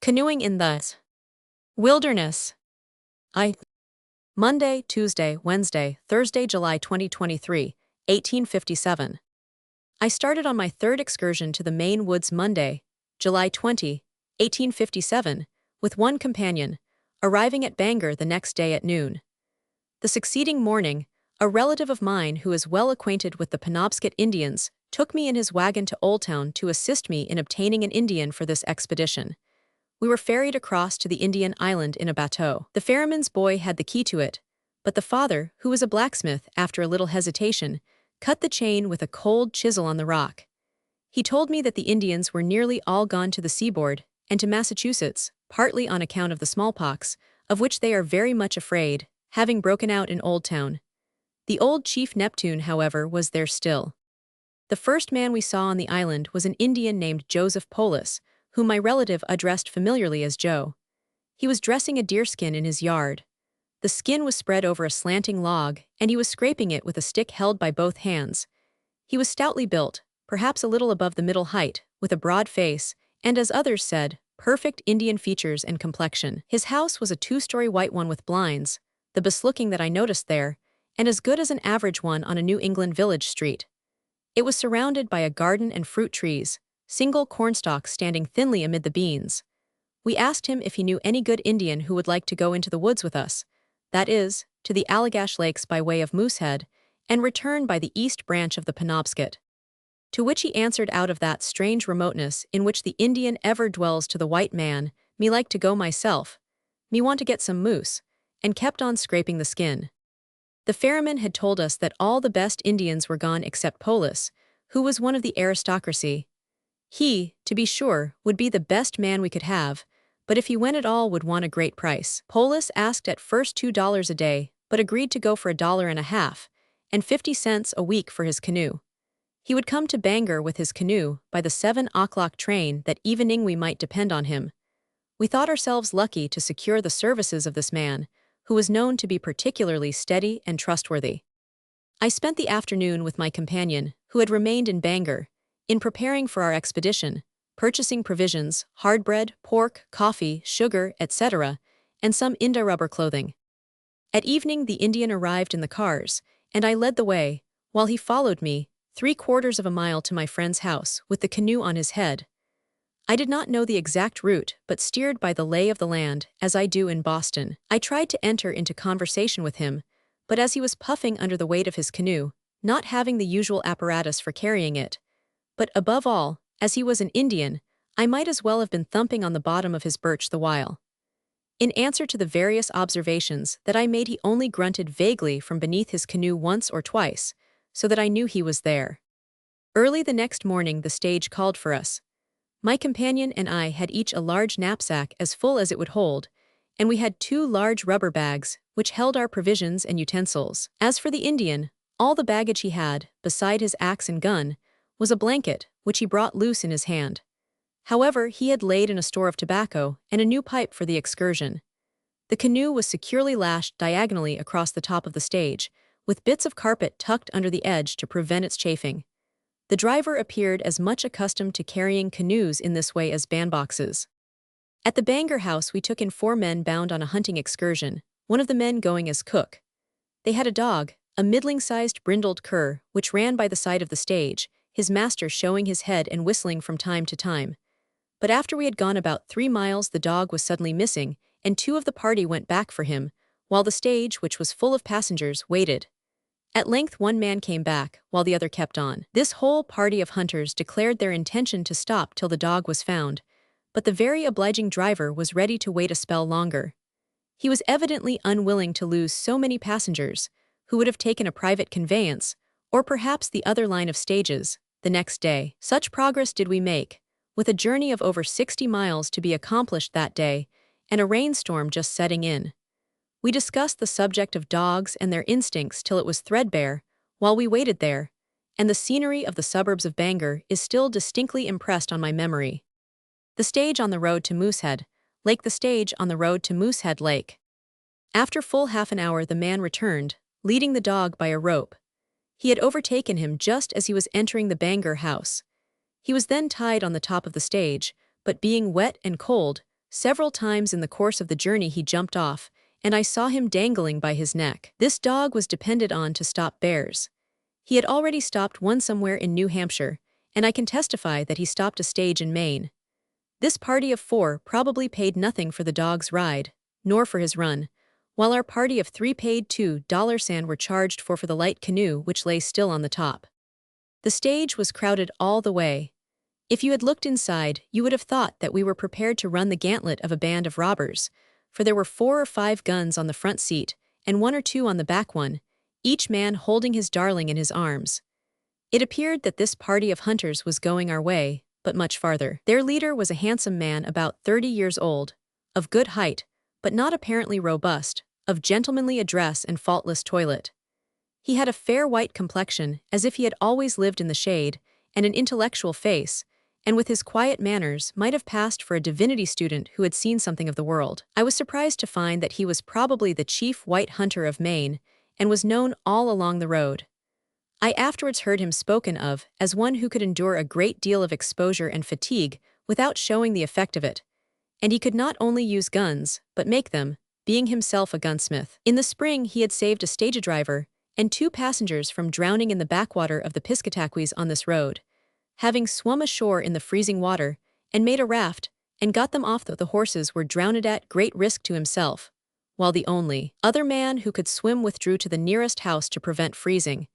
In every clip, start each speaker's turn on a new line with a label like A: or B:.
A: Canoeing in the wilderness. I. Monday, Tuesday, Wednesday, Thursday, July 2023, 1857. I started on my third excursion to the Maine woods Monday, July 20, 1857, with one companion, arriving at Bangor the next day at noon. The succeeding morning, a relative of mine who is well acquainted with the Penobscot Indians took me in his wagon to Oldtown to assist me in obtaining an Indian for this expedition. We were ferried across to the Indian island in a bateau. The ferryman's boy had the key to it, but the father, who was a blacksmith, after a little hesitation, cut the chain with a cold chisel on the rock. He told me that the Indians were nearly all gone to the seaboard and to Massachusetts, partly on account of the smallpox, of which they are very much afraid, having broken out in Oldtown. The old Chief Neptune, however, was there still. The first man we saw on the island was an Indian named Joseph Polis, whom my relative addressed familiarly as Joe. He was dressing a deerskin in his yard. The skin was spread over a slanting log, and he was scraping it with a stick held by both hands. He was stoutly built, perhaps a little above the middle height, with a broad face, and as others said, perfect Indian features and complexion. His house was a two-story white one with blinds, the best looking that I noticed there, and as good as an average one on a New England village street. It was surrounded by a garden and fruit trees, single cornstalks standing thinly amid the beans. We asked him if he knew any good Indian who would like to go into the woods with us, that is, to the Allagash Lakes by way of Moosehead, and return by the east branch of the Penobscot. To which he answered out of that strange remoteness in which the Indian ever dwells to the white man, "Me like to go myself. Me want to get some moose," and kept on scraping the skin. The ferryman had told us that all the best Indians were gone except Polis, who was one of the aristocracy. He, to be sure, would be the best man we could have, but if he went at all would want a great price. Polis asked at first $2 a day, but agreed to go for $1.50, and 50 cents a week for his canoe. He would come to Bangor with his canoe by the 7 o'clock train that evening. We might depend on him. We thought ourselves lucky to secure the services of this man, who was known to be particularly steady and trustworthy. I spent the afternoon with my companion, who had remained in Bangor, in preparing for our expedition, purchasing provisions, hard bread, pork, coffee, sugar, etc., and some india-rubber clothing. At evening the Indian arrived in the cars, and I led the way, while he followed me, 3/4 of a mile to my friend's house, with the canoe on his head. I did not know the exact route, but steered by the lay of the land, as I do in Boston. I tried to enter into conversation with him, but as he was puffing under the weight of his canoe, not having the usual apparatus for carrying it, but above all, as he was an Indian, I might as well have been thumping on the bottom of his birch the while. In answer to the various observations that I made, he only grunted vaguely from beneath his canoe once or twice, so that I knew he was there. Early the next morning the stage called for us. My companion and I had each a large knapsack as full as it would hold, and we had 2 large rubber bags, which held our provisions and utensils. As for the Indian, all the baggage he had, beside his axe and gun, was a blanket, which he brought loose in his hand. However, he had laid in a store of tobacco and a new pipe for the excursion. The canoe was securely lashed diagonally across the top of the stage, with bits of carpet tucked under the edge to prevent its chafing. The driver appeared as much accustomed to carrying canoes in this way as bandboxes. At the Bangor house we took in 4 men bound on a hunting excursion, one of the men going as cook. They had a dog, a middling-sized brindled cur, which ran by the side of the stage, his master showing his head and whistling from time to time. But after we had gone about 3 miles the dog was suddenly missing, and 2 of the party went back for him, while the stage, which was full of passengers, waited. At length one man came back, while the other kept on. This whole party of hunters declared their intention to stop till the dog was found, but the very obliging driver was ready to wait a spell longer. He was evidently unwilling to lose so many passengers, who would have taken a private conveyance, or perhaps the other line of stages, the next day. Such progress did we make, with a journey of over 60 miles to be accomplished that day, and a rainstorm just setting in. We discussed the subject of dogs and their instincts till it was threadbare, while we waited there, and the scenery of the suburbs of Bangor is still distinctly impressed on my memory. The stage on the road to Moosehead Lake. The stage on the road to Moosehead Lake. After full half an hour the man returned, leading the dog by a rope. He had overtaken him just as he was entering the Bangor house. He was then tied on the top of the stage, but being wet and cold, Several times in the course of the journey he jumped off, and I saw him dangling by his neck. This dog was depended on to stop bears. He had already stopped one somewhere in New Hampshire, and I can testify that he stopped a stage in Maine. This party of 4 probably paid nothing for the dog's ride, nor for his run, while our party of 3 paid $2 and were charged for the light canoe which lay still on the top. The stage was crowded all the way. If you had looked inside, you would have thought that we were prepared to run the gauntlet of a band of robbers, for there were 4 or 5 guns on the front seat, and 1 or 2 on the back one, each man holding his darling in his arms. It appeared that this party of hunters was going our way, but much farther. Their leader was a handsome man about 30 years old, of good height, but not apparently robust, of gentlemanly address and faultless toilet. He had a fair white complexion, as if he had always lived in the shade, and an intellectual face, and with his quiet manners might have passed for a divinity student who had seen something of the world. I was surprised to find that he was probably the chief white hunter of Maine, and was known all along the road. I afterwards heard him spoken of as one who could endure a great deal of exposure and fatigue without showing the effect of it, and he could not only use guns, but make them, being himself a gunsmith. In the spring he had saved a stage driver and 2 passengers from drowning in the backwater of the Piscataquis on this road, having swum ashore in the freezing water, and made a raft, and got them off the horses were drowned at great risk to himself, while the only other man who could swim withdrew to the nearest house to prevent freezing.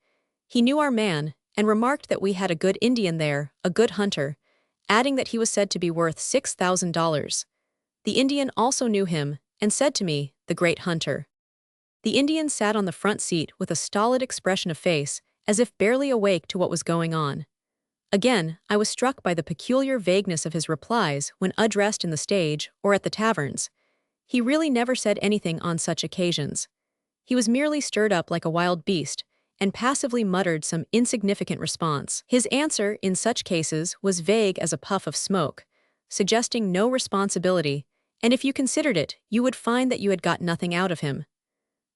A: He knew our man, and remarked that we had a good Indian there, a good hunter, adding that he was said to be worth $6,000. The Indian also knew him, and said to me, "The great hunter." The Indian sat on the front seat with a stolid expression of face, as if barely awake to what was going on. Again, I was struck by the peculiar vagueness of his replies when addressed in the stage or at the taverns. He really never said anything on such occasions. He was merely stirred up like a wild beast, and passively muttered some insignificant response. His answer, in such cases, was vague as a puff of smoke, suggesting no responsibility, and if you considered it, you would find that you had got nothing out of him.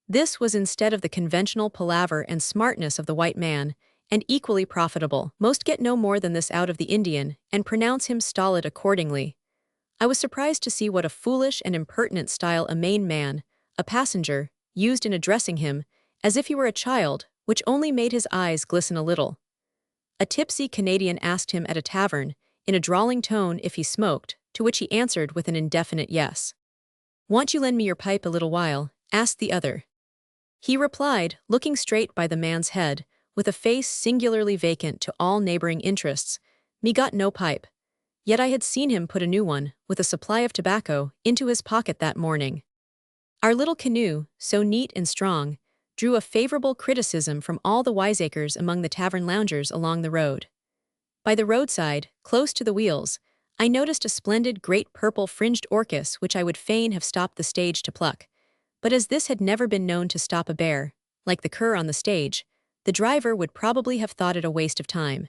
A: This was instead of the conventional palaver and smartness of the white man, and equally profitable. Most get no more than this out of the Indian, and pronounce him stolid accordingly. I was surprised to see what a foolish and impertinent style a Maine man, a passenger, used in addressing him, as if he were a child, which only made his eyes glisten a little. A tipsy Canadian asked him at a tavern, in a drawling tone, if he smoked, to which he answered with an indefinite yes. "Won't you lend me your pipe a little while?" asked the other. He replied, looking straight by the man's head, with a face singularly vacant to all neighboring interests, "Me got no pipe." Yet I had seen him put a new one, with a supply of tobacco, into his pocket that morning. Our little canoe, so neat and strong, drew a favorable criticism from all the wiseacres among the tavern loungers along the road. By the roadside, close to the wheels, I noticed a splendid great purple-fringed orchis which I would fain have stopped the stage to pluck, but as this had never been known to stop a bear, like the cur on the stage, the driver would probably have thought it a waste of time.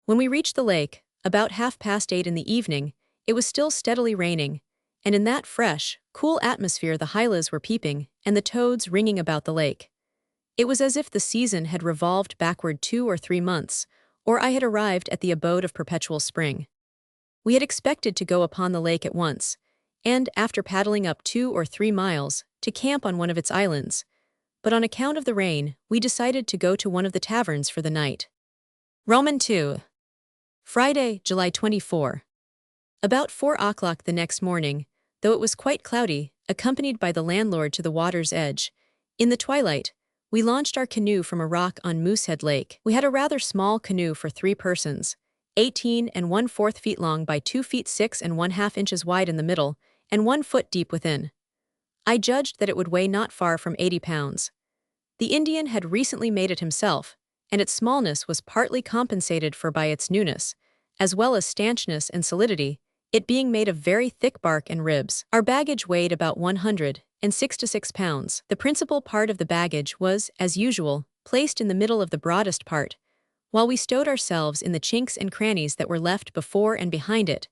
A: When we reached the lake, about 8:30 in the evening, it was still steadily raining, and in that fresh, cool atmosphere the hylas were peeping and the toads ringing about the lake. It was as if the season had revolved backward 2 or 3 months, or I had arrived at the abode of perpetual spring. We had expected to go upon the lake at once, and, after paddling up 2 or 3 miles, to camp on one of its islands, but on account of the rain, we decided to go to one of the taverns for the night. Roman 2. Friday, July 24. About 4 o'clock the next morning, though it was quite cloudy, accompanied by the landlord to the water's edge, in the twilight, we launched our canoe from a rock on Moosehead Lake. We had a rather small canoe for 3 persons, 18 1/4 feet long by 2 feet 6 1/2 inches wide in the middle, and 1 foot deep within. I judged that it would weigh not far from 80 pounds. The Indian had recently made it himself, and its smallness was partly compensated for by its newness, as well as stanchness and solidity, it being made of very thick bark and ribs. Our baggage weighed about 166 pounds. The principal part of the baggage was, as usual, placed in the middle of the broadest part, while we stowed ourselves in the chinks and crannies that were left before and behind it,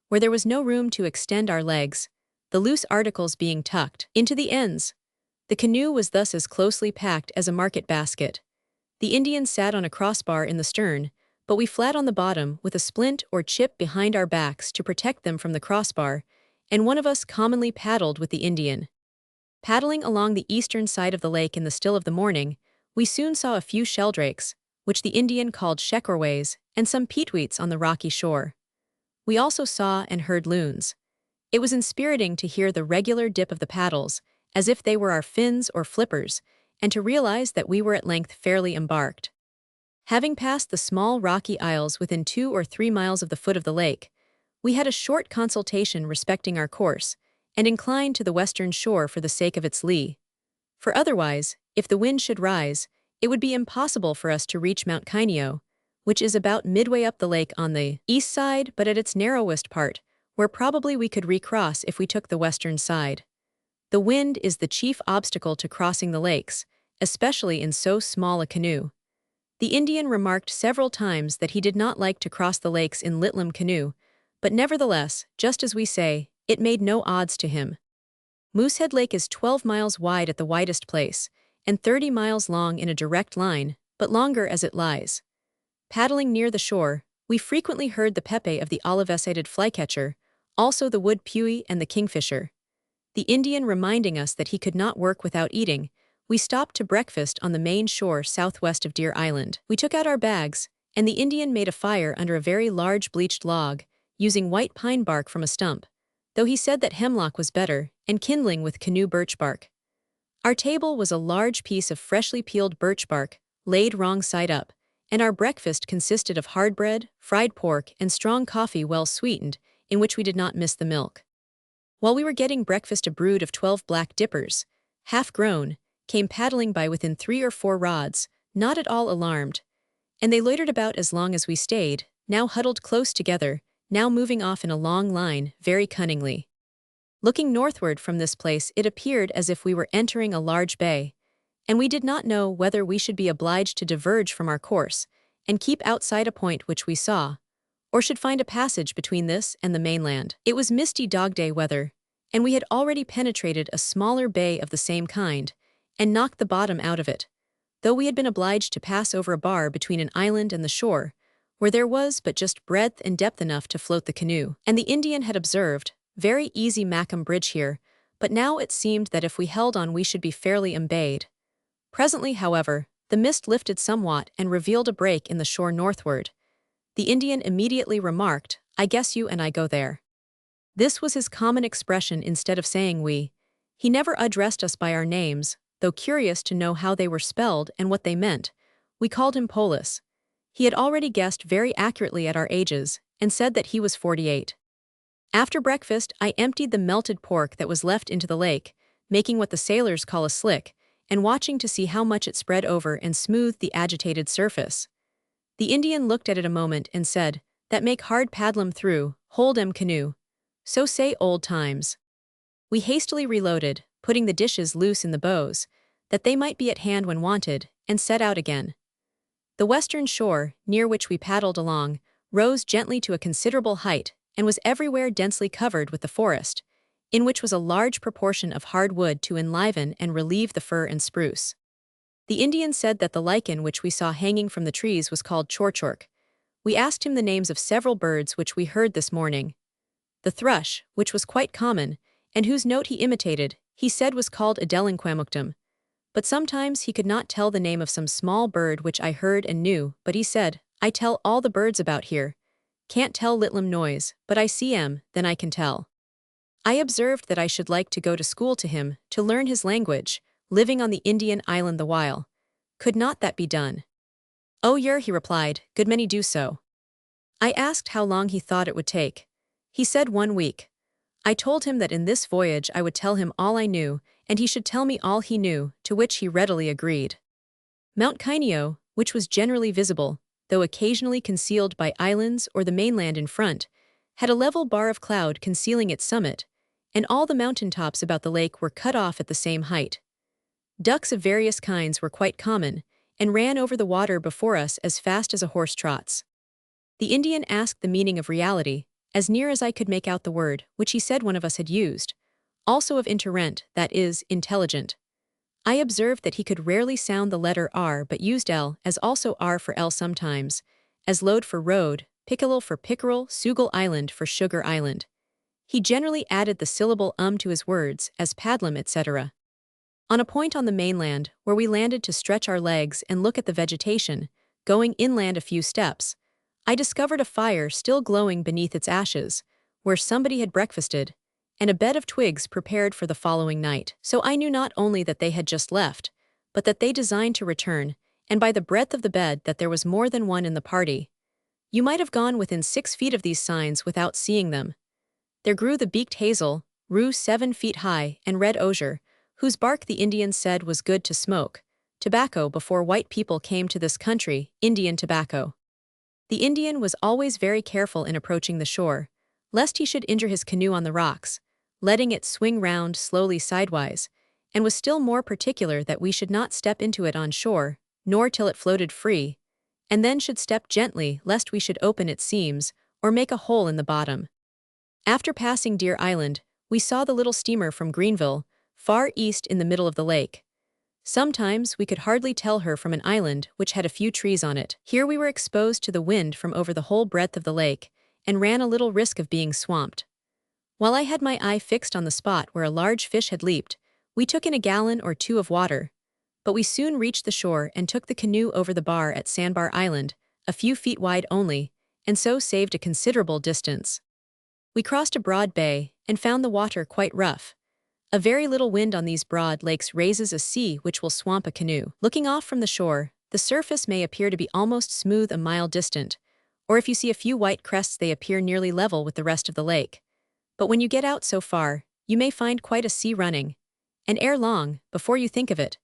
A: where there was no room to extend our legs, the loose articles being tucked into the ends. The canoe was thus as closely packed as a market basket. The Indian sat on a crossbar in the stern, but we flat on the bottom with a splint or chip behind our backs to protect them from the crossbar, and one of us commonly paddled with the Indian. Paddling along the eastern side of the lake in the still of the morning, we soon saw a few sheldrakes, which the Indian called choreographies, and some peetweets on the rocky shore. We also saw and heard loons. It was inspiriting to hear the regular dip of the paddles, as if they were our fins or flippers, and to realize that we were at length fairly embarked. Having passed the small rocky isles within 2 or 3 miles of the foot of the lake, we had a short consultation respecting our course, and inclined to the western shore for the sake of its lee. For otherwise, if the wind should rise, it would be impossible for us to reach Mount Canoe, which is about midway up the lake on the east side but at its narrowest part, where probably we could recross if we took the western side. The wind is the chief obstacle to crossing the lakes, especially in so small a canoe. The Indian remarked several times that he did not like to cross the lakes in Litlam canoe, but nevertheless, just as we say, it made no odds to him. Moosehead Lake is 12 miles wide at the widest place, and 30 miles long in a direct line, but longer as it lies. Paddling near the shore, we frequently heard the pepe of the olive-sided flycatcher, also the wood pewee and the kingfisher. The Indian reminding us that he could not work without eating, we stopped to breakfast on the main shore southwest of Deer Island. We took out our bags, and the Indian made a fire under a very large bleached log, using white pine bark from a stump, though he said that hemlock was better, and kindling with canoe birch bark. Our table was a large piece of freshly peeled birch bark, laid wrong side up, and our breakfast consisted of hard bread, fried pork, and strong coffee well sweetened, in which we did not miss the milk. While we were getting breakfast, a brood of 12 black dippers, half grown, came paddling by within 3 or 4 rods, not at all alarmed, and they loitered about as long as we stayed, now huddled close together, now moving off in a long line, very cunningly. Looking northward from this place, it appeared as if we were entering a large bay, and we did not know whether we should be obliged to diverge from our course and keep outside a point which we saw, or should find a passage between this and the mainland. It was misty dog-day weather, and we had already penetrated a smaller bay of the same kind, and knocked the bottom out of it, though we had been obliged to pass over a bar between an island and the shore, where there was but just breadth and depth enough to float the canoe. And the Indian had observed, very easy Macam Bridge here, but now it seemed that if we held on we should be fairly embayed. Presently, however, the mist lifted somewhat and revealed a break in the shore northward. The Indian immediately remarked, "I guess you and I go there." This was his common expression instead of saying we. He never addressed us by our names, though curious to know how they were spelled and what they meant. We called him Polis. He had already guessed very accurately at our ages, and said that he was 48. After breakfast, I emptied the melted pork that was left into the lake, making what the sailors call a slick, and watching to see how much it spread over and smoothed the agitated surface. The Indian looked at it a moment and said, "That make hard paddlum through, hold canoe. So say old times." We hastily reloaded, putting the dishes loose in the bows, that they might be at hand when wanted, and set out again. The western shore, near which we paddled along, rose gently to a considerable height, and was everywhere densely covered with the forest, in which was a large proportion of hard wood to enliven and relieve the fir and spruce. The Indian said that the lichen which we saw hanging from the trees was called chorchork. We asked him the names of several birds which we heard this morning. The thrush, which was quite common, and whose note he imitated, he said was called adelinquamuctum. But sometimes he could not tell the name of some small bird which I heard and knew, but he said, "I tell all the birds about here. Can't tell Litlam noise, but I see 'em, then I can tell." I observed that I should like to go to school to him, to learn his language, living on the Indian island the while. Could not that be done? "Oh yer," he replied, "good many do so." I asked how long he thought it would take. He said 1 week. I told him that in this voyage I would tell him all I knew, and he should tell me all he knew, to which he readily agreed. Mount Canoe, which was generally visible, though occasionally concealed by islands or the mainland in front, had a level bar of cloud concealing its summit, and all the mountain tops about the lake were cut off at the same height. Ducks of various kinds were quite common, and ran over the water before us as fast as a horse trots. The Indian asked the meaning of reality, as near as I could make out the word, which he said one of us had used, also of interrent, that is, intelligent. I observed that he could rarely sound the letter R but used L as also R for L sometimes, as load for road, pickerel for pickerel, Sugal Island for Sugar Island. He generally added the syllable to his words, as paddlum, etc. On a point on the mainland, where we landed to stretch our legs and look at the vegetation, going inland a few steps, I discovered a fire still glowing beneath its ashes, where somebody had breakfasted, and a bed of twigs prepared for the following night. So I knew not only that they had just left, but that they designed to return, and by the breadth of the bed that there was more than one in the party. You might have gone within 6 feet of these signs without seeing them. There grew the beaked hazel, rue 7 feet high, and red osier, whose bark the Indians said was good to smoke, tobacco before white people came to this country, Indian tobacco. The Indian was always very careful in approaching the shore, lest he should injure his canoe on the rocks, letting it swing round slowly sidewise, and was still more particular that we should not step into it on shore, nor till it floated free, and then should step gently lest we should open its seams, or make a hole in the bottom. After passing Deer Island, we saw the little steamer from Greenville, far east in the middle of the lake. Sometimes we could hardly tell her from an island which had a few trees on it. Here we were exposed to the wind from over the whole breadth of the lake, and ran a little risk of being swamped. While I had my eye fixed on the spot where a large fish had leaped, we took in a gallon or two of water, but we soon reached the shore and took the canoe over the bar at Sandbar Island, a few feet wide only, and so saved a considerable distance. We crossed a broad bay, and found the water quite rough. A very little wind on these broad lakes raises a sea which will swamp a canoe. Looking off from the shore, the surface may appear to be almost smooth a mile distant, or if you see a few white crests they appear nearly level with the rest of the lake. But when you get out so far, you may find quite a sea running, and ere long, before you think of it,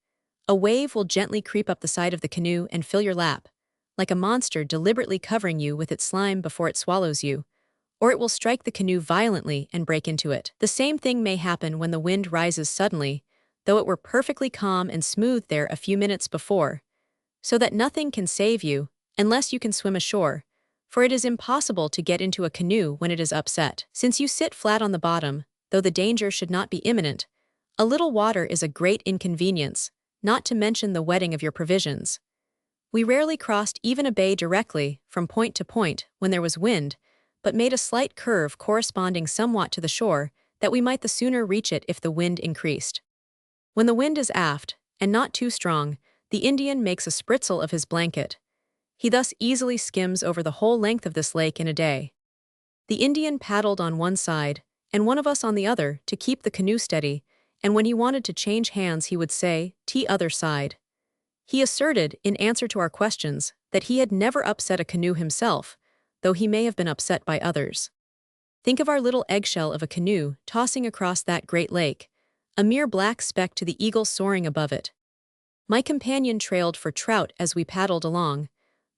A: a wave will gently creep up the side of the canoe and fill your lap, like a monster deliberately covering you with its slime before it swallows you, or it will strike the canoe violently and break into it. The same thing may happen when the wind rises suddenly, though it were perfectly calm and smooth there a few minutes before, so that nothing can save you, unless you can swim ashore, for it is impossible to get into a canoe when it is upset. Since you sit flat on the bottom, though the danger should not be imminent, a little water is a great inconvenience, not to mention the wetting of your provisions. We rarely crossed even a bay directly, from point to point, when there was wind, but made a slight curve corresponding somewhat to the shore, that we might the sooner reach it if the wind increased. When the wind is aft, and not too strong, the Indian makes a spritzel of his blanket. He thus easily skims over the whole length of this lake in a day. The Indian paddled on one side, and one of us on the other, to keep the canoe steady, and when he wanted to change hands he would say, "T other side." He asserted, in answer to our questions, that he had never upset a canoe himself, though he may have been upset by others. Think of our little eggshell of a canoe tossing across that great lake, a mere black speck to the eagle soaring above it. My companion trailed for trout as we paddled along,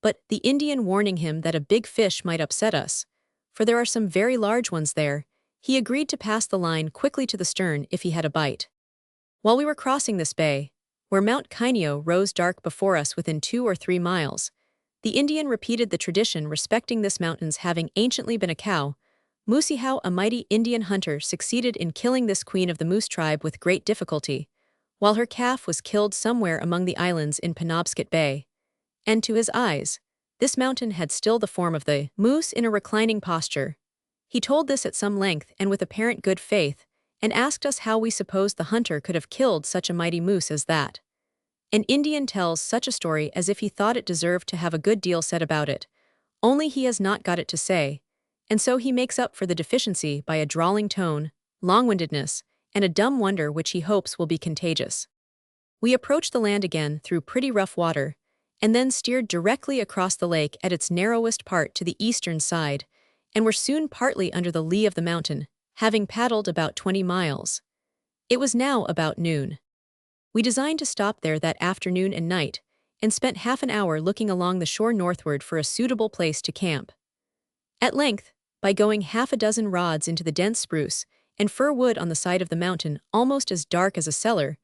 A: but the Indian warning him that a big fish might upset us, for there are some very large ones there, he agreed to pass the line quickly to the stern if he had a bite. While we were crossing this bay, where Mount Canoe rose dark before us within 2 or 3 miles, the Indian repeated the tradition respecting this mountain's having anciently been a cow. Moosehau, a mighty Indian hunter, succeeded in killing this queen of the moose tribe with great difficulty, while her calf was killed somewhere among the islands in Penobscot Bay. And to his eyes, this mountain had still the form of the moose in a reclining posture. He told this at some length and with apparent good faith, and asked us how we supposed the hunter could have killed such a mighty moose as that. An Indian tells such a story as if he thought it deserved to have a good deal said about it, only he has not got it to say, and so he makes up for the deficiency by a drawling tone, long-windedness, and a dumb wonder which he hopes will be contagious. We approached the land again through pretty rough water, and then steered directly across the lake at its narrowest part to the eastern side, and were soon partly under the lee of the mountain, having paddled about 20 miles. It was now about noon. We designed to stop there that afternoon and night, and spent half an hour looking along the shore northward for a suitable place to camp. At length, by going half a dozen rods into the dense spruce and fir wood on the side of the mountain almost as dark as a cellar,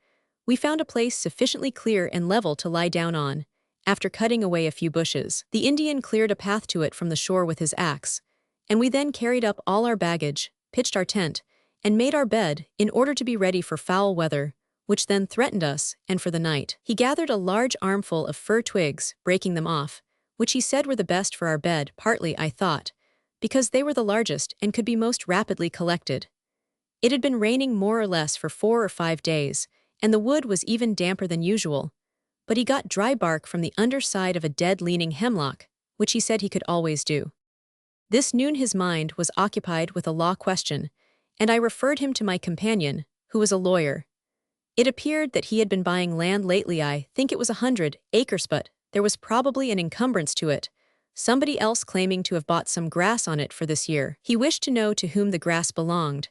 A: we found a place sufficiently clear and level to lie down on, after cutting away a few bushes. The Indian cleared a path to it from the shore with his axe, and we then carried up all our baggage, pitched our tent, and made our bed in order to be ready for foul weather, which then threatened us, and for the night. He gathered a large armful of fir twigs, breaking them off, which he said were the best for our bed, partly, I thought, because they were the largest and could be most rapidly collected. It had been raining more or less for 4 or 5 days, and the wood was even damper than usual, but he got dry bark from the underside of a dead-leaning hemlock, which he said he could always do. This noon his mind was occupied with a law question, and I referred him to my companion, who was a lawyer. It appeared that he had been buying land lately. I think it was 100 acres, but there was probably an encumbrance to it, somebody else claiming to have bought some grass on it for this year. He wished to know to whom the grass belonged,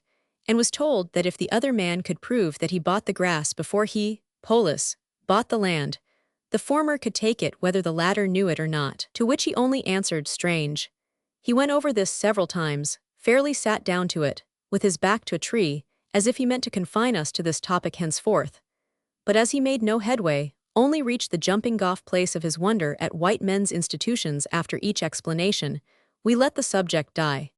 A: and was told that if the other man could prove that he bought the grass before he, Polis, bought the land, the former could take it whether the latter knew it or not, to which he only answered strange. He went over this several times, fairly sat down to it, with his back to a tree, as if he meant to confine us to this topic henceforth. But as he made no headway, only reached the jumping-off place of his wonder at white men's institutions after each explanation, we let the subject die.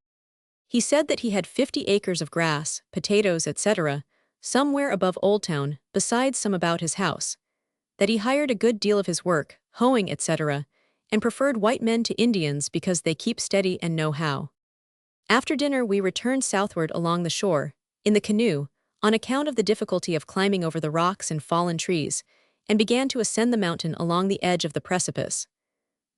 A: He said that he had 50 acres of grass, potatoes, etc., somewhere above Old Town, besides some about his house, that he hired a good deal of his work, hoeing, etc., and preferred white men to Indians because they keep steady and know how. After dinner we returned southward along the shore, in the canoe, on account of the difficulty of climbing over the rocks and fallen trees, and began to ascend the mountain along the edge of the precipice.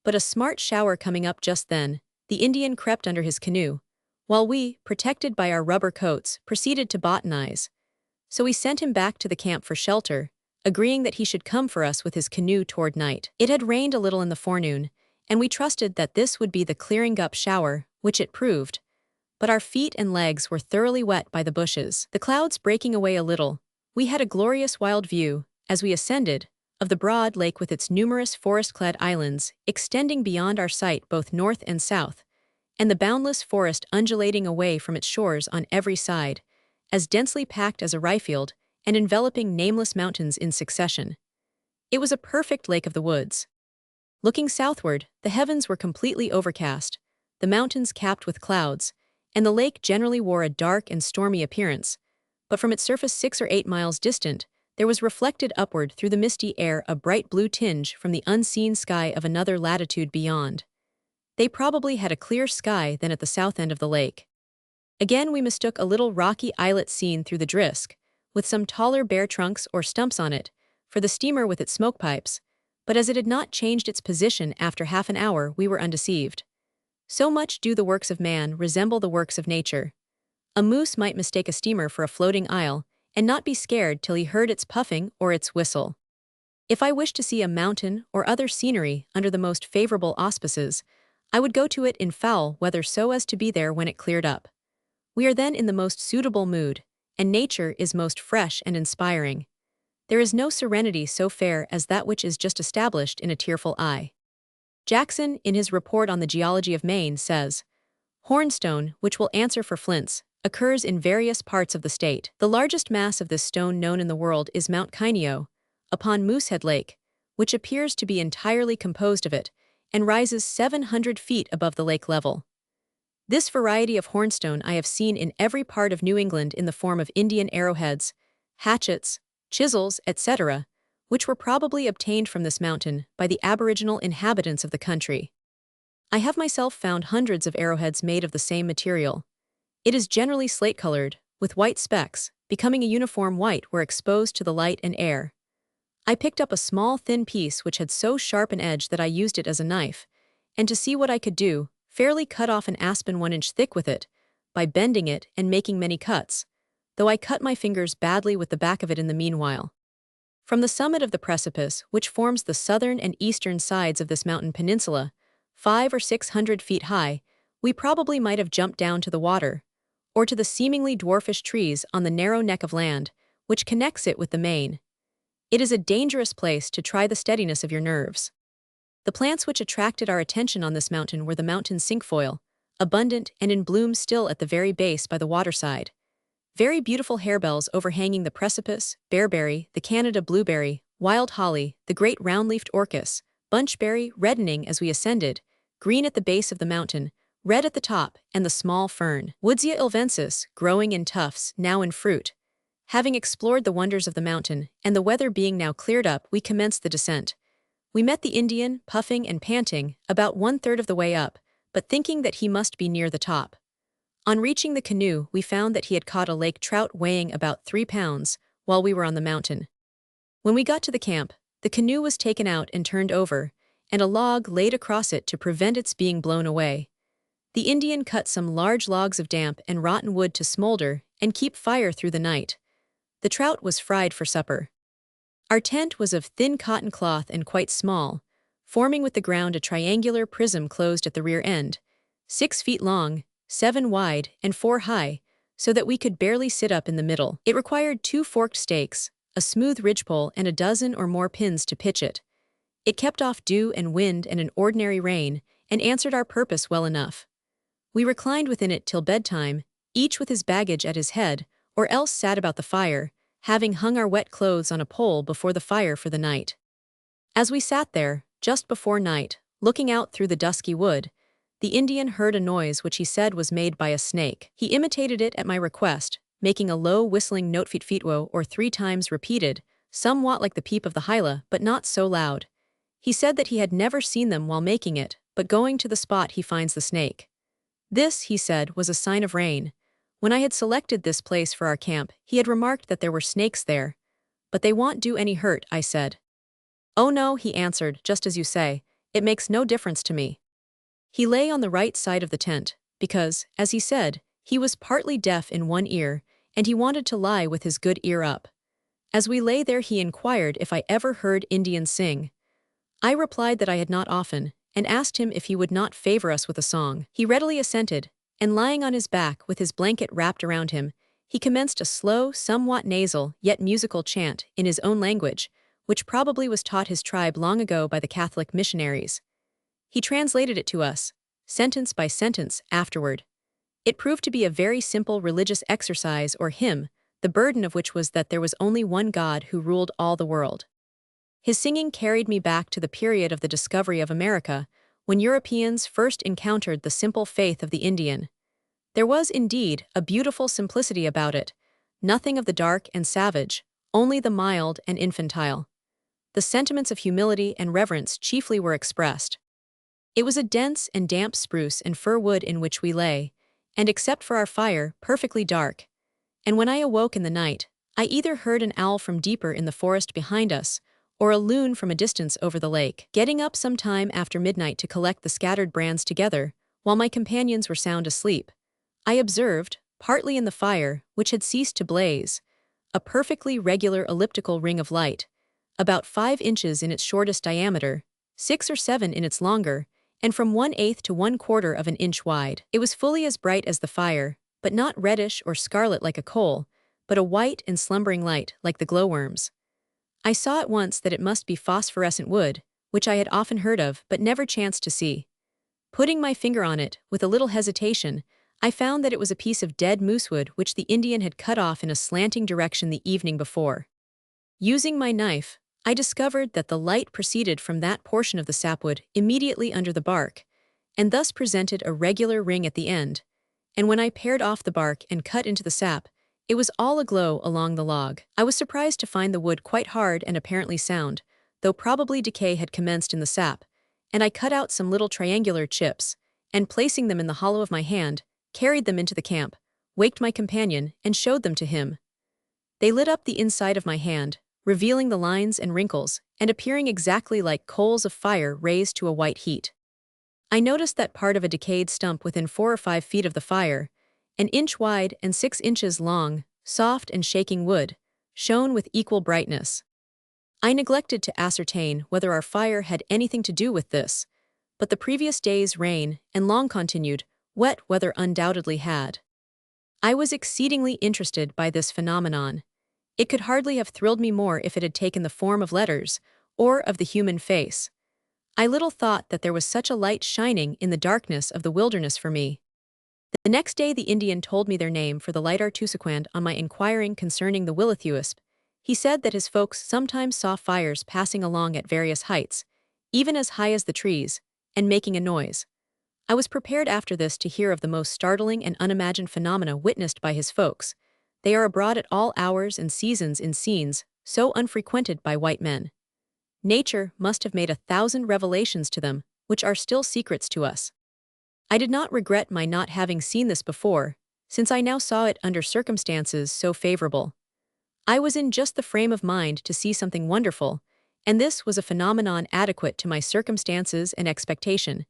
A: But a smart shower coming up just then, the Indian crept under his canoe, while we, protected by our rubber coats, proceeded to botanize. So we sent him back to the camp for shelter, agreeing that he should come for us with his canoe toward night. It had rained a little in the forenoon, and we trusted that this would be the clearing-up shower, which it proved. But our feet and legs were thoroughly wet by the bushes. The clouds breaking away a little, we had a glorious wild view, as we ascended, of the broad lake with its numerous forest-clad islands extending beyond our sight both north and south, and the boundless forest undulating away from its shores on every side, as densely packed as a ryefield, and enveloping nameless mountains in succession. It was a perfect lake of the woods. Looking southward, the heavens were completely overcast, the mountains capped with clouds, and the lake generally wore a dark and stormy appearance, but from its surface 6 or 8 miles distant, there was reflected upward through the misty air a bright blue tinge from the unseen sky of another latitude beyond. They probably had a clear sky then at the south end of the lake. Again we mistook a little rocky islet seen through the drisk, with some taller bare trunks or stumps on it, for the steamer with its smoke pipes, but as it had not changed its position after half an hour we were undeceived. So much do the works of man resemble the works of nature. A moose might mistake a steamer for a floating isle, and not be scared till he heard its puffing or its whistle. If I wished to see a mountain or other scenery under the most favorable auspices, I would go to it in foul weather so as to be there when it cleared up. We are then in the most suitable mood, and nature is most fresh and inspiring. There is no serenity so fair as that which is just established in a tearful eye. Jackson, in his report on the geology of Maine, says, "Hornstone, which will answer for flints, occurs in various parts of the state. The largest mass of this stone known in the world is Mount Canoe, upon Moosehead Lake, which appears to be entirely composed of it, and rises 700 feet above the lake level. This variety of hornstone I have seen in every part of New England in the form of Indian arrowheads, hatchets, chisels, etc., which were probably obtained from this mountain by the aboriginal inhabitants of the country. I have myself found hundreds of arrowheads made of the same material. It is generally slate-colored, with white specks, becoming a uniform white where exposed to the light and air. I picked up a small thin piece which had so sharp an edge that I used it as a knife, and to see what I could do, fairly cut off an aspen 1 inch thick with it, by bending it and making many cuts, though I cut my fingers badly with the back of it in the meanwhile. From the summit of the precipice, which forms the southern and eastern sides of this mountain peninsula, 500 or 600 feet high, we probably might have jumped down to the water, or to the seemingly dwarfish trees on the narrow neck of land, which connects it with the main. It is a dangerous place to try the steadiness of your nerves. The plants which attracted our attention on this mountain were the mountain cinquefoil, abundant and in bloom still at the very base by the waterside. Very beautiful harebells overhanging the precipice, bearberry, the Canada blueberry, wild holly, the great round-leafed orchis, bunchberry reddening as we ascended, green at the base of the mountain, red at the top, and the small fern, Woodsia ilvensis, growing in tufts, now in fruit. Having explored the wonders of the mountain, and the weather being now cleared up, we commenced the descent. We met the Indian, puffing and panting, about 1/3 of the way up, but thinking that he must be near the top. On reaching the canoe, we found that he had caught a lake trout weighing about 3 pounds while we were on the mountain. When we got to the camp, the canoe was taken out and turned over, and a log laid across it to prevent its being blown away. The Indian cut some large logs of damp and rotten wood to smolder and keep fire through the night. The trout was fried for supper. Our tent was of thin cotton cloth and quite small, forming with the ground a triangular prism closed at the rear end, 6 feet long, 7 wide, and 4 high, so that we could barely sit up in the middle. It required 2 forked stakes, a smooth ridgepole, and a dozen or more pins to pitch it. It kept off dew and wind and an ordinary rain, and answered our purpose well enough. We reclined within it till bedtime, each with his baggage at his head, or else sat about the fire, having hung our wet clothes on a pole before the fire for the night. As we sat there, just before night, looking out through the dusky wood, the Indian heard a noise which he said was made by a snake. He imitated it at my request, making a low whistling note feet-feetwo or 3 times repeated, somewhat like the peep of the hyla, but not so loud. He said that he had never seen them while making it, but going to the spot he finds the snake. This, he said, was a sign of rain. When I had selected this place for our camp, he had remarked that there were snakes there. But they won't do any hurt, I said. Oh no, he answered, just as you say, it makes no difference to me. He lay on the right side of the tent, because, as he said, he was partly deaf in one ear, and he wanted to lie with his good ear up. As we lay there he inquired if I ever heard Indians sing. I replied that I had not often, and asked him if he would not favor us with a song. He readily assented, and lying on his back with his blanket wrapped around him, he commenced a slow, somewhat nasal, yet musical chant in his own language, which probably was taught his tribe long ago by the Catholic missionaries. He translated it to us, sentence by sentence, afterward. It proved to be a very simple religious exercise or hymn, the burden of which was that there was only one God who ruled all the world. His singing carried me back to the period of the discovery of America, when Europeans first encountered the simple faith of the Indian. There was, indeed, a beautiful simplicity about it, nothing of the dark and savage, only the mild and infantile. The sentiments of humility and reverence chiefly were expressed. It was a dense and damp spruce and fir wood in which we lay, and except for our fire, perfectly dark. And when I awoke in the night, I either heard an owl from deeper in the forest behind us, or a loon from a distance over the lake. Getting up some time after midnight to collect the scattered brands together, while my companions were sound asleep, I observed, partly in the fire, which had ceased to blaze, a perfectly regular elliptical ring of light, about 5 inches in its shortest diameter, 6 or 7 in its longer, and from 1/8 to 1/4 of an inch wide. It was fully as bright as the fire, but not reddish or scarlet like a coal, but a white and slumbering light like the glowworms. I saw at once that it must be phosphorescent wood, which I had often heard of but never chanced to see. Putting my finger on it, with a little hesitation, I found that it was a piece of dead moosewood which the Indian had cut off in a slanting direction the evening before. Using my knife, I discovered that the light proceeded from that portion of the sapwood immediately under the bark, and thus presented a regular ring at the end, and when I pared off the bark and cut into the sap, it was all aglow along the log. I was surprised to find the wood quite hard and apparently sound, though probably decay had commenced in the sap, and I cut out some little triangular chips, and placing them in the hollow of my hand, carried them into the camp, waked my companion, and showed them to him. They lit up the inside of my hand, revealing the lines and wrinkles, and appearing exactly like coals of fire raised to a white heat. I noticed that part of a decayed stump within 4 or 5 feet of the fire, an inch wide and 6 inches long, soft and shaking wood, shone with equal brightness. I neglected to ascertain whether our fire had anything to do with this, but the previous day's rain and long-continued, wet weather undoubtedly had. I was exceedingly interested by this phenomenon. It could hardly have thrilled me more if it had taken the form of letters, or of the human face. I little thought that there was such a light shining in the darkness of the wilderness for me. The next day the Indian told me their name for the light Artusaquand on my inquiring concerning the Willithuisp. He said that his folks sometimes saw fires passing along at various heights, even as high as the trees, and making a noise. I was prepared after this to hear of the most startling and unimagined phenomena witnessed by his folks. They are abroad at all hours and seasons in scenes so unfrequented by white men. Nature must have made 1,000 revelations to them, which are still secrets to us. I did not regret my not having seen this before, since I now saw it under circumstances so favorable. I was in just the frame of mind to see something wonderful, and this was a phenomenon adequate to my circumstances and expectation,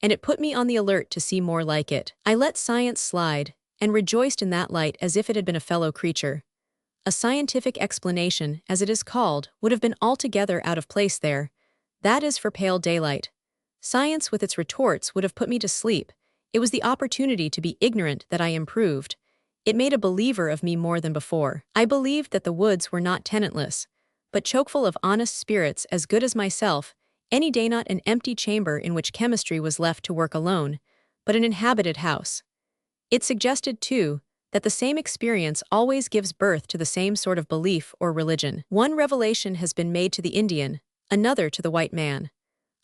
A: and it put me on the alert to see more like it. I let science slide, and rejoiced in that light as if it had been a fellow creature. A scientific explanation, as it is called, would have been altogether out of place there. That is for pale daylight. Science with its retorts would have put me to sleep. It was the opportunity to be ignorant that I improved. It made a believer of me more than before. I believed that the woods were not tenantless, but chokeful of honest spirits as good as myself, any day not an empty chamber in which chemistry was left to work alone, but an inhabited house. It suggested, too, that the same experience always gives birth to the same sort of belief or religion. One revelation has been made to the Indian, another to the white man.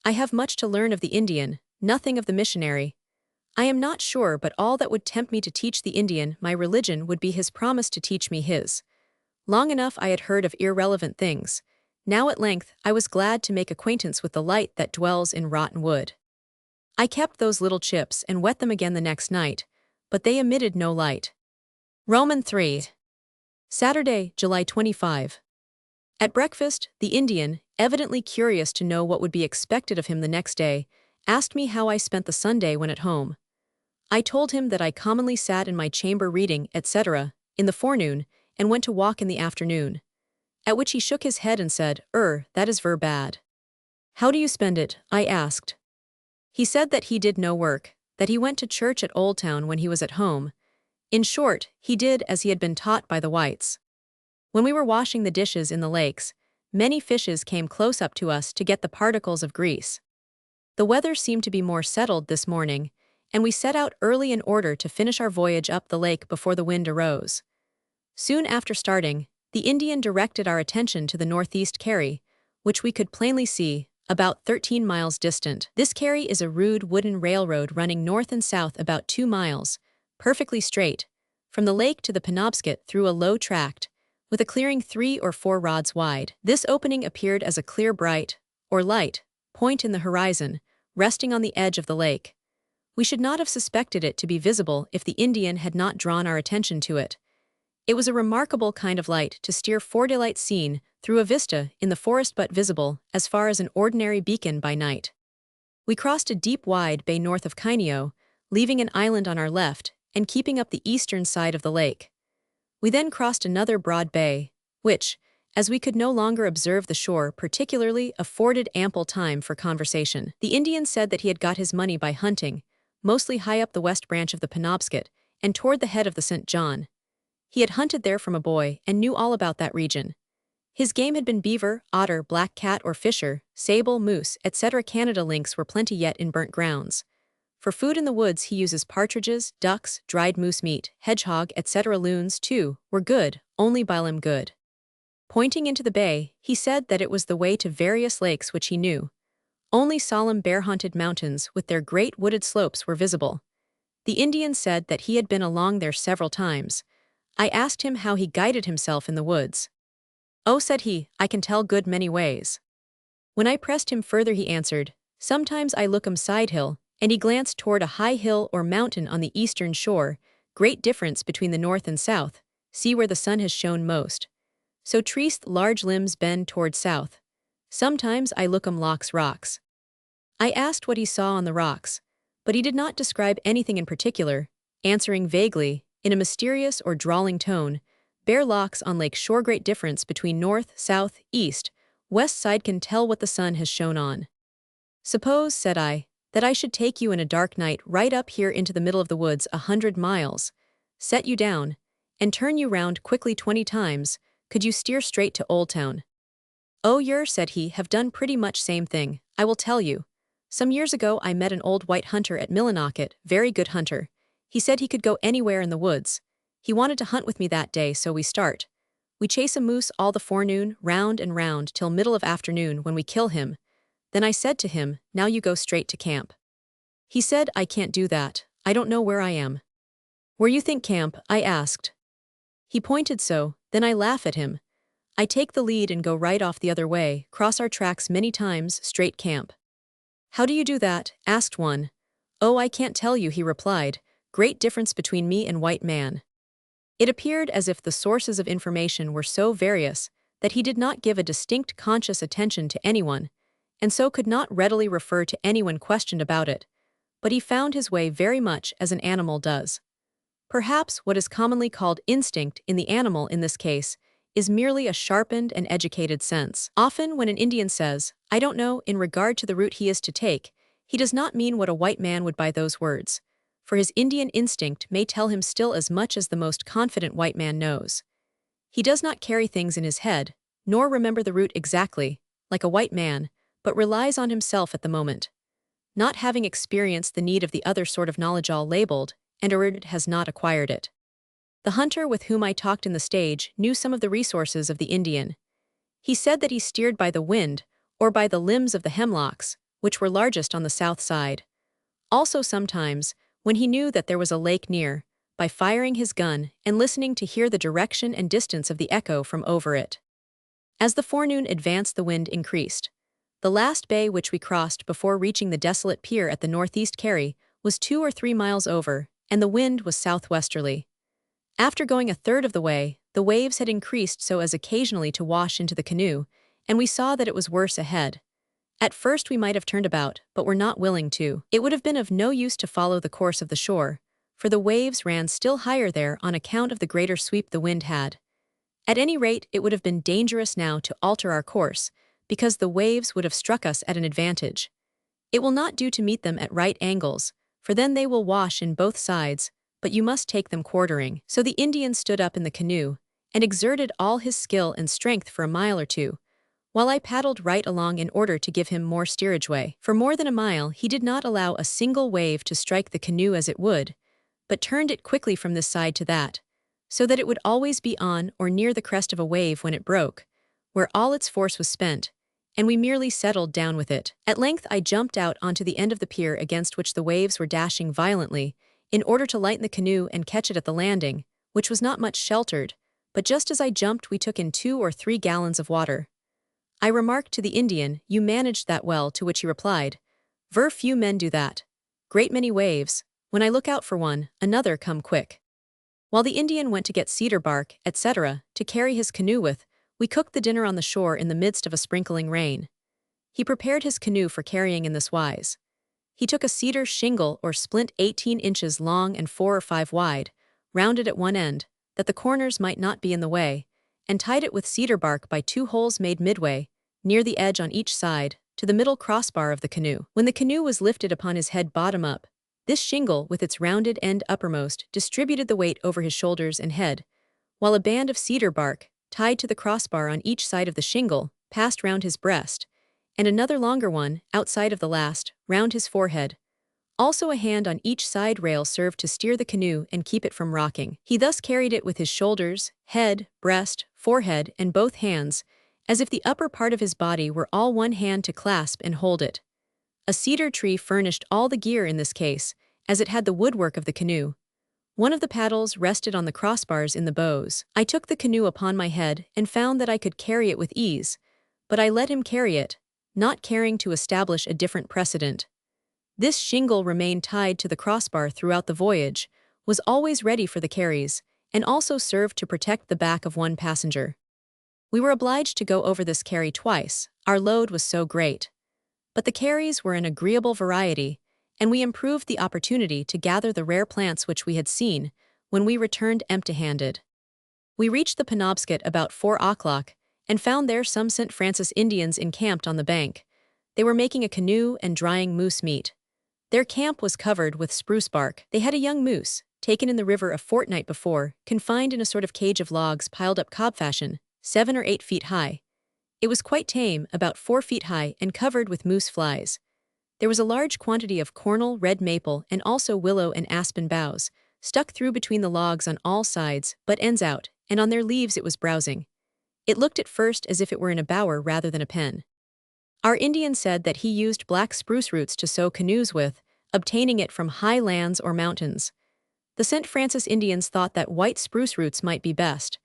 A: I have much to learn of the Indian, nothing of the missionary. I am not sure, but all that would tempt me to teach the Indian my religion would be his promise to teach me his. Long enough I had heard of irrelevant things. Now at length I was glad to make acquaintance with the light that dwells in rotten wood. I kept those little chips and wet them again the next night, but they emitted no light. Roman 3. Saturday, July 25. At breakfast, the Indian, evidently curious to know what would be expected of him the next day, asked me how I spent the Sunday when at home. I told him that I commonly sat in my chamber reading, etc., in the forenoon, and went to walk in the afternoon. At which he shook his head and said, that is ver bad. How do you spend it? I asked. He said that he did no work, that he went to church at Old Town when he was at home. In short, he did as he had been taught by the whites. When we were washing the dishes in the lakes, many fishes came close up to us to get the particles of grease. The weather seemed to be more settled this morning, and we set out early in order to finish our voyage up the lake before the wind arose. Soon after starting, the Indian directed our attention to the northeast carry, which we could plainly see, about 13 miles distant. This carry is a rude wooden railroad running north and south about 2 miles, perfectly straight, from the lake to the Penobscot through a low tract, with a clearing 3 or 4 rods wide. This opening appeared as a clear bright, or light, point in the horizon, resting on the edge of the lake. We should not have suspected it to be visible if the Indian had not drawn our attention to it. It was a remarkable kind of light to steer for daylight seen through a vista in the forest, but visible as far as an ordinary beacon by night. We crossed a deep wide bay north of Canoe, leaving an island on our left and keeping up the eastern side of the lake. We then crossed another broad bay, which, as we could no longer observe the shore particularly, afforded ample time for conversation. The Indian said that he had got his money by hunting, mostly high up the west branch of the Penobscot, and toward the head of the St. John. He had hunted there from a boy and knew all about that region. His game had been beaver, otter, black cat or fisher, sable, moose, etc. Canada lynx were plenty yet in burnt grounds. For food in the woods he uses partridges, ducks, dried moose meat, hedgehog, etc. Loons, too, were good, only bilim good. Pointing into the bay, he said that it was the way to various lakes which he knew. Only solemn bear-haunted mountains with their great wooded slopes were visible. The Indian said that he had been along there several times. I asked him how he guided himself in the woods. Oh, said he, I can tell good many ways. When I pressed him further he answered, sometimes I look side hill, and he glanced toward a high hill or mountain on the eastern shore, great difference between the north and south, see where the sun has shone most. So treest large limbs bend toward south. Sometimes I look locks rocks. I asked what he saw on the rocks, but he did not describe anything in particular, answering vaguely, in a mysterious or drawling tone, bare locks on lake shore, great difference between north, south, east, west side can tell what the sun has shone on. Suppose, said I, that I should take you in a dark night right up here into the middle of the woods 100 miles, set you down, and turn you round quickly 20 times, could you steer straight to Old Town? Oh, said he, have done pretty much same thing, I will tell you. Some years ago I met an old white hunter at Millinocket, very good hunter. He said he could go anywhere in the woods. He wanted to hunt with me that day, so we start. We chase a moose all the forenoon, round and round till middle of afternoon when we kill him. Then I said to him, now you go straight to camp. He said, I can't do that, I don't know where I am. Where you think camp? I asked. He pointed so, then I laugh at him. I take the lead and go right off the other way, cross our tracks many times, straight camp. How do you do that? Asked one. "Oh, I can't tell you," he replied. "Great difference between me and white man." It appeared as if the sources of information were so various that he did not give a distinct conscious attention to anyone, and so could not readily refer to anyone questioned about it, but he found his way very much as an animal does. Perhaps what is commonly called instinct in the animal in this case is merely a sharpened and educated sense. Often when an Indian says, "I don't know," in regard to the route he is to take, he does not mean what a white man would by those words, for his Indian instinct may tell him still as much as the most confident white man knows. He does not carry things in his head, nor remember the route exactly, like a white man, but relies on himself at the moment, not having experienced the need of the other sort of knowledge all labeled, and or has not acquired it. The hunter with whom I talked in the stage knew some of the resources of the Indian. He said that he steered by the wind, or by the limbs of the hemlocks, which were largest on the south side. Also sometimes, when he knew that there was a lake near, by firing his gun and listening to hear the direction and distance of the echo from over it. As the forenoon advanced, the wind increased. The last bay which we crossed before reaching the desolate pier at the northeast carry was 2 or 3 miles over, and the wind was southwesterly. After going a third of the way, the waves had increased so as occasionally to wash into the canoe, and we saw that it was worse ahead. At first we might have turned about, but were not willing to. It would have been of no use to follow the course of the shore, for the waves ran still higher there on account of the greater sweep the wind had. At any rate, it would have been dangerous now to alter our course, because the waves would have struck us at an advantage. It will not do to meet them at right angles, for then they will wash in both sides, but you must take them quartering. So the Indian stood up in the canoe, and exerted all his skill and strength for a mile or two, while I paddled right along in order to give him more steerage way. For more than a mile he did not allow a single wave to strike the canoe as it would, but turned it quickly from this side to that, so that it would always be on or near the crest of a wave when it broke, where all its force was spent, and we merely settled down with it. At length I jumped out onto the end of the pier against which the waves were dashing violently, in order to lighten the canoe and catch it at the landing, which was not much sheltered, but just as I jumped we took in 2 or 3 gallons of water. I remarked to the Indian, "You managed that well," to which he replied, "Ver few men do that. Great many waves. When I look out for one, another come quick." While the Indian went to get cedar bark, etc., to carry his canoe with, we cooked the dinner on the shore in the midst of a sprinkling rain. He prepared his canoe for carrying in this wise. He took a cedar shingle or splint 18 inches long and 4 or 5 wide, rounded at one end, that the corners might not be in the way, and tied it with cedar bark by 2 holes made midway, near the edge on each side, to the middle crossbar of the canoe. When the canoe was lifted upon his head bottom up, this shingle, with its rounded end uppermost, distributed the weight over his shoulders and head, while a band of cedar bark, tied to the crossbar on each side of the shingle, passed round his breast, and another longer one, outside of the last, round his forehead. Also a hand on each side rail served to steer the canoe and keep it from rocking. He thus carried it with his shoulders, head, breast, forehead, and both hands, as if the upper part of his body were all one hand to clasp and hold it. A cedar tree furnished all the gear in this case, as it had the woodwork of the canoe. One of the paddles rested on the crossbars in the bows. I took the canoe upon my head and found that I could carry it with ease, but I let him carry it, not caring to establish a different precedent. This shingle remained tied to the crossbar throughout the voyage, was always ready for the carries, and also served to protect the back of one passenger. We were obliged to go over this carry twice, our load was so great. But the carries were an agreeable variety, and we improved the opportunity to gather the rare plants which we had seen, when we returned empty-handed. We reached the Penobscot about 4 o'clock, and found there some St. Francis Indians encamped on the bank. They were making a canoe and drying moose meat. Their camp was covered with spruce bark. They had a young moose, taken in the river a fortnight before, confined in a sort of cage of logs piled up cob fashion, 7 or 8 feet high. It was quite tame, about 4 feet high, and covered with moose flies. There was a large quantity of cornel, red maple, and also willow and aspen boughs, stuck through between the logs on all sides, but ends out, and on their leaves it was browsing. It looked at first as if it were in a bower rather than a pen. Our Indian said that he used black spruce roots to sew canoes with, obtaining it from high lands or mountains. The St. Francis Indians thought that white spruce roots might be best,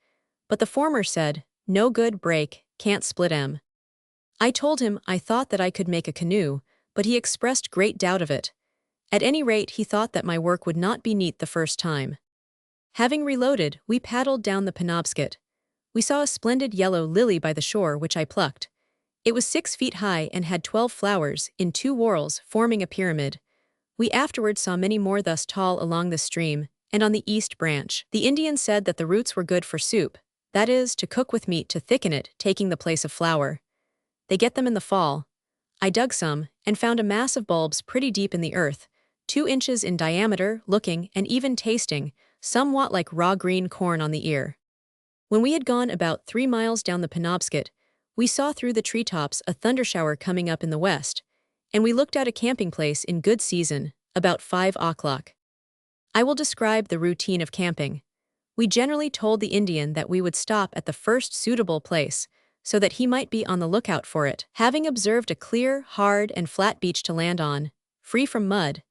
A: but the former said, "No good, break, can't split 'em." I told him I thought that I could make a canoe, but he expressed great doubt of it. At any rate, he thought that my work would not be neat the first time. Having reloaded, we paddled down the Penobscot. We saw a splendid yellow lily by the shore, which I plucked. It was 6 feet high and had 12 flowers, in 2 whorls, forming a pyramid. We afterwards saw many more thus tall along the stream, and on the east branch. The Indian said that the roots were good for soup, that is, to cook with meat to thicken it, taking the place of flour. They get them in the fall. I dug some, and found a mass of bulbs pretty deep in the earth, 2 inches in diameter, looking, and even tasting, somewhat like raw green corn on the ear. When we had gone about 3 miles down the Penobscot, we saw through the treetops a thundershower coming up in the west, and we looked out a camping place in good season, about 5 o'clock. I will describe the routine of camping. We generally told the Indian that we would stop at the first suitable place, so that he might be on the lookout for it. Having observed a clear, hard, and flat beach to land on, free from mud,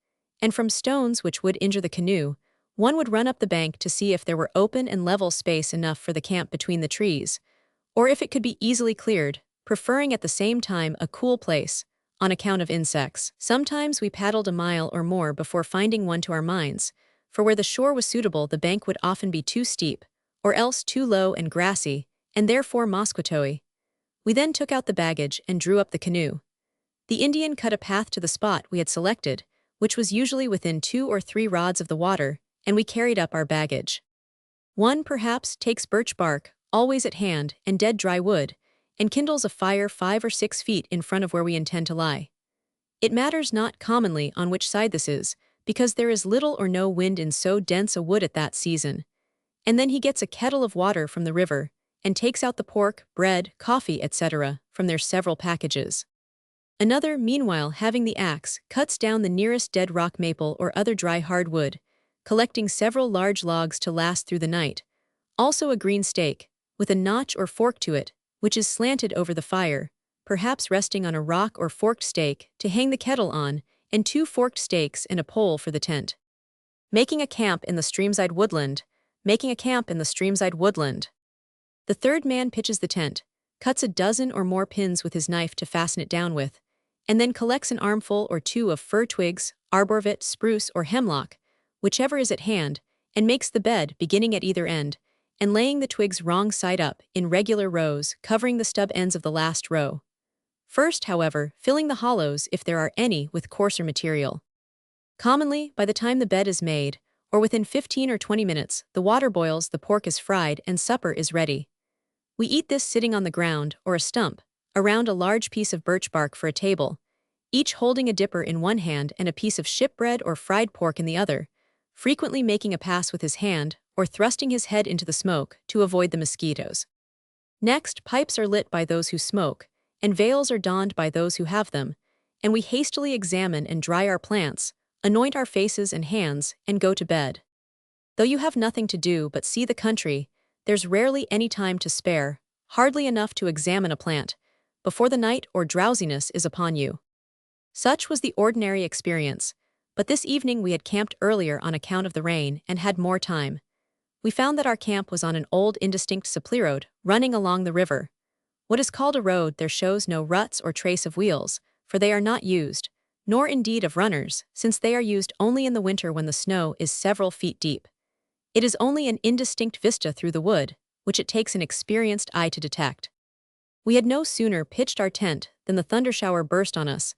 A: and from stones which would injure the canoe, one would run up the bank to see if there were open and level space enough for the camp between the trees, or if it could be easily cleared, preferring at the same time a cool place, on account of insects. Sometimes we paddled a mile or more before finding one to our minds, for where the shore was suitable the bank would often be too steep, or else too low and grassy, and therefore mosquitoey. We then took out the baggage and drew up the canoe. The Indian cut a path to the spot we had selected, which was usually within 2 or 3 rods of the water, and we carried up our baggage. One, perhaps, takes birch bark, always at hand, and dead dry wood, and kindles a fire 5 or 6 feet in front of where we intend to lie. It matters not commonly on which side this is, because there is little or no wind in so dense a wood at that season. And then he gets a kettle of water from the river, and takes out the pork, bread, coffee, etc., from their several packages. Another, meanwhile, having the axe, cuts down the nearest dead rock maple or other dry hardwood, collecting several large logs to last through the night, also a green stake, with a notch or fork to it, which is slanted over the fire, perhaps resting on a rock or forked stake, to hang the kettle on, and 2 forked stakes and a pole for the tent. Making a camp in the streamside woodland. Making a camp in the streamside woodland. The third man pitches the tent, cuts a dozen or more pins with his knife to fasten it down with, and then collects an armful or 2 of fir twigs, arborvitae, spruce, or hemlock, whichever is at hand, and makes the bed, beginning at either end, and laying the twigs wrong side up, in regular rows, covering the stub ends of the last row. First, however, filling the hollows, if there are any, with coarser material. Commonly, by the time the bed is made, or within 15 or 20 minutes, the water boils, the pork is fried, and supper is ready. We eat this sitting on the ground, or a stump, around a large piece of birch bark for a table, each holding a dipper in one hand and a piece of shipbread or fried pork in the other, frequently making a pass with his hand, or thrusting his head into the smoke, to avoid the mosquitoes. Next, pipes are lit by those who smoke, and veils are donned by those who have them, and we hastily examine and dry our plants, anoint our faces and hands, and go to bed. Though you have nothing to do but see the country, there's rarely any time to spare, hardly enough to examine a plant, before the night or drowsiness is upon you. Such was the ordinary experience, but this evening we had camped earlier on account of the rain and had more time. We found that our camp was on an old indistinct supply road running along the river. What is called a road there shows no ruts or trace of wheels, for they are not used, nor indeed of runners, since they are used only in the winter when the snow is several feet deep. It is only an indistinct vista through the wood, which it takes an experienced eye to detect. We had no sooner pitched our tent than the thundershower burst on us,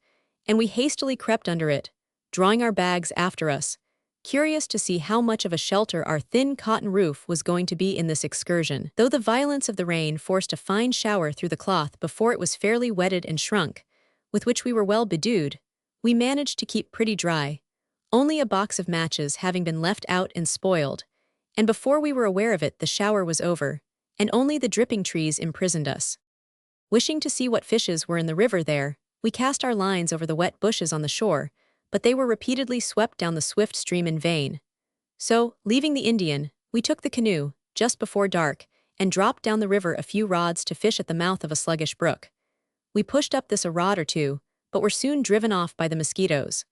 A: and we hastily crept under it, drawing our bags after us, curious to see how much of a shelter our thin cotton roof was going to be in this excursion. Though the violence of the rain forced a fine shower through the cloth before it was fairly wetted and shrunk, with which we were well bedewed, we managed to keep pretty dry, only a box of matches having been left out and spoiled, and before we were aware of it the shower was over, and only the dripping trees imprisoned us. Wishing to see what fishes were in the river there, we cast our lines over the wet bushes on the shore, but they were repeatedly swept down the swift stream in vain. So, leaving the Indian, we took the canoe, just before dark, and dropped down the river a few rods to fish at the mouth of a sluggish brook. We pushed up this a rod or two, but were soon driven off by the mosquitoes.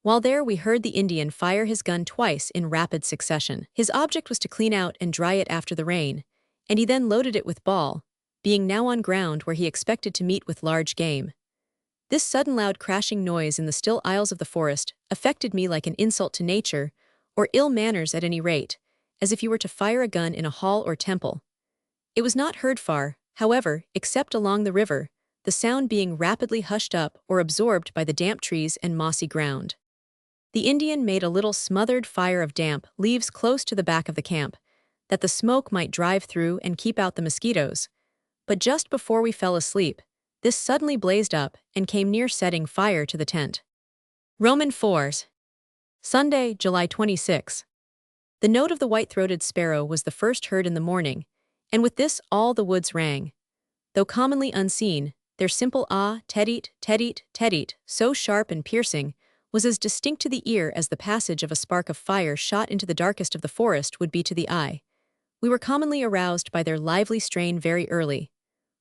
A: While there we heard the Indian fire his gun twice in rapid succession. His object was to clean out and dry it after the rain, and he then loaded it with ball, being now on ground where he expected to meet with large game. This sudden loud crashing noise in the still aisles of the forest affected me like an insult to nature, or ill manners at any rate, as if you were to fire a gun in a hall or temple. It was not heard far, however, except along the river, the sound being rapidly hushed up or absorbed by the damp trees and mossy ground. The Indian made a little smothered fire of damp leaves close to the back of the camp, that the smoke might drive through and keep out the mosquitoes. But just before we fell asleep, this suddenly blazed up and came near setting fire to the tent. Roman 4s. Sunday, July 26. The note of the white-throated sparrow was the first heard in the morning, and with this all the woods rang. Though commonly unseen, their simple ah, tet-eat, tet-eat, tet-eat, so sharp and piercing, was as distinct to the ear as the passage of a spark of fire shot into the darkest of the forest would be to the eye. We were commonly aroused by their lively strain very early.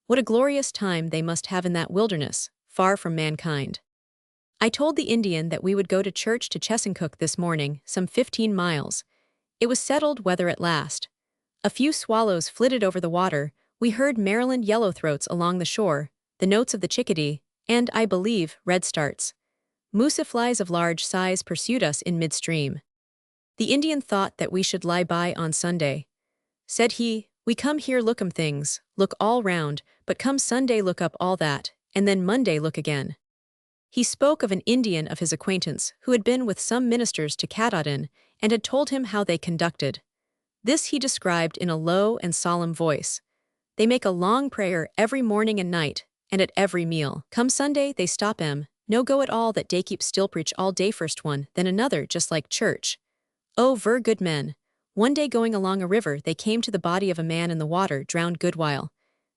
A: What a glorious time they must have in that wilderness, far from mankind. I told the Indian that we would go to church to Chesuncook this morning, some 15 miles. It was settled weather at last. A few swallows flitted over the water, we heard Maryland yellowthroats along the shore, the notes of the chickadee, and, I believe, redstarts. Mooseflies of large size pursued us in midstream. The Indian thought that we should lie by on Sunday. Said he, "We come here look 'em things, look all round, but come Sunday look up all that, and then Monday look again." He spoke of an Indian of his acquaintance who had been with some ministers to Katahdin and had told him how they conducted. This he described in a low and solemn voice. They make a long prayer every morning and night, and at every meal. Come Sunday they stop no go at all that day keep still preach all day first one, then another just like church. Oh, ver good men. One day going along a river they came to the body of a man in the water drowned good while.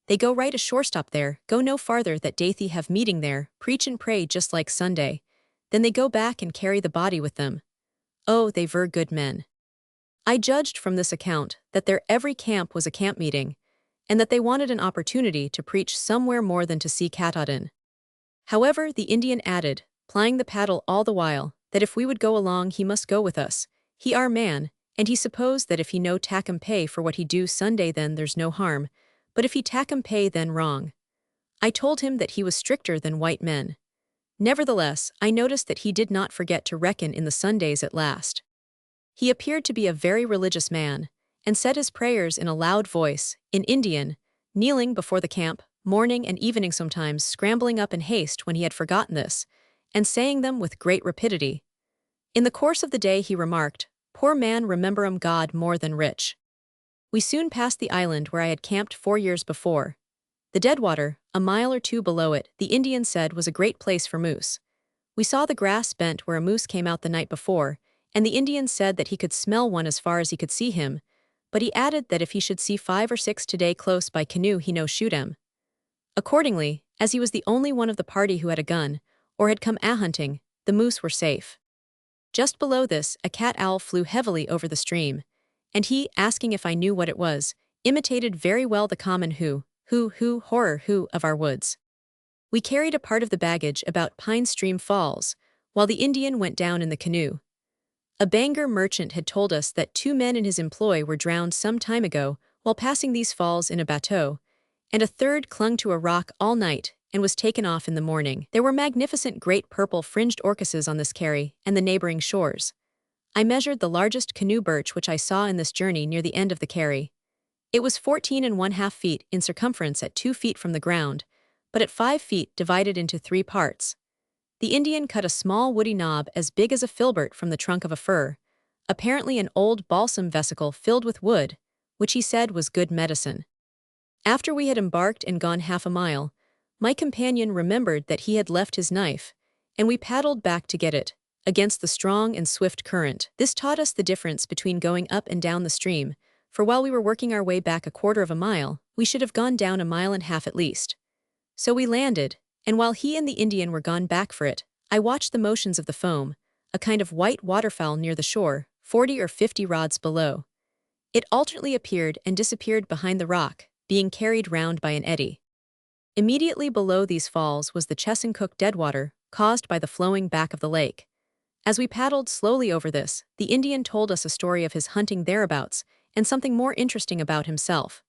A: They go right ashore stop there, go no farther that they have meeting there, preach and pray just like Sunday. Then they go back and carry the body with them. Oh, they ver good men. I judged from this account that their every camp was a camp meeting, and that they wanted an opportunity to preach somewhere more than to see Katahdin. However, the Indian added, plying the paddle all the while, that if we would go along he must go with us. He our man, and he supposed that if he no tack pay for what he do Sunday then there's no harm, but if he tack pay then wrong. I told him that he was stricter than white men. Nevertheless, I noticed that he did not forget to reckon in the Sundays at last. He appeared to be a very religious man, and said his prayers in a loud voice, in Indian, kneeling before the camp, morning and evening sometimes scrambling up in haste when he had forgotten this, and saying them with great rapidity. In the course of the day he remarked, "Poor man remember God more than rich." We soon passed the island where I had camped 4 years before. The Deadwater, a mile or two below it, the Indian said was a great place for moose. We saw the grass bent where a moose came out the night before, and the Indian said that he could smell one as far as he could see him, but he added that if he should see 5 or 6 today close by canoe he no shoot 'em. Accordingly, as he was the only one of the party who had a gun, or had come hunting, the moose were safe. Just below this, a cat-owl flew heavily over the stream, and he, asking if I knew what it was, imitated very well the common horror of our woods. We carried a part of the baggage about Pine Stream Falls, while the Indian went down in the canoe. A Bangor merchant had told us that 2 men in his employ were drowned some time ago while passing these falls in a bateau, and a third clung to a rock all night and was taken off in the morning. There were magnificent great purple-fringed orchises on this carry and the neighboring shores. I measured the largest canoe birch which I saw in this journey near the end of the carry. It was 14½ feet in circumference at 2 feet from the ground, but at 5 feet divided into 3 parts. The Indian cut a small woody knob as big as a filbert from the trunk of a fir, apparently an old balsam vesicle filled with wood, which he said was good medicine. After we had embarked and gone half a mile, my companion remembered that he had left his knife, and we paddled back to get it, against the strong and swift current. This taught us the difference between going up and down the stream, for while we were working our way back 1/4 mile, we should have gone down 1.5 miles at least. So we landed, and while he and the Indian were gone back for it, I watched the motions of the foam, a kind of white waterfowl near the shore, 40 or 50 rods below. It alternately appeared and disappeared behind the rock, being carried round by an eddy. Immediately below these falls was the Chesuncook Deadwater, caused by the flowing back of the lake. As we paddled slowly over this, the Indian told us a story of his hunting thereabouts, and something more interesting about himself.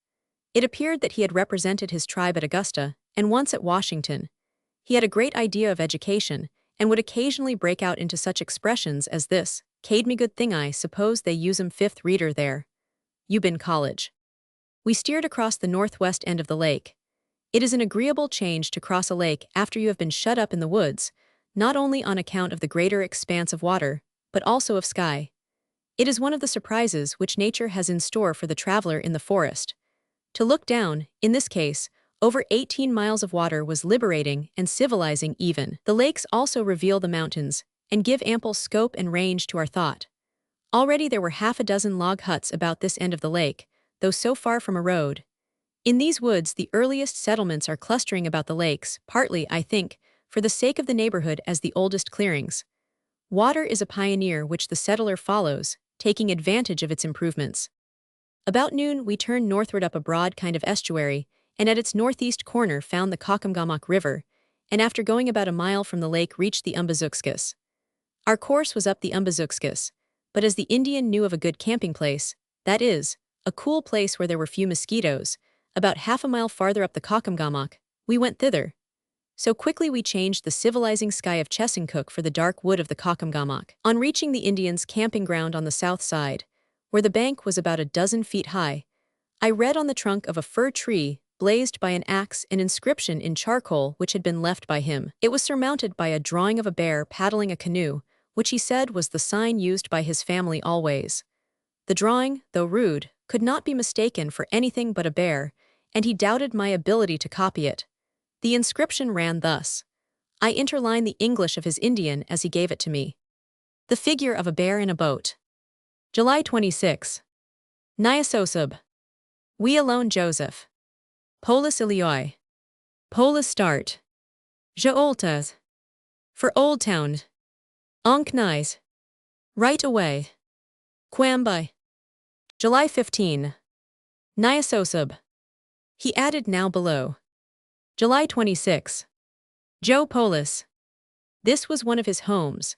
A: It appeared that he had represented his tribe at Augusta, and once at Washington. He had a great idea of education, and would occasionally break out into such expressions as this: "Cade me good thing I suppose they use 'em fifth reader there. You been college." We steered across the northwest end of the lake. It is an agreeable change to cross a lake after you have been shut up in the woods, not only on account of the greater expanse of water, but also of sky. It is one of the surprises which nature has in store for the traveler in the forest. To look down, in this case, over 18 miles of water was liberating and civilizing even. The lakes also reveal the mountains and give ample scope and range to our thought. Already there were half a dozen log huts about this end of the lake, though so far from a road. In these woods, the earliest settlements are clustering about the lakes, partly, I think, for the sake of the neighborhood as the oldest clearings. Water is a pioneer which the settler follows, taking advantage of its improvements. About noon, we turned northward up a broad kind of estuary, and at its northeast corner found the Caucomgomoc River, and after going about a mile from the lake reached the Umbazookskus. Our course was up the Umbazookskus, but as the Indian knew of a good camping place, that is, a cool place where there were few mosquitoes, about half a mile farther up the Caucomgomoc, we went thither. So quickly we changed the civilizing sky of Chesuncook for the dark wood of the Caucomgomoc. On reaching the Indians' camping ground on the south side, where the bank was about a dozen feet high, I read on the trunk of a fir tree, blazed by an axe, an inscription in charcoal which had been left by him. It was surmounted by a drawing of a bear paddling a canoe, which he said was the sign used by his family always. The drawing, though rude, could not be mistaken for anything but a bear, and he doubted my ability to copy it. The inscription ran thus. I interline the English of his Indian as he gave it to me. The figure of a bear in a boat. July 26. Nyasosub. We alone Joseph. Polis Ilioi. Polis start. Jaoltas. For Old Town. Onknais. Right away. Quambai. July 15. Nyasosub. He added now below. July 26. Joe Polis. This was one of his homes.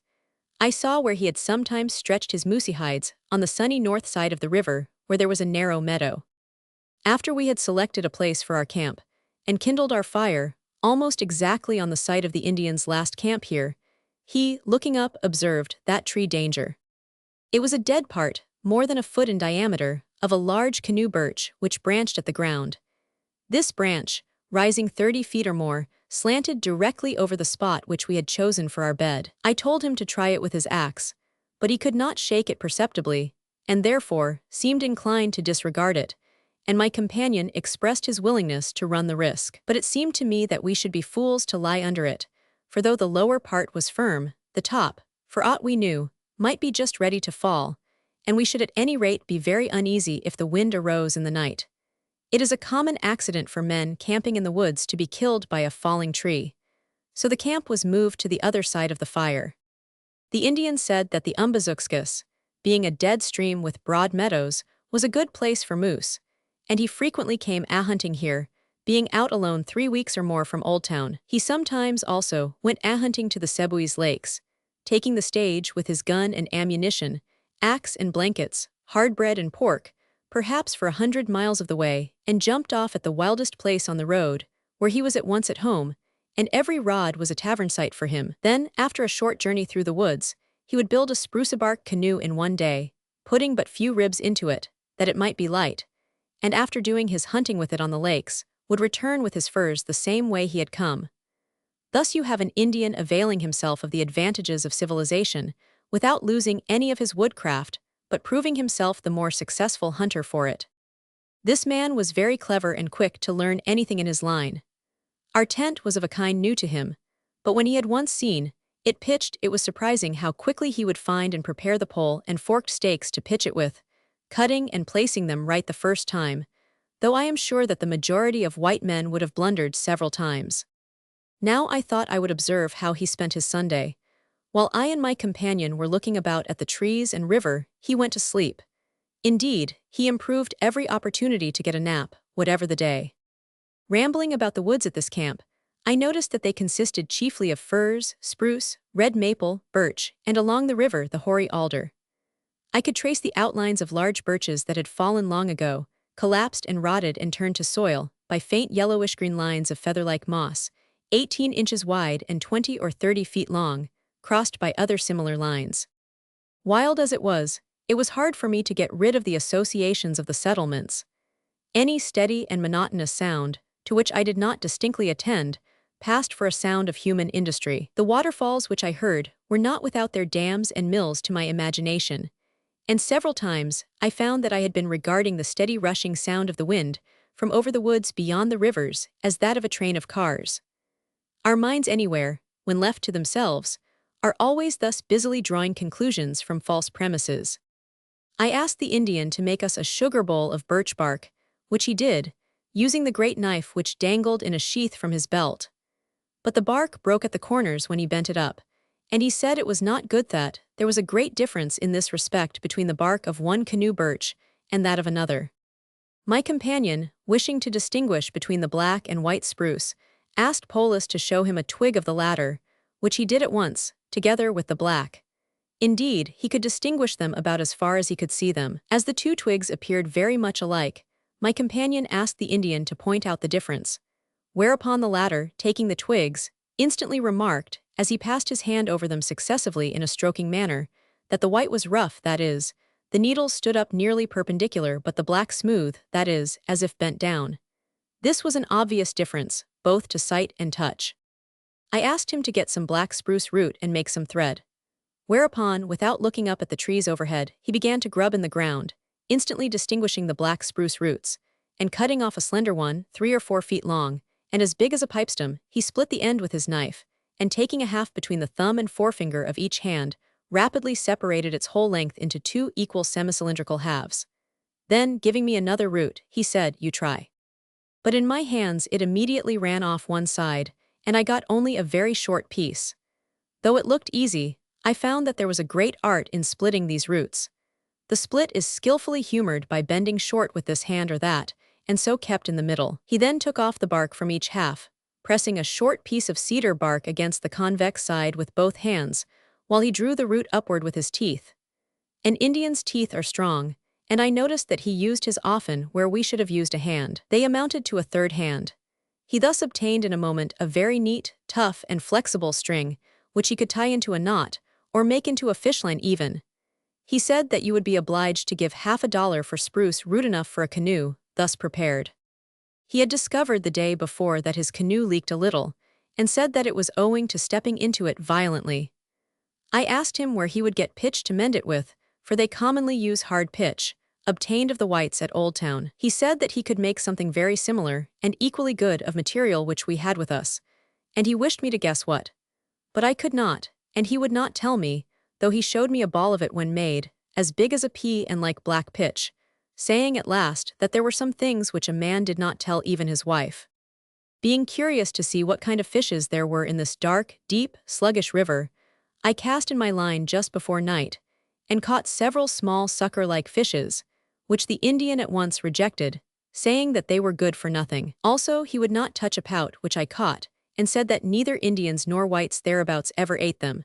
A: I saw where he had sometimes stretched his moosey hides on the sunny north side of the river where there was a narrow meadow. After we had selected a place for our camp and kindled our fire almost exactly on the site of the Indians' last camp here, he, looking up, observed that tree danger. It was a dead part, more than a foot in diameter, of a large canoe birch which branched at the ground. This branch, rising 30 feet or more, slanted directly over the spot which we had chosen for our bed. I told him to try it with his axe, but he could not shake it perceptibly, and therefore seemed inclined to disregard it, and my companion expressed his willingness to run the risk. But it seemed to me that we should be fools to lie under it, for though the lower part was firm, the top, for aught we knew, might be just ready to fall, and we should at any rate be very uneasy if the wind arose in the night. It is a common accident for men camping in the woods to be killed by a falling tree. So the camp was moved to the other side of the fire. The Indians said that the Umbazookskus, being a dead stream with broad meadows, was a good place for moose, and he frequently came a-hunting here, being out alone 3 weeks or more from Old Town. He sometimes also went a-hunting to the Sebuys Lakes, taking the stage with his gun and ammunition, axe and blankets, hard bread and pork, perhaps for 100 miles of the way, and jumped off at the wildest place on the road, where he was at once at home, and every rod was a tavern site for him. Then, after a short journey through the woods, he would build a spruce-bark canoe in one day, putting but few ribs into it, that it might be light, and after doing his hunting with it on the lakes, would return with his furs the same way he had come. Thus you have an Indian availing himself of the advantages of civilization, without losing any of his woodcraft, but proving himself the more successful hunter for it. This man was very clever and quick to learn anything in his line. Our tent was of a kind new to him, but when he had once seen it pitched, it was surprising how quickly he would find and prepare the pole and forked stakes to pitch it with, cutting and placing them right the first time, though I am sure that the majority of white men would have blundered several times. Now I thought I would observe how he spent his Sunday. While I and my companion were looking about at the trees and river, he went to sleep. Indeed, he improved every opportunity to get a nap, whatever the day. Rambling about the woods at this camp, I noticed that they consisted chiefly of firs, spruce, red maple, birch, and along the river the hoary alder. I could trace the outlines of large birches that had fallen long ago, collapsed and rotted and turned to soil, by faint yellowish-green lines of feather-like moss, 18 inches wide and 20 or 30 feet long, crossed by other similar lines. Wild as it was hard for me to get rid of the associations of the settlements. Any steady and monotonous sound, to which I did not distinctly attend, passed for a sound of human industry. The waterfalls which I heard were not without their dams and mills to my imagination, and several times I found that I had been regarding the steady rushing sound of the wind from over the woods beyond the rivers as that of a train of cars. Our minds anywhere, when left to themselves, are always thus busily drawing conclusions from false premises. I asked the Indian to make us a sugar bowl of birch bark, which he did, using the great knife which dangled in a sheath from his belt. But the bark broke at the corners when he bent it up, and he said it was not good that there was a great difference in this respect between the bark of one canoe birch and that of another. My companion, wishing to distinguish between the black and white spruce, asked Polis to show him a twig of the latter, which he did at once, together with the black. Indeed, he could distinguish them about as far as he could see them. As the two twigs appeared very much alike, my companion asked the Indian to point out the difference, whereupon the latter, taking the twigs, instantly remarked, as he passed his hand over them successively in a stroking manner, that the white was rough, that is, the needles stood up nearly perpendicular, but the black smooth, that is, as if bent down. This was an obvious difference, both to sight and touch. I asked him to get some black spruce root and make some thread. Whereupon, without looking up at the trees overhead, he began to grub in the ground, instantly distinguishing the black spruce roots, and cutting off a slender one, 3 or 4 feet long, and as big as a pipestem, he split the end with his knife, and taking a half between the thumb and forefinger of each hand, rapidly separated its whole length into 2 equal semicylindrical halves. Then, giving me another root, he said, "You try." But in my hands it immediately ran off one side, and I got only a very short piece. Though it looked easy, I found that there was a great art in splitting these roots. The split is skillfully humored by bending short with this hand or that, and so kept in the middle. He then took off the bark from each half, pressing a short piece of cedar bark against the convex side with both hands, while he drew the root upward with his teeth. An Indian's teeth are strong, and I noticed that he used his often where we should have used a hand. They amounted to a third hand. He thus obtained in a moment a very neat, tough, and flexible string, which he could tie into a knot, or make into a fishline even. He said that you would be obliged to give $50 for spruce root enough for a canoe, thus prepared. He had discovered the day before that his canoe leaked a little, and said that it was owing to stepping into it violently. I asked him where he would get pitch to mend it with, for they commonly use hard pitch, obtained of the whites at Old Town. He said that he could make something very similar and equally good of material which we had with us, and he wished me to guess what. But I could not, and he would not tell me, though he showed me a ball of it when made, as big as a pea and like black pitch, saying at last that there were some things which a man did not tell even his wife. Being curious to see what kind of fishes there were in this dark, deep, sluggish river, I cast in my line just before night, and caught several small sucker-like fishes, which the Indian at once rejected, saying that they were good for nothing. Also, he would not touch a pout which I caught, and said that neither Indians nor whites thereabouts ever ate them.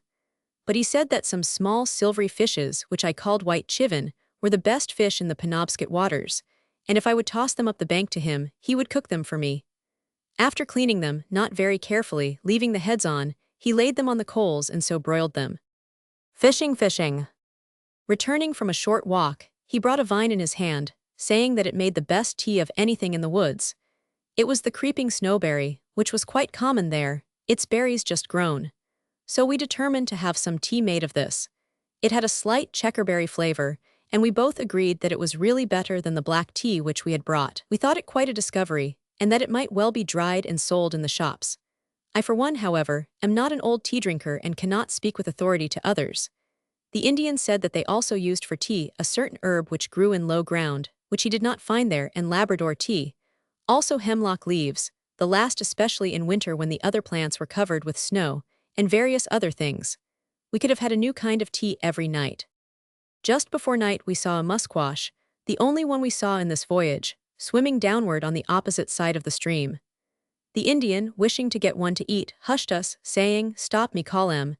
A: But he said that some small silvery fishes, which I called white chivin, were the best fish in the Penobscot waters, and if I would toss them up the bank to him, he would cook them for me. After cleaning them, not very carefully, leaving the heads on, he laid them on the coals and so broiled them. Fishing. Returning from a short walk, he brought a vine in his hand, saying that it made the best tea of anything in the woods. It was the creeping snowberry, which was quite common there, its berries just grown. So we determined to have some tea made of this. It had a slight checkerberry flavor, and we both agreed that it was really better than the black tea which we had brought. We thought it quite a discovery, and that it might well be dried and sold in the shops. I for one, however, am not an old tea drinker and cannot speak with authority to others. The Indian said that they also used for tea a certain herb which grew in low ground, which he did not find there, and Labrador tea, also hemlock leaves, the last especially in winter when the other plants were covered with snow, and various other things. We could have had a new kind of tea every night. Just before night we saw a musquash, the only one we saw in this voyage, swimming downward on the opposite side of the stream. The Indian, wishing to get one to eat, hushed us, saying, "Stop me, Kalem,"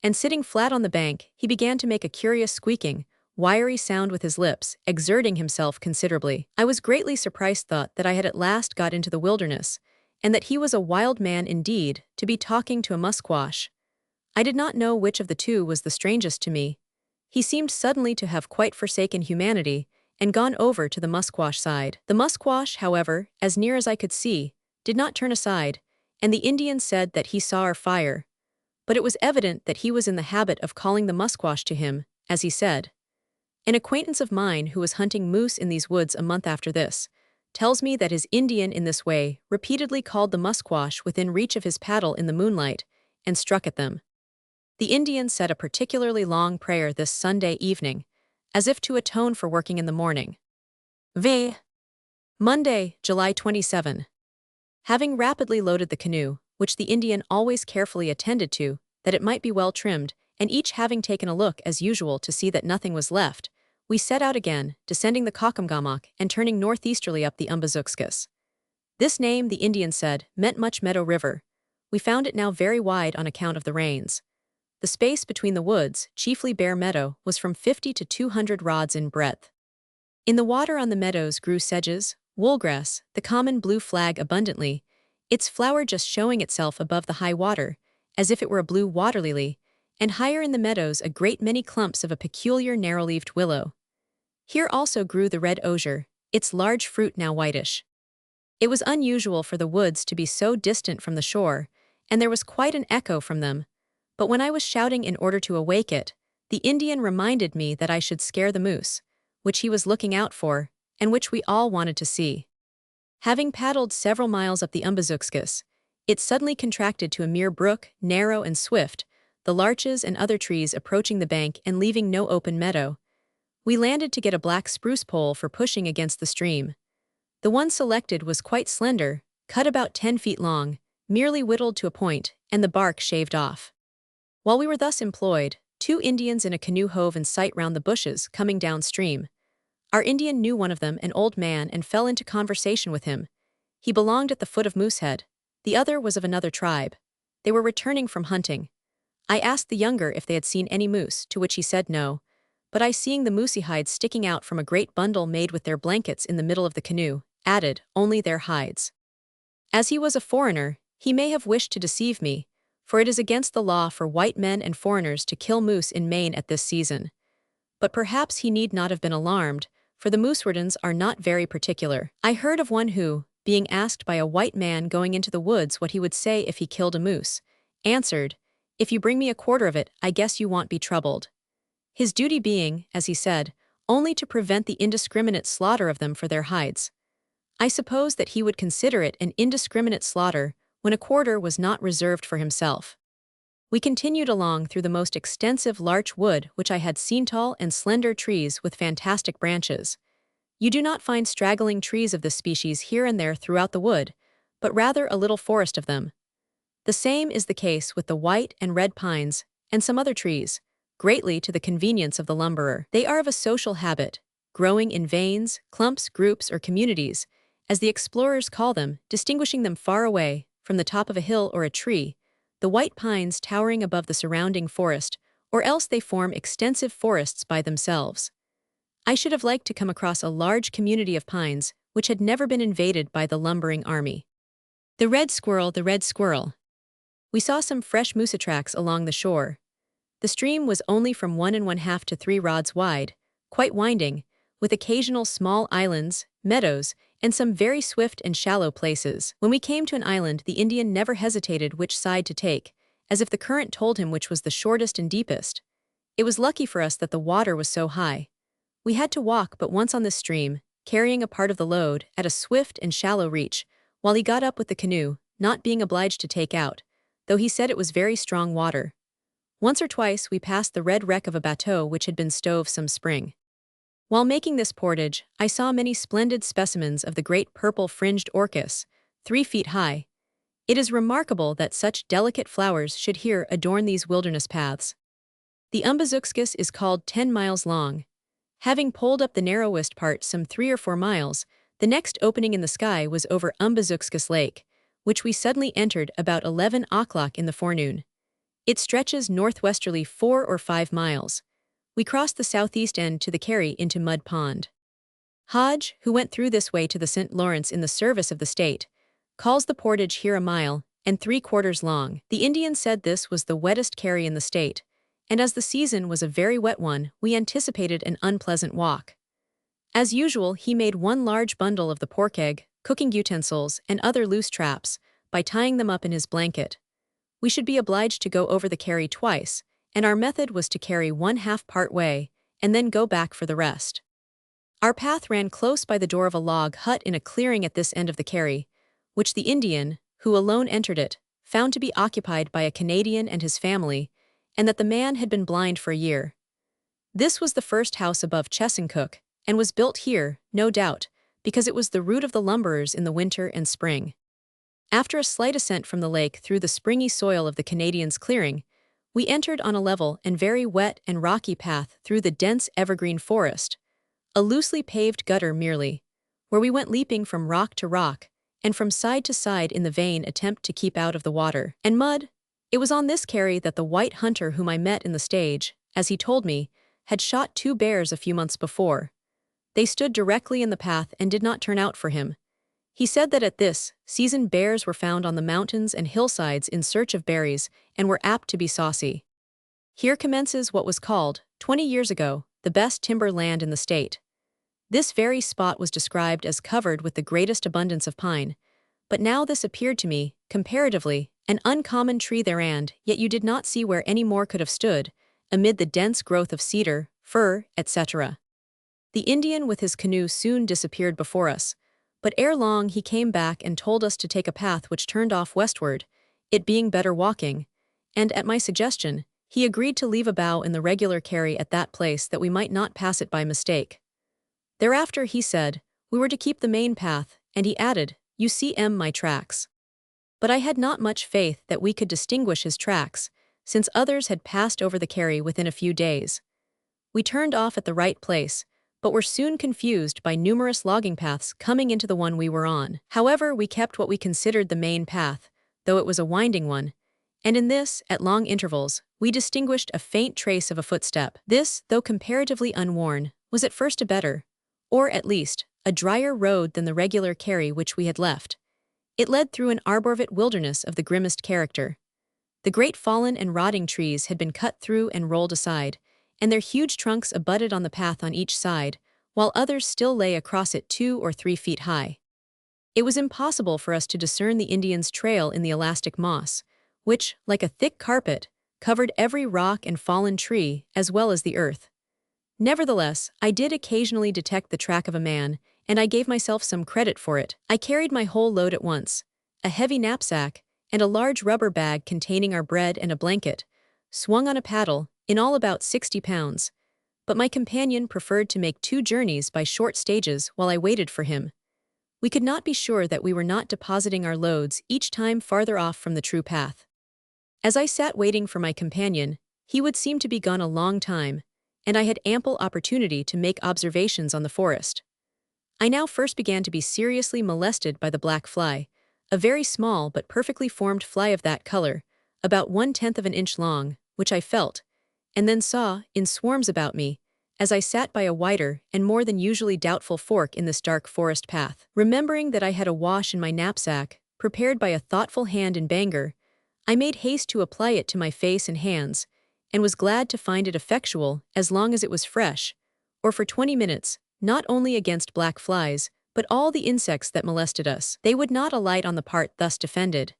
A: and sitting flat on the bank, he began to make a curious squeaking, wiry sound with his lips, exerting himself considerably. I was greatly surprised, thought that I had at last got into the wilderness, and that he was a wild man indeed to be talking to a musquash. I did not know which of the two was the strangest to me. He seemed suddenly to have quite forsaken humanity and gone over to the musquash side. The musquash, however, as near as I could see, did not turn aside, and the Indian said that he saw our fire. But it was evident that he was in the habit of calling the musquash to him, as he said. An acquaintance of mine who was hunting moose in these woods a month after this tells me that his Indian in this way repeatedly called the musquash within reach of his paddle in the moonlight and struck at them. The Indian said a particularly long prayer this Sunday evening, as if to atone for working in the morning. V. Monday, July 27. Having rapidly loaded the canoe, which the Indian always carefully attended to, that it might be well trimmed, and each having taken a look as usual to see that nothing was left, we set out again, descending the Caucomgomoc and turning northeasterly up the Umbazookskus. This name, the Indian said, meant Much Meadow River. We found it now very wide on account of the rains. The space between the woods, chiefly bare meadow, was from 50 to 200 rods in breadth. In the water on the meadows grew sedges, woolgrass, the common blue flag abundantly, its flower just showing itself above the high water, as if it were a blue water lily, and higher in the meadows a great many clumps of a peculiar narrow-leaved willow. Here also grew the red osier, its large fruit now whitish. It was unusual for the woods to be so distant from the shore, and there was quite an echo from them. But when I was shouting in order to awake it, the Indian reminded me that I should scare the moose, which he was looking out for, and which we all wanted to see. Having paddled several miles up the Umbazookskus, it suddenly contracted to a mere brook, narrow and swift, the larches and other trees approaching the bank and leaving no open meadow. We landed to get a black spruce pole for pushing against the stream. The one selected was quite slender, cut about 10 feet long, merely whittled to a point, and the bark shaved off. While we were thus employed, 2 Indians in a canoe hove in sight round the bushes coming downstream. Our Indian knew one of them, an old man, and fell into conversation with him. He belonged at the foot of Moosehead. The other was of another tribe. They were returning from hunting. I asked the younger if they had seen any moose, to which he said no, but I, seeing the moosey hides sticking out from a great bundle made with their blankets in the middle of the canoe, added, only their hides. As he was a foreigner, he may have wished to deceive me, for it is against the law for white men and foreigners to kill moose in Maine at this season. But perhaps he need not have been alarmed, for the moose wardens are not very particular. I heard of one who, being asked by a white man going into the woods what he would say if he killed a moose, answered, "If you bring me a quarter of it, I guess you won't be troubled." His duty being, as he said, only to prevent the indiscriminate slaughter of them for their hides. I suppose that he would consider it an indiscriminate slaughter when a quarter was not reserved for himself. We continued along through the most extensive larch wood which I had seen, tall and slender trees with fantastic branches. You do not find straggling trees of this species here and there throughout the wood, but rather a little forest of them. The same is the case with the white and red pines and some other trees, greatly to the convenience of the lumberer. They are of a social habit, growing in veins, clumps, groups, or communities, as the explorers call them, distinguishing them far away, from the top of a hill or a tree, the white pines towering above the surrounding forest, or else they form extensive forests by themselves. I should have liked to come across a large community of pines which had never been invaded by the lumbering army. The red squirrel, the red squirrel. We saw some fresh moose tracks along the shore. The stream was only from 1½ to 3 rods wide, quite winding, with occasional small islands, meadows, and some very swift and shallow places. When we came to an island, the Indian never hesitated which side to take, as if the current told him which was the shortest and deepest. It was lucky for us that the water was so high. We had to walk but once on this stream, carrying a part of the load, at a swift and shallow reach, while he got up with the canoe, not being obliged to take out, though he said it was very strong water. Once or twice we passed the red wreck of a bateau which had been stove some spring. While making this portage, I saw many splendid specimens of the great purple-fringed orchis, 3 feet high. It is remarkable that such delicate flowers should here adorn these wilderness paths. The Umbazookskus is called 10 miles long. Having poled up the narrowest part some 3 or 4 miles, the next opening in the sky was over Umbazookskus Lake, which we suddenly entered about 11 o'clock in the forenoon. It stretches northwesterly 4 or 5 miles. We crossed the southeast end to the carry into Mud Pond. Hodge, who went through this way to the St. Lawrence in the service of the state, calls the portage here 1.75 miles long. The Indian said this was the wettest carry in the state, and as the season was a very wet one, we anticipated an unpleasant walk. As usual, he made one large bundle of the pork egg, cooking utensils, and other loose traps by tying them up in his blanket. We should be obliged to go over the carry twice, and our method was to carry 1/2 part way and then go back for the rest. Our path ran close by the door of a log hut in a clearing at this end of the carry, which the Indian, who alone entered it, found to be occupied by a Canadian and his family, and that the man had been blind for a year. This was the first house above Chesuncook, and was built here, no doubt, because it was the route of the lumberers in the winter and spring. After a slight ascent from the lake through the springy soil of the Canadian's clearing, we entered on a level and very wet and rocky path through the dense evergreen forest, a loosely paved gutter merely, where we went leaping from rock to rock, and from side to side in the vain attempt to keep out of the water and mud. It was on this carry that the white hunter whom I met in the stage, as he told me, had shot 2 bears a few months before. They stood directly in the path and did not turn out for him. He said that at this season bears were found on the mountains and hillsides in search of berries and were apt to be saucy. Here commences what was called, 20 years ago, the best timber land in the state. This very spot was described as covered with the greatest abundance of pine, but now this appeared to me, comparatively, an uncommon tree therein, yet you did not see where any more could have stood, amid the dense growth of cedar, fir, etc. The Indian with his canoe soon disappeared before us, but ere long he came back and told us to take a path which turned off westward, it being better walking, and, at my suggestion, he agreed to leave a bough in the regular carry at that place that we might not pass it by mistake. Thereafter, he said, we were to keep the main path, and he added, "You see my tracks." But I had not much faith that we could distinguish his tracks, since others had passed over the carry within a few days. We turned off at the right place, but were soon confused by numerous logging paths coming into the one we were on. However, we kept what we considered the main path, though it was a winding one, and in this, at long intervals, we distinguished a faint trace of a footstep. This, though comparatively unworn, was at first a better, or at least, a drier road than the regular carry which we had left. It led through an arborvitae wilderness of the grimmest character. The great fallen and rotting trees had been cut through and rolled aside, and their huge trunks abutted on the path on each side, while others still lay across it 2 or 3 feet high. It was impossible for us to discern the Indian's trail in the elastic moss, which, like a thick carpet, covered every rock and fallen tree as well as the earth. Nevertheless, I did occasionally detect the track of a man, and I gave myself some credit for it. I carried my whole load at once, a heavy knapsack, and a large rubber bag containing our bread and a blanket, swung on a paddle, in all about 60 pounds, but my companion preferred to make 2 journeys by short stages while I waited for him. We could not be sure that we were not depositing our loads each time farther off from the true path. As I sat waiting for my companion, he would seem to be gone a long time, and I had ample opportunity to make observations on the forest. I now first began to be seriously molested by the black fly, a very small but perfectly formed fly of that color, about 1/10 of an inch long, which I felt, and then saw, in swarms about me, as I sat by a wider and more than usually doubtful fork in this dark forest path. Remembering that I had a wash in my knapsack, prepared by a thoughtful hand in Bangor, I made haste to apply it to my face and hands, and was glad to find it effectual as long as it was fresh, or for 20 minutes, not only against black flies, but all the insects that molested us. They would not alight on the part thus defended.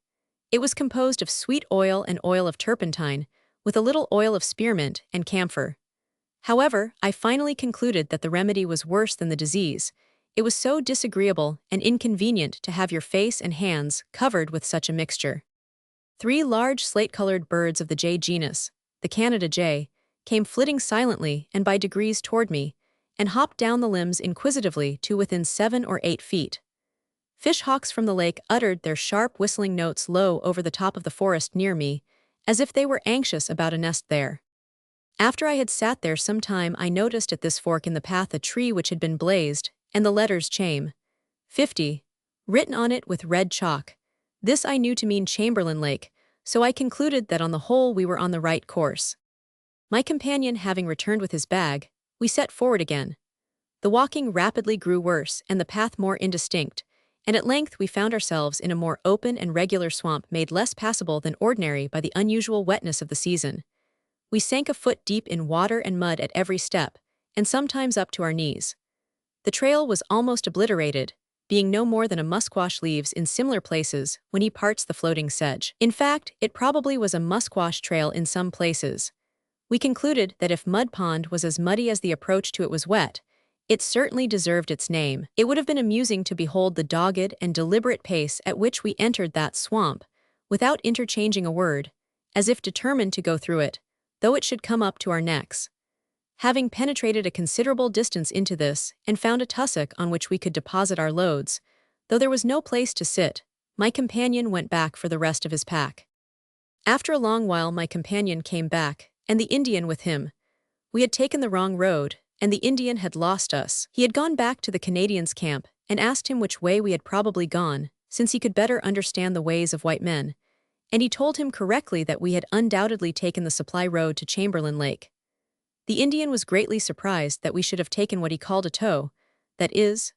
A: It was composed of sweet oil and oil of turpentine, with a little oil of spearmint and camphor. However, I finally concluded that the remedy was worse than the disease. It was so disagreeable and inconvenient to have your face and hands covered with such a mixture. 3 large slate-colored birds of the jay genus, the Canada jay, came flitting silently and by degrees toward me, and hopped down the limbs inquisitively to within 7 or 8 feet. Fish-hawks from the lake uttered their sharp whistling notes low over the top of the forest near me, as if they were anxious about a nest there. After I had sat there some time, I noticed at this fork in the path a tree which had been blazed, and the letters Cham. 50, written on it with red chalk. This I knew to mean Chamberlain Lake, so I concluded that on the whole we were on the right course. My companion having returned with his bag, we set forward again. The walking rapidly grew worse and the path more indistinct, and at length we found ourselves in a more open and regular swamp made less passable than ordinary by the unusual wetness of the season. We sank a foot deep in water and mud at every step, and sometimes up to our knees. The trail was almost obliterated, being no more than a musquash leaves in similar places when he parts the floating sedge. In fact, it probably was a musquash trail in some places. We concluded that if Mud Pond was as muddy as the approach to it was wet, it certainly deserved its name. It would have been amusing to behold the dogged and deliberate pace at which we entered that swamp, without interchanging a word, as if determined to go through it, though it should come up to our necks. Having penetrated a considerable distance into this and found a tussock on which we could deposit our loads, though there was no place to sit, my companion went back for the rest of his pack. After a long while my companion came back, and the Indian with him. We had taken the wrong road, and the Indian had lost us. He had gone back to the Canadians' camp and asked him which way we had probably gone, since he could better understand the ways of white men, and he told him correctly that we had undoubtedly taken the supply road to Chamberlain Lake. The Indian was greatly surprised that we should have taken what he called a tow, that is,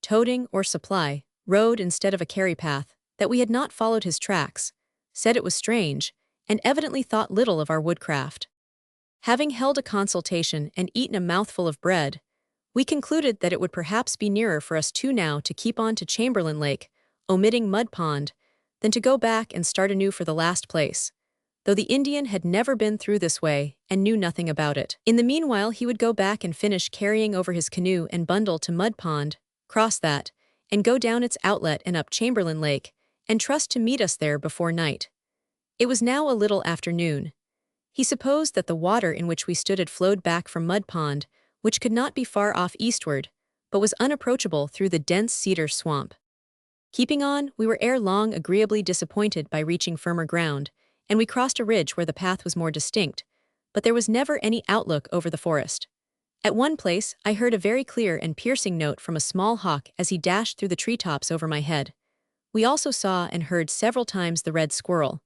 A: toting or supply, road instead of a carry path, that we had not followed his tracks, said it was strange, and evidently thought little of our woodcraft. Having held a consultation and eaten a mouthful of bread, we concluded that it would perhaps be nearer for us two now to keep on to Chamberlain Lake, omitting Mud Pond, than to go back and start anew for the last place, though the Indian had never been through this way and knew nothing about it. In the meanwhile he would go back and finish carrying over his canoe and bundle to Mud Pond, cross that, and go down its outlet and up Chamberlain Lake, and trust to meet us there before night. It was now a little after noon. He supposed that the water in which we stood had flowed back from Mud Pond, which could not be far off eastward, but was unapproachable through the dense cedar swamp. Keeping on, we were ere long agreeably disappointed by reaching firmer ground, and we crossed a ridge where the path was more distinct, but there was never any outlook over the forest. At one place, I heard a very clear and piercing note from a small hawk as he dashed through the treetops over my head. We also saw and heard several times the red squirrel.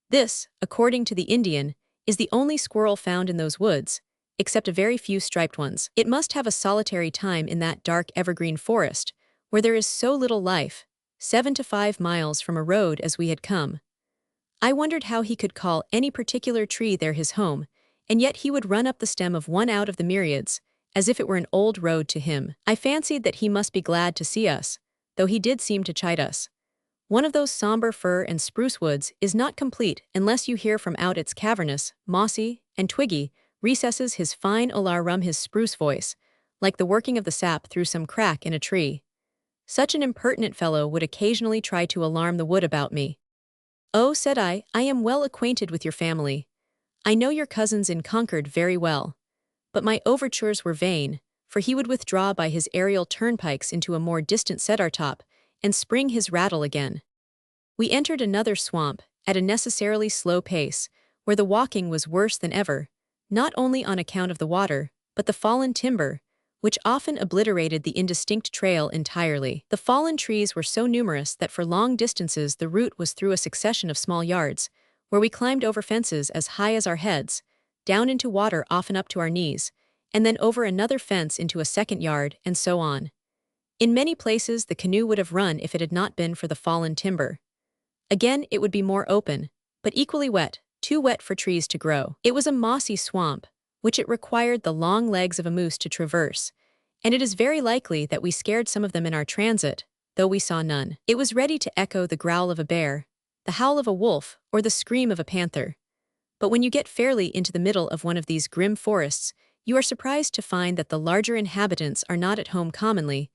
A: This, according to the Indian, is the only squirrel found in those woods, except a very few striped ones. It must have a solitary time in that dark evergreen forest, where there is so little life, 7 to 5 miles from a road as we had come. I wondered how he could call any particular tree there his home, and yet he would run up the stem of one out of the myriads, as if it were an old road to him. I fancied that he must be glad to see us, though he did seem to chide us. One of those somber fir and spruce woods is not complete unless you hear from out its cavernous, mossy, and twiggy recesses his fine alarum his spruce voice, like the working of the sap through some crack in a tree. Such an impertinent fellow would occasionally try to alarm the wood about me. "Oh," said I am well acquainted with your family. I know your cousins in Concord very well." But my overtures were vain, for he would withdraw by his aerial turnpikes into a more distant cedar top, and spring his rattle again. We entered another swamp, at a necessarily slow pace, where the walking was worse than ever, not only on account of the water, but the fallen timber, which often obliterated the indistinct trail entirely. The fallen trees were so numerous that for long distances the route was through a succession of small yards, where we climbed over fences as high as our heads, down into water often up to our knees, and then over another fence into a second yard, and so on. In many places the canoe would have run if it had not been for the fallen timber. Again it would be more open, but equally wet, too wet for trees to grow. It was a mossy swamp, which it required the long legs of a moose to traverse, and it is very likely that we scared some of them in our transit, though we saw none. It was ready to echo the growl of a bear, the howl of a wolf, or the scream of a panther. But when you get fairly into the middle of one of these grim forests, you are surprised to find that the larger inhabitants are not at home commonly,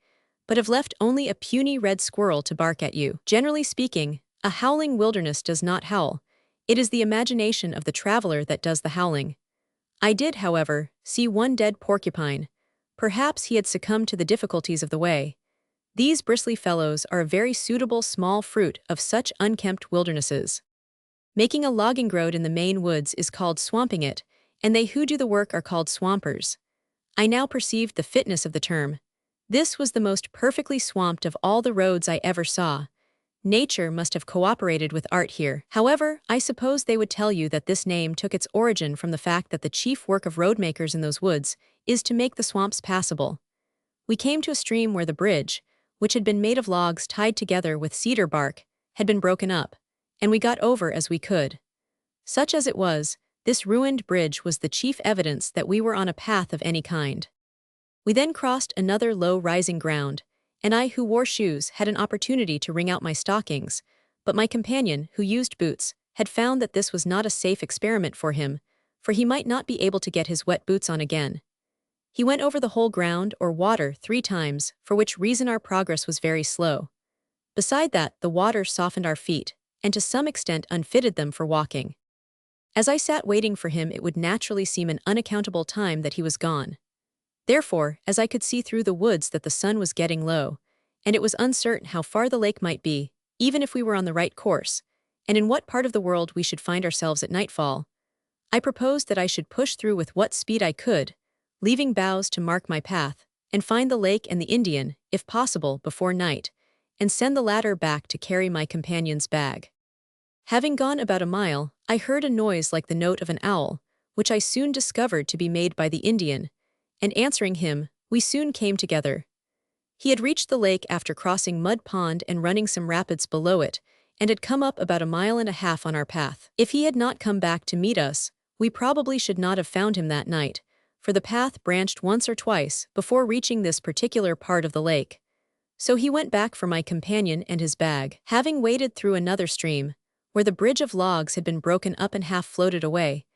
A: but have left only a puny red squirrel to bark at you. Generally speaking, a howling wilderness does not howl. It is the imagination of the traveler that does the howling. I did, however, see one dead porcupine. Perhaps he had succumbed to the difficulties of the way. These bristly fellows are a very suitable small fruit of such unkempt wildernesses. Making a logging road in the Maine woods is called swamping it, and they who do the work are called swampers. I now perceived the fitness of the term. This was the most perfectly swamped of all the roads I ever saw. Nature must have cooperated with art here. However, I suppose they would tell you that this name took its origin from the fact that the chief work of roadmakers in those woods is to make the swamps passable. We came to a stream where the bridge, which had been made of logs tied together with cedar bark, had been broken up, and we got over as we could. Such as it was, this ruined bridge was the chief evidence that we were on a path of any kind. We then crossed another low rising ground, and I who wore shoes had an opportunity to wring out my stockings, but my companion, who used boots, had found that this was not a safe experiment for him, for he might not be able to get his wet boots on again. He went over the whole ground or water 3 times, for which reason our progress was very slow. Beside that, the water softened our feet, and to some extent unfitted them for walking. As I sat waiting for him, it would naturally seem an unaccountable time that he was gone. Therefore, as I could see through the woods that the sun was getting low, and it was uncertain how far the lake might be, even if we were on the right course, and in what part of the world we should find ourselves at nightfall, I proposed that I should push through with what speed I could, leaving boughs to mark my path, and find the lake and the Indian, if possible, before night, and send the latter back to carry my companion's bag. Having gone about a mile, I heard a noise like the note of an owl, which I soon discovered to be made by the Indian, and answering him, we soon came together. He had reached the lake after crossing Mud Pond and running some rapids below it, and had come up about 1.5 miles on our path. If he had not come back to meet us, we probably should not have found him that night, for the path branched once or twice before reaching this particular part of the lake. So he went back for my companion and his bag. Having waded through another stream, where the bridge of logs had been broken up and half floated away,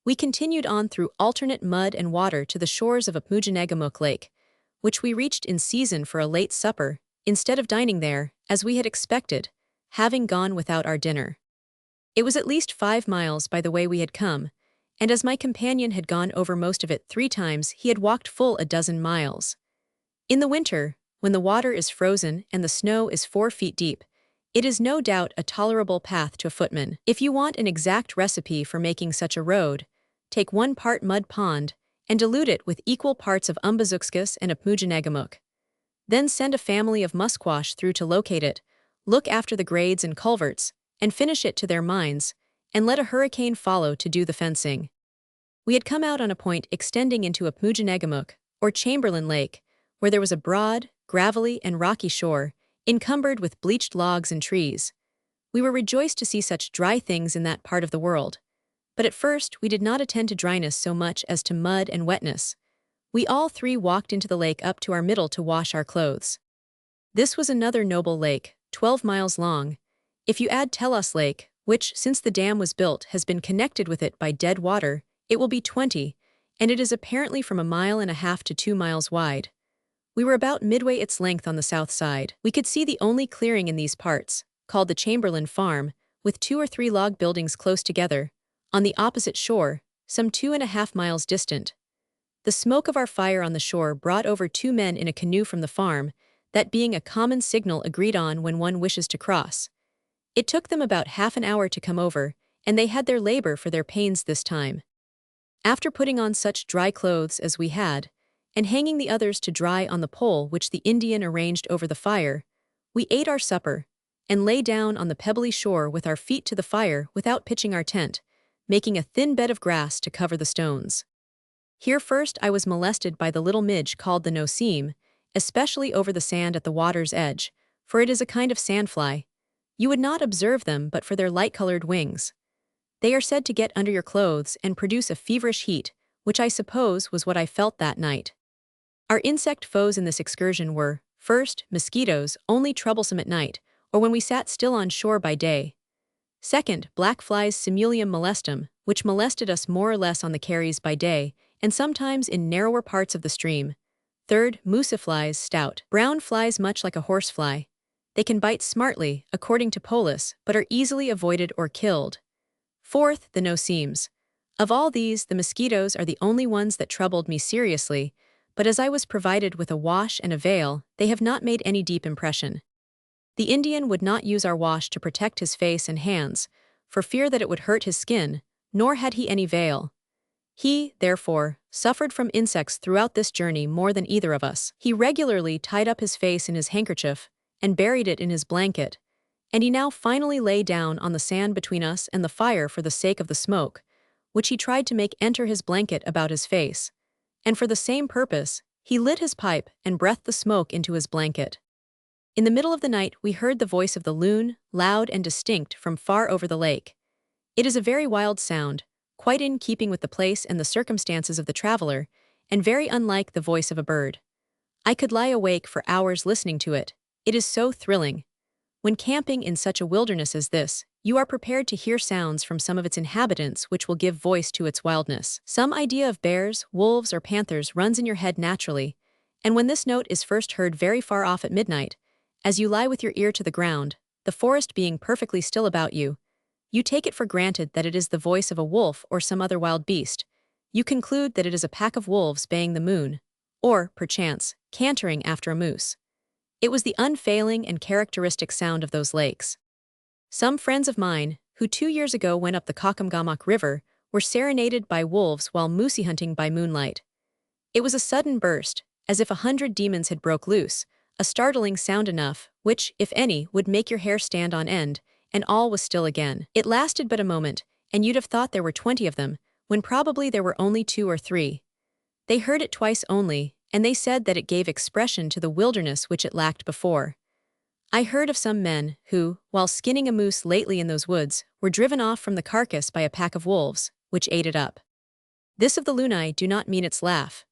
A: we continued on through alternate mud and water to the shores of Apmoojenegamook Lake, which we reached in season for a late supper, instead of dining there, as we had expected, having gone without our dinner. It was at least 5 miles by the way we had come, and as my companion had gone over most of it 3 times, he had walked full a dozen miles. In the winter, when the water is frozen and the snow is 4 feet deep, it is no doubt a tolerable path to a footman. If you want an exact recipe for making such a road, take 1 part Mud Pond and dilute it with equal parts of Umbazookskus and Apmoojenegamook. Then send a family of musquash through to locate it, look after the grades and culverts, and finish it to their minds, and let a hurricane follow to do the fencing. We had come out on a point extending into Apmoojenegamook, or Chamberlain Lake, where there was a broad, gravelly, and rocky shore, encumbered with bleached logs and trees. We were rejoiced to see such dry things in that part of the world, but at first we did not attend to dryness so much as to mud and wetness. We all 3 walked into the lake up to our middle to wash our clothes. This was another noble lake, 12 miles long. If you add Telos Lake, which, since the dam was built, has been connected with it by dead water, it will be 20, and it is apparently from 1.5 miles to 2 miles wide. We were about midway its length on the south side. We could see the only clearing in these parts, called the Chamberlain Farm, with 2 or 3 log buildings close together, on the opposite shore, some 2.5 miles distant. The smoke of our fire on the shore brought over 2 men in a canoe from the farm, that being a common signal agreed on when one wishes to cross. It took them about half an hour to come over, and they had their labor for their pains this time. After putting on such dry clothes as we had, and hanging the others to dry on the pole which the Indian arranged over the fire, we ate our supper, and lay down on the pebbly shore with our feet to the fire without pitching our tent, making a thin bed of grass to cover the stones. Here first I was molested by the little midge called the no-seam, especially over the sand at the water's edge, for it is a kind of sandfly. You would not observe them but for their light-colored wings. They are said to get under your clothes and produce a feverish heat, which I suppose was what I felt that night. Our insect foes in this excursion were, first, mosquitoes, only troublesome at night, or when we sat still on shore by day. Second, black flies Simulium molestum, which molested us more or less on the carries by day, and sometimes in narrower parts of the stream. Third, musiflies stout, brown flies much like a horsefly. They can bite smartly, according to Polis, but are easily avoided or killed. Fourth, the no-seams. Of all these, the mosquitoes are the only ones that troubled me seriously, but as I was provided with a wash and a veil, they have not made any deep impression. The Indian would not use our wash to protect his face and hands, for fear that it would hurt his skin, nor had he any veil. He, therefore, suffered from insects throughout this journey more than either of us. He regularly tied up his face in his handkerchief and buried it in his blanket, and he now finally lay down on the sand between us and the fire for the sake of the smoke, which he tried to make enter his blanket about his face, and for the same purpose, he lit his pipe and breathed the smoke into his blanket. In the middle of the night, we heard the voice of the loon, loud and distinct from far over the lake. It is a very wild sound, quite in keeping with the place and the circumstances of the traveler, and very unlike the voice of a bird. I could lie awake for hours listening to it. It is so thrilling. When camping in such a wilderness as this, you are prepared to hear sounds from some of its inhabitants which will give voice to its wildness. Some idea of bears, wolves, or panthers runs in your head naturally, and when this note is first heard very far off at midnight, as you lie with your ear to the ground, the forest being perfectly still about you, you take it for granted that it is the voice of a wolf or some other wild beast. You conclude that it is a pack of wolves baying the moon, or, perchance, cantering after a moose. It was the unfailing and characteristic sound of those lakes. Some friends of mine, who 2 years ago went up the Caucomgomoc River, were serenaded by wolves while moosey hunting by moonlight. It was a sudden burst, as if 100 demons had broke loose, a startling sound enough, which, if any, would make your hair stand on end, and all was still again. It lasted but a moment, and you'd have thought there were 20 of them, when probably there were only 2 or 3. They heard it twice only, and they said that it gave expression to the wilderness which it lacked before. I heard of some men who, while skinning a moose lately in those woods, were driven off from the carcass by a pack of wolves, which ate it up. This of the lunai do not mean its laugh,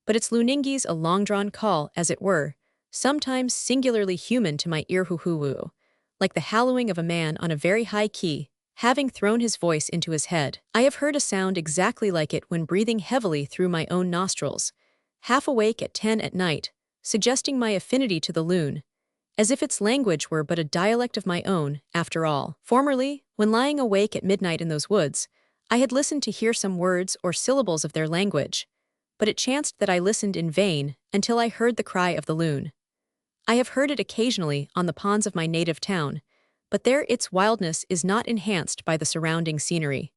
A: but its luningis a long-drawn call, as it were, sometimes singularly human to my ear hoo-hoo-woo, like the hallooing of a man on a very high key, having thrown his voice into his head. I have heard a sound exactly like it when breathing heavily through my own nostrils, half awake at 10 at night, suggesting my affinity to the loon, as if its language were but a dialect of my own, after all. Formerly, when lying awake at midnight in those woods, I had listened to hear some words or syllables of their language, but it chanced that I listened in vain until I heard the cry of the loon. I have heard it occasionally on the ponds of my native town, but there its wildness is not enhanced by the surrounding scenery.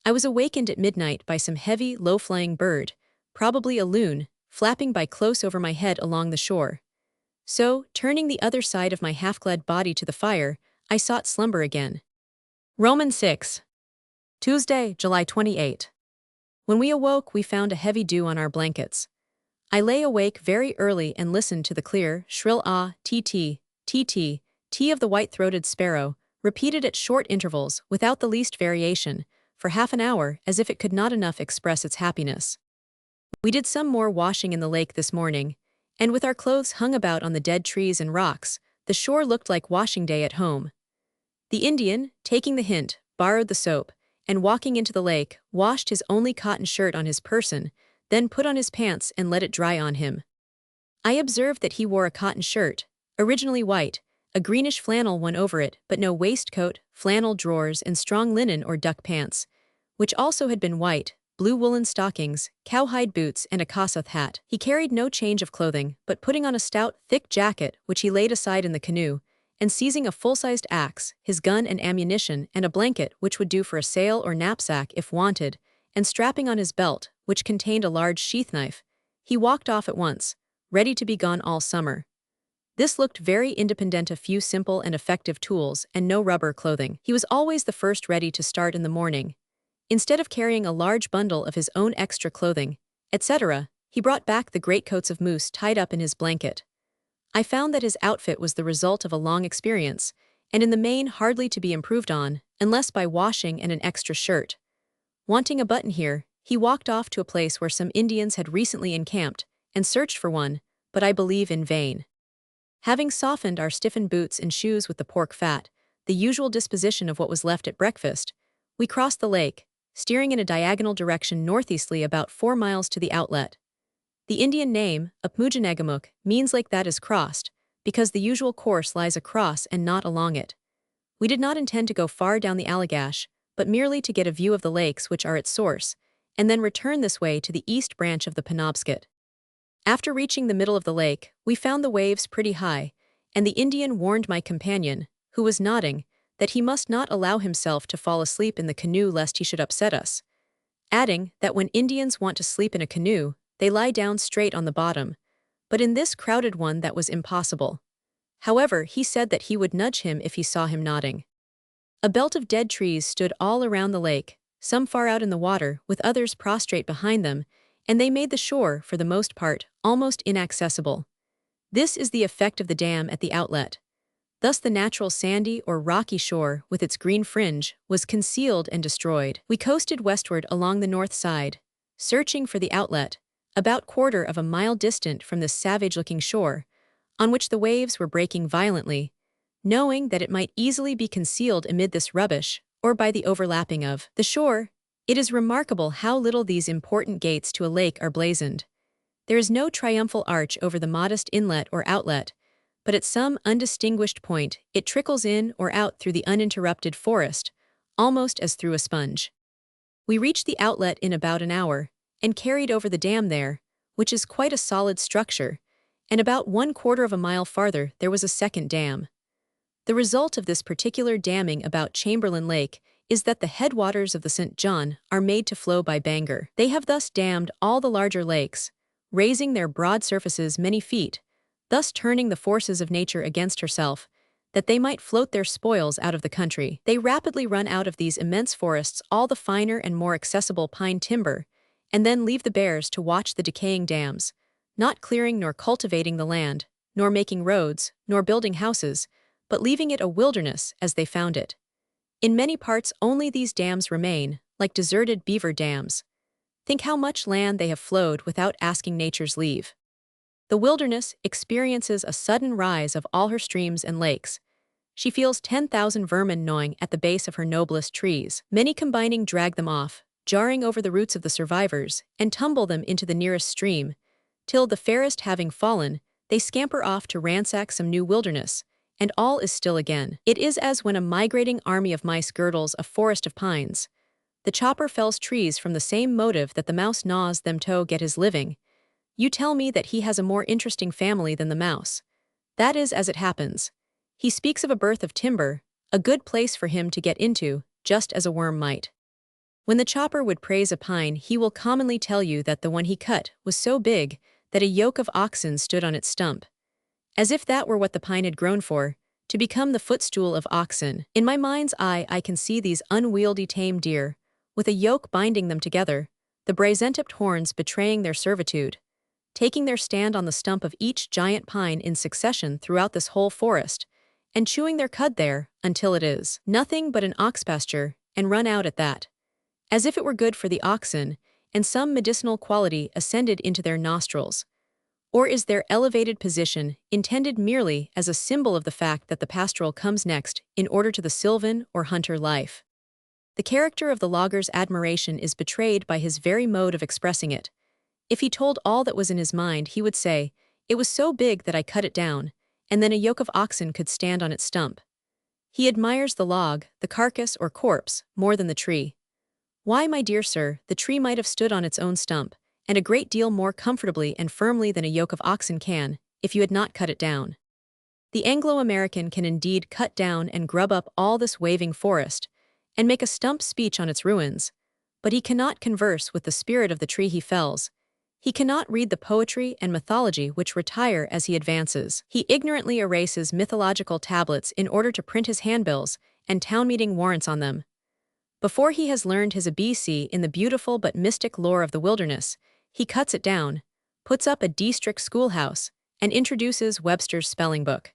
A: I was awakened at midnight by some heavy, low-flying bird, probably a loon, flapping by close over my head along the shore. So, turning the other side of my half-clad body to the fire, I sought slumber again. Romans 6. Tuesday, July 28. When we awoke, we found a heavy dew on our blankets. I lay awake very early and listened to the clear, shrill tt, tt of the white-throated sparrow, repeated at short intervals without the least variation, for half an hour, as if it could not enough express its happiness. We did some more washing in the lake this morning, and with our clothes hung about on the dead trees and rocks, the shore looked like washing day at home. The Indian, taking the hint, borrowed the soap, and walking into the lake, washed his only cotton shirt on his person, then put on his pants and let it dry on him. I observed that he wore a cotton shirt, originally white, a greenish flannel one over it, but no waistcoat, flannel drawers, and strong linen or duck pants, which also had been white, blue woolen stockings, cowhide boots, and a Kossuth hat. He carried no change of clothing, but putting on a stout, thick jacket, which he laid aside in the canoe, and seizing a full-sized axe, his gun and ammunition, and a blanket which would do for a sail or knapsack if wanted, and strapping on his belt, which contained a large sheath knife, he walked off at once, ready to be gone all summer. This looked very independent, a few simple and effective tools, and no rubber clothing. He was always the first ready to start in the morning. Instead of carrying a large bundle of his own extra clothing, etc., he brought back the greatcoats of moose tied up in his blanket. I found that his outfit was the result of a long experience, and in the main hardly to be improved on, unless by washing and an extra shirt. Wanting a button here, he walked off to a place where some Indians had recently encamped, and searched for one, but I believe in vain. Having softened our stiffened boots and shoes with the pork fat, the usual disposition of what was left at breakfast, we crossed the lake, steering in a diagonal direction northeasterly about 4 miles to the outlet. The Indian name, Upmujanegamuk, means lake that is crossed, because the usual course lies across and not along it. We did not intend to go far down the Allagash, but merely to get a view of the lakes which are its source, and then return this way to the east branch of the Penobscot. After reaching the middle of the lake, we found the waves pretty high, and the Indian warned my companion, who was nodding, that he must not allow himself to fall asleep in the canoe lest he should upset us, adding that when Indians want to sleep in a canoe, they lie down straight on the bottom, but in this crowded one that was impossible. However, he said that he would nudge him if he saw him nodding. A belt of dead trees stood all around the lake, some far out in the water, with others prostrate behind them, and they made the shore, for the most part, almost inaccessible. This is the effect of the dam at the outlet. Thus the natural sandy or rocky shore with its green fringe was concealed and destroyed. We coasted westward along the north side, searching for the outlet, about quarter of a mile distant from this savage-looking shore, on which the waves were breaking violently, knowing that it might easily be concealed amid this rubbish or by the overlapping of the shore. It is remarkable how little these important gates to a lake are blazoned. There is no triumphal arch over the modest inlet or outlet, but at some undistinguished point it trickles in or out through the uninterrupted forest, almost as through a sponge. We reached the outlet in about an hour, and carried over the dam there, which is quite a solid structure, and about 1/4 of a mile farther there was a second dam. The result of this particular damming about Chamberlain Lake is that the headwaters of the St. John are made to flow by Bangor. They have thus dammed all the larger lakes, raising their broad surfaces many feet, thus turning the forces of nature against herself, that they might float their spoils out of the country. They rapidly run out of these immense forests all the finer and more accessible pine timber, and then leave the bears to watch the decaying dams, not clearing nor cultivating the land, nor making roads, nor building houses, but leaving it a wilderness as they found it. In many parts only these dams remain, like deserted beaver dams. Think how much land they have flowed without asking nature's leave. The wilderness experiences a sudden rise of all her streams and lakes. She feels 10,000 vermin gnawing at the base of her noblest trees. Many combining drag them off, jarring over the roots of the survivors, and tumble them into the nearest stream, till, the fairest having fallen, they scamper off to ransack some new wilderness, and all is still again. It is as when a migrating army of mice girdles a forest of pines. The chopper fells trees from the same motive that the mouse gnaws them to get his living. You tell me that he has a more interesting family than the mouse. That is as it happens. He speaks of a birth of timber, a good place for him to get into, just as a worm might. When the chopper would praise a pine, he will commonly tell you that the one he cut was so big that a yoke of oxen stood on its stump. As if that were what the pine had grown for, to become the footstool of oxen. In my mind's eye I can see these unwieldy tame deer, with a yoke binding them together, the brazen-tipped horns betraying their servitude, taking their stand on the stump of each giant pine in succession throughout this whole forest, and chewing their cud there until it is nothing but an ox pasture, and run out at that, as if it were good for the oxen, and some medicinal quality ascended into their nostrils. Or is their elevated position intended merely as a symbol of the fact that the pastoral comes next in order to the sylvan or hunter life? The character of the logger's admiration is betrayed by his very mode of expressing it. If he told all that was in his mind, he would say, "It was so big that I cut it down, and then a yoke of oxen could stand on its stump." He admires the log, the carcass or corpse, more than the tree. Why, my dear sir, the tree might have stood on its own stump, and a great deal more comfortably and firmly than a yoke of oxen can, if you had not cut it down. The Anglo-American can indeed cut down and grub up all this waving forest, and make a stump speech on its ruins, but he cannot converse with the spirit of the tree he fells. He cannot read the poetry and mythology which retire as he advances. He ignorantly erases mythological tablets in order to print his handbills and town-meeting warrants on them. Before he has learned his ABC in the beautiful but mystic lore of the wilderness, he cuts it down, puts up a district schoolhouse, and introduces Webster's spelling book.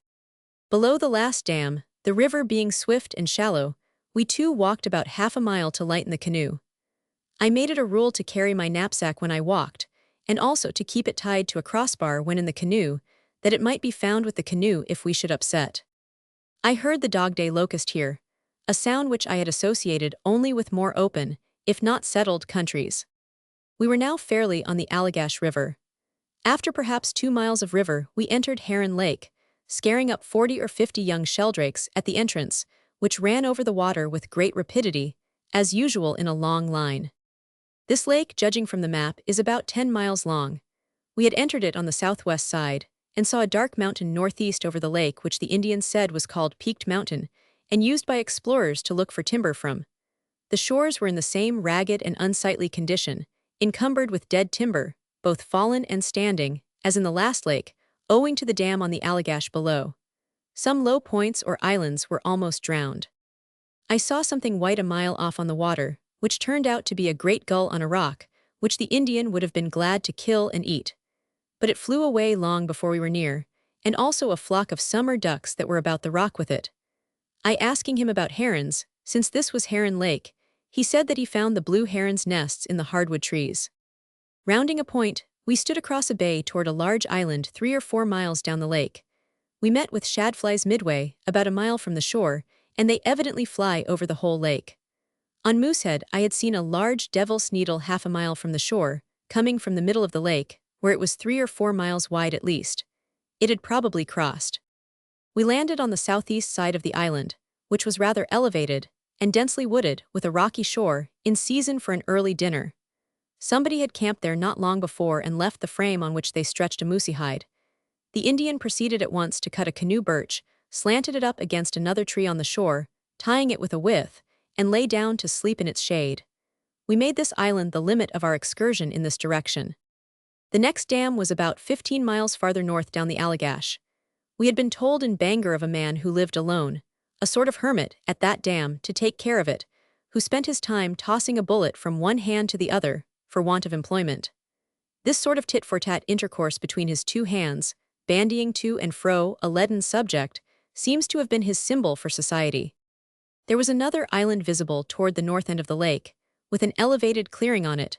A: Below the last dam, the river being swift and shallow, we too walked about half a mile to lighten the canoe. I made it a rule to carry my knapsack when I walked, and also to keep it tied to a crossbar when in the canoe, that it might be found with the canoe if we should upset. I heard the dog-day locust here, a sound which I had associated only with more open, if not settled, countries. We were now fairly on the Allagash River. After perhaps 2 miles of river, we entered Heron Lake, scaring up 40 or 50 young sheldrakes at the entrance, which ran over the water with great rapidity, as usual in a long line. This lake, judging from the map, is about 10 miles long. We had entered it on the southwest side, and saw a dark mountain northeast over the lake which the Indians said was called Peaked Mountain, and used by explorers to look for timber from. The shores were in the same ragged and unsightly condition, encumbered with dead timber, both fallen and standing, as in the last lake, owing to the dam on the Allagash below. Some low points or islands were almost drowned. I saw something white a mile off on the water, which turned out to be a great gull on a rock, which the Indian would have been glad to kill and eat. But it flew away long before we were near, and also a flock of summer ducks that were about the rock with it. I asking him about herons, since this was Heron Lake, he said that he found the blue heron's nests in the hardwood trees. Rounding a point, we stood across a bay toward a large island 3 or 4 miles down the lake. We met with shadflies midway, about a mile from the shore, and they evidently fly over the whole lake. On Moosehead, I had seen a large devil's needle half a mile from the shore, coming from the middle of the lake, where it was 3 or 4 miles wide at least. It had probably crossed. We landed on the southeast side of the island, which was rather elevated and densely wooded with a rocky shore, in season for an early dinner. Somebody had camped there not long before and left the frame on which they stretched a moosey hide. The Indian proceeded at once to cut a canoe birch, slanted it up against another tree on the shore, tying it with a withe, and lay down to sleep in its shade. We made this island the limit of our excursion in this direction. The next dam was about 15 miles farther north down the Allagash. We had been told in Bangor of a man who lived alone, a sort of hermit, at that dam to take care of it, who spent his time tossing a bullet from one hand to the other, for want of employment. This sort of tit-for-tat intercourse between his two hands, bandying to and fro a leaden subject, seems to have been his symbol for society. There was another island visible toward the north end of the lake, with an elevated clearing on it,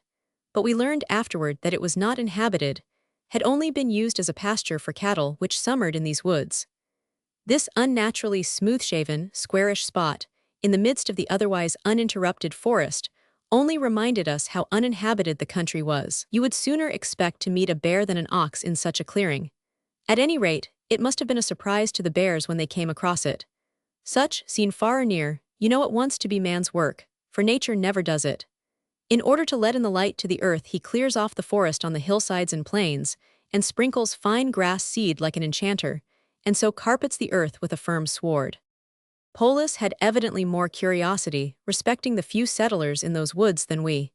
A: but we learned afterward that it was not inhabited, had only been used as a pasture for cattle which summered in these woods. This unnaturally smooth-shaven, squarish spot, in the midst of the otherwise uninterrupted forest, only reminded us how uninhabited the country was. You would sooner expect to meet a bear than an ox in such a clearing. At any rate, it must have been a surprise to the bears when they came across it. Such, seen far or near, you know at once to be man's work, for nature never does it. In order to let in the light to the earth, he clears off the forest on the hillsides and plains, and sprinkles fine grass seed like an enchanter, and so carpets the earth with a firm sward. Polis had evidently more curiosity respecting the few settlers in those woods than we.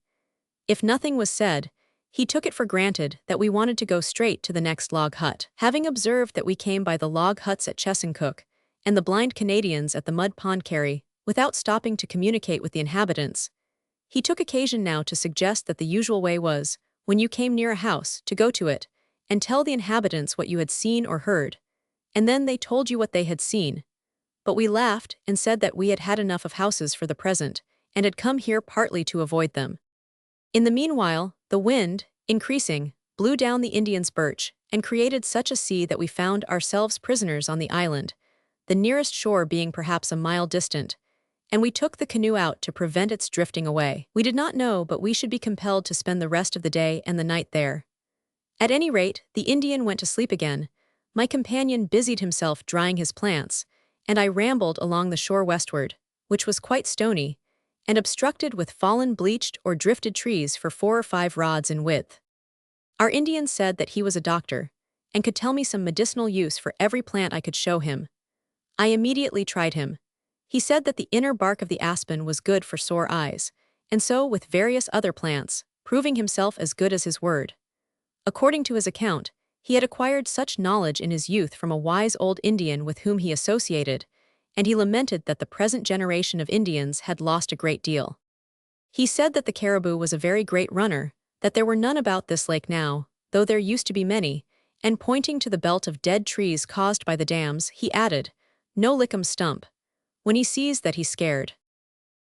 A: If nothing was said, he took it for granted that we wanted to go straight to the next log hut. Having observed that we came by the log huts at Chesuncook and the blind Canadians at the Mud Pond Carry, without stopping to communicate with the inhabitants, he took occasion now to suggest that the usual way was, when you came near a house, to go to it, and tell the inhabitants what you had seen or heard, and then they told you what they had seen. But we laughed and said that we had had enough of houses for the present, and had come here partly to avoid them. In the meanwhile, the wind, increasing, blew down the Indians' birch, and created such a sea that we found ourselves prisoners on the island, the nearest shore being perhaps a mile distant, and we took the canoe out to prevent its drifting away. We did not know but we should be compelled to spend the rest of the day and the night there. At any rate, the Indian went to sleep again, my companion busied himself drying his plants, and I rambled along the shore westward, which was quite stony, and obstructed with fallen bleached or drifted trees for 4 or 5 rods in width. Our Indian said that he was a doctor, and could tell me some medicinal use for every plant I could show him. I immediately tried him. He said that the inner bark of the aspen was good for sore eyes, and so with various other plants, proving himself as good as his word. According to his account, he had acquired such knowledge in his youth from a wise old Indian with whom he associated, and he lamented that the present generation of Indians had lost a great deal. He said that the caribou was a very great runner, that there were none about this lake now, though there used to be many, and pointing to the belt of dead trees caused by the dams, he added, "No lickum stump. When he sees that he's scared."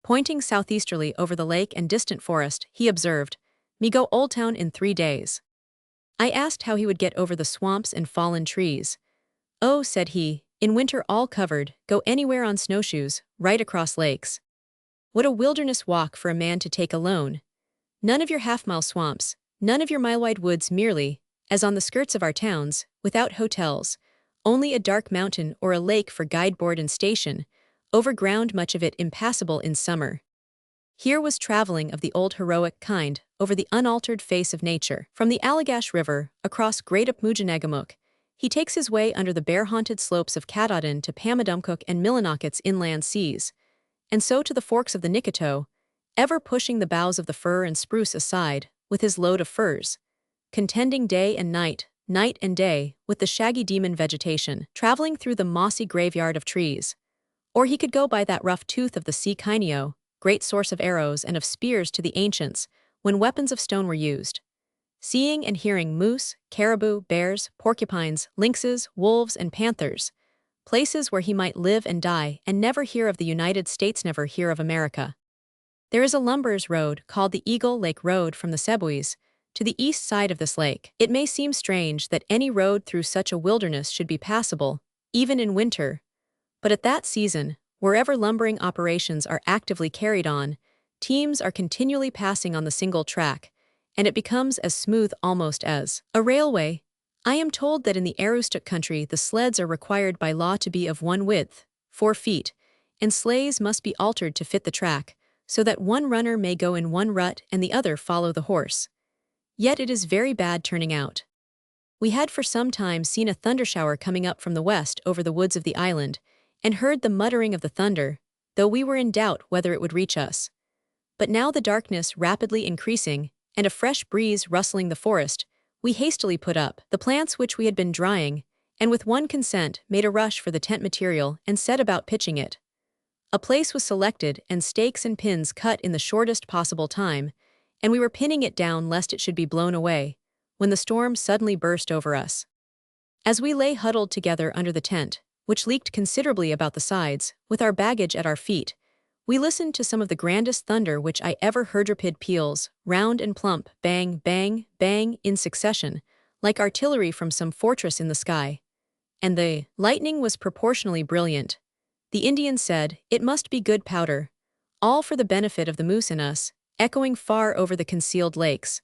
A: Pointing southeasterly over the lake and distant forest, he observed, "Me go Old Town in 3 days." I asked how he would get over the swamps and fallen trees. "Oh," said he, "in winter all covered, go anywhere on snowshoes, right across lakes." What a wilderness walk for a man to take alone. None of your half-mile swamps, none of your mile-wide woods merely, as on the skirts of our towns, without hotels, only a dark mountain or a lake for guide-board and station, over ground much of it impassable in summer. Here was traveling of the old heroic kind over the unaltered face of nature. From the Allagash River, across Great Upmugenagamuk, he takes his way under the bear-haunted slopes of Katahdin to Pamadumcook and Millinocket's inland seas, and so to the forks of the Nicoto, ever pushing the boughs of the fir and spruce aside with his load of furs, contending day and night, night and day, with the shaggy demon vegetation, traveling through the mossy graveyard of trees. Or he could go by that rough tooth of the sea Kainio, great source of arrows and of spears to the ancients, when weapons of stone were used. seeing and hearing moose, caribou, bears, porcupines, lynxes, wolves, and panthers, places where he might live and die and never hear of the United States, never hear of America. There is a lumberers road called the Eagle Lake Road from the Cebues to the east side of this lake. It may seem strange that any road through such a wilderness should be passable, even in winter, but at that season, wherever lumbering operations are actively carried on, teams are continually passing on the single track, and it becomes as smooth almost as a railway. I am told that in the Aroostook country the sleds are required by law to be of one width, 4 feet, and sleighs must be altered to fit the track, so that one runner may go in one rut and the other follow the horse. Yet it is very bad turning out. We had for some time seen a thundershower coming up from the west over the woods of the island, and heard the muttering of the thunder, though we were in doubt whether it would reach us. But now the darkness rapidly increasing, and a fresh breeze rustling the forest, we hastily put up the plants which we had been drying, and with one consent made a rush for the tent material and set about pitching it. A place was selected and stakes and pins cut in the shortest possible time, and we were pinning it down lest it should be blown away, when the storm suddenly burst over us. As we lay huddled together under the tent, which leaked considerably about the sides, with our baggage at our feet, we listened to some of the grandest thunder which I ever heard. Rapid peals, round and plump, bang, bang, bang, in succession, like artillery from some fortress in the sky. And the lightning was proportionally brilliant. The Indian said, "It must be good powder," all for the benefit of the moose and us, echoing far over the concealed lakes.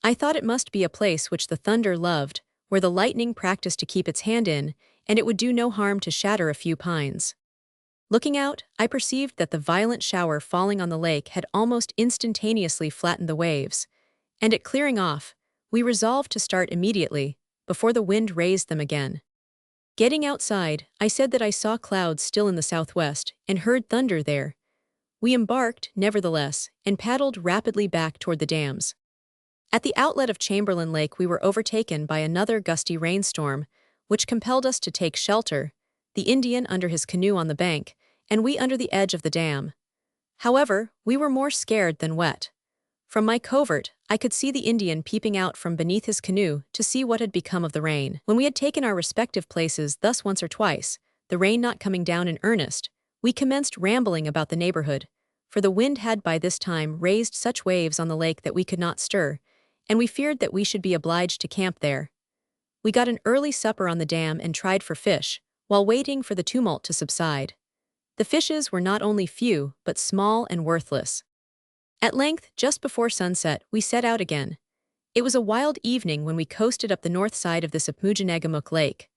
A: I thought it must be a place which the thunder loved, where the lightning practiced to keep its hand in, and it would do no harm to shatter a few pines. Looking out, I perceived that the violent shower falling on the lake had almost instantaneously flattened the waves, and at clearing off, we resolved to start immediately, before the wind raised them again. Getting outside, I said that I saw clouds still in the southwest, and heard thunder there. We embarked, nevertheless, and paddled rapidly back toward the dams. At the outlet of Chamberlain Lake we were overtaken by another gusty rainstorm, which compelled us to take shelter, the Indian under his canoe on the bank, and we under the edge of the dam. However, we were more scared than wet. From my covert, I could see the Indian peeping out from beneath his canoe to see what had become of the rain. When we had taken our respective places thus once or twice, the rain not coming down in earnest, we commenced rambling about the neighborhood, for the wind had by this time raised such waves on the lake that we could not stir, and we feared that we should be obliged to camp there. We got an early supper on the dam and tried for fish, while waiting for the tumult to subside. The fishes were not only few, but small and worthless. At length, just before sunset, we set out again. It was a wild evening when we coasted up the north side of this Apmoojenegamook Lake.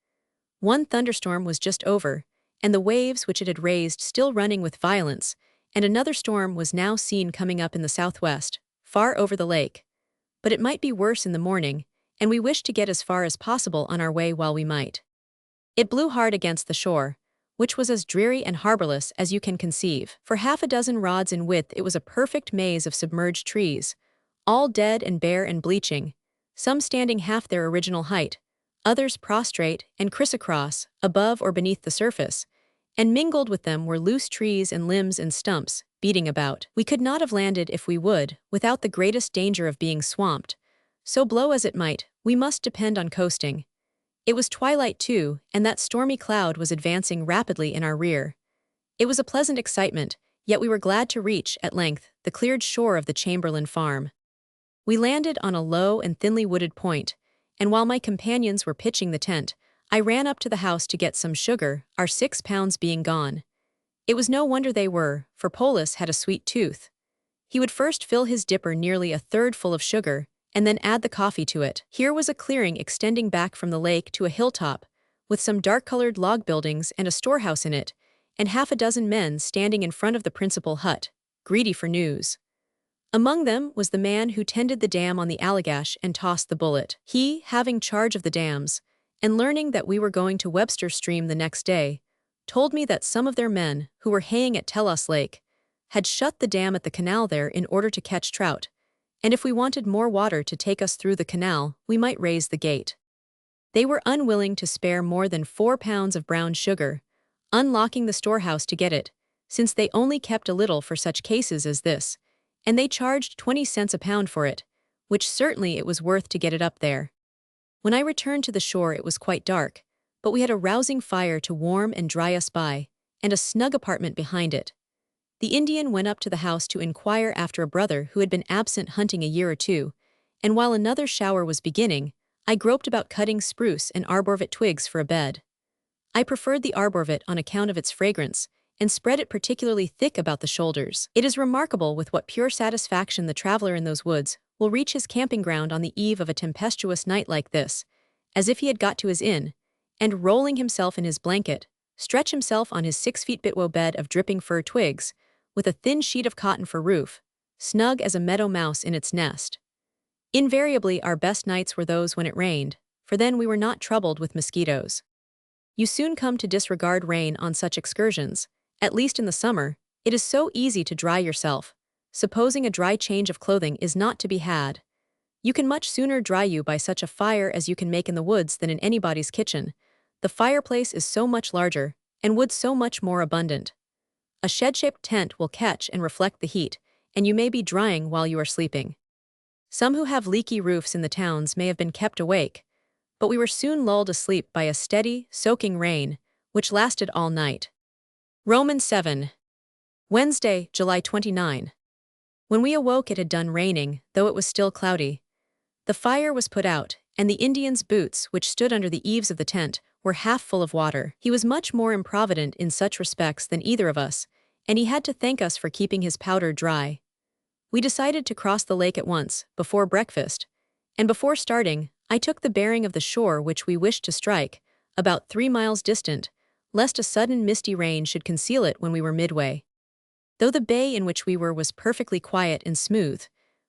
A: One thunderstorm was just over, and the waves which it had raised still running with violence, and another storm was now seen coming up in the southwest, far over the lake. But it might be worse in the morning, and we wished to get as far as possible on our way while we might. It blew hard against the shore, which was as dreary and harborless as you can conceive. For 6 rods in width it was a perfect maze of submerged trees, all dead and bare and bleaching, some standing half their original height, others prostrate and criss-across, above or beneath the surface, and mingled with them were loose trees and limbs and stumps, beating about. We could not have landed if we would, without the greatest danger of being swamped. So blow as it might, we must depend on coasting. It was twilight too, and that stormy cloud was advancing rapidly in our rear. It was a pleasant excitement, yet we were glad to reach, at length, the cleared shore of the Chamberlain farm. We landed on a low and thinly wooded point, and while my companions were pitching the tent, I ran up to the house to get some sugar, our 6 pounds being gone. It was no wonder they were, for Polis had a sweet tooth. He would first fill his dipper nearly a third full of sugar, and then add the coffee to it. Here was a clearing extending back from the lake to a hilltop, with some dark-colored log buildings and a storehouse in it, and 6 men standing in front of the principal hut, greedy for news. Among them was the man who tended the dam on the Allagash and tossed the bullet. He, having charge of the dams, and learning that we were going to Webster Stream the next day, told me that some of their men, who were haying at Telos Lake, had shut the dam at the canal there in order to catch trout, and if we wanted more water to take us through the canal, we might raise the gate. They were unwilling to spare more than 4 pounds of brown sugar, unlocking the storehouse to get it, since they only kept a little for such cases as this, and they charged 20 cents a pound for it, which certainly it was worth to get it up there. When I returned to the shore, it was quite dark, but we had a rousing fire to warm and dry us by, and a snug apartment behind it. The Indian went up to the house to inquire after a brother who had been absent hunting a year or two, and while another shower was beginning, I groped about cutting spruce and arborvitae twigs for a bed. I preferred the arborvitae on account of its fragrance, and spread it particularly thick about the shoulders. It is remarkable with what pure satisfaction the traveler in those woods will reach his camping ground on the eve of a tempestuous night like this, as if he had got to his inn, and rolling himself in his blanket, stretch himself on his 6 feet bitwo bed of dripping fir twigs, with a thin sheet of cotton for roof, snug as a meadow mouse in its nest. Invariably our best nights were those when it rained, for then we were not troubled with mosquitoes. You soon come to disregard rain on such excursions. At least in the summer, it is so easy to dry yourself, supposing a dry change of clothing is not to be had. You can much sooner dry you by such a fire as you can make in the woods than in anybody's kitchen. The fireplace is so much larger, and wood so much more abundant. A shed-shaped tent will catch and reflect the heat, and you may be drying while you are sleeping. Some who have leaky roofs in the towns may have been kept awake, but we were soon lulled asleep by a steady, soaking rain, which lasted all night. Romans 7. Wednesday, July 29. When we awoke it had done raining, though it was still cloudy. The fire was put out, and the Indian's boots, which stood under the eaves of the tent, were half full of water. He was much more improvident in such respects than either of us, and he had to thank us for keeping his powder dry. We decided to cross the lake at once, before breakfast, and before starting, I took the bearing of the shore which we wished to strike, about 3 miles distant, lest a sudden misty rain should conceal it when we were midway. Though the bay in which we were was perfectly quiet and smooth,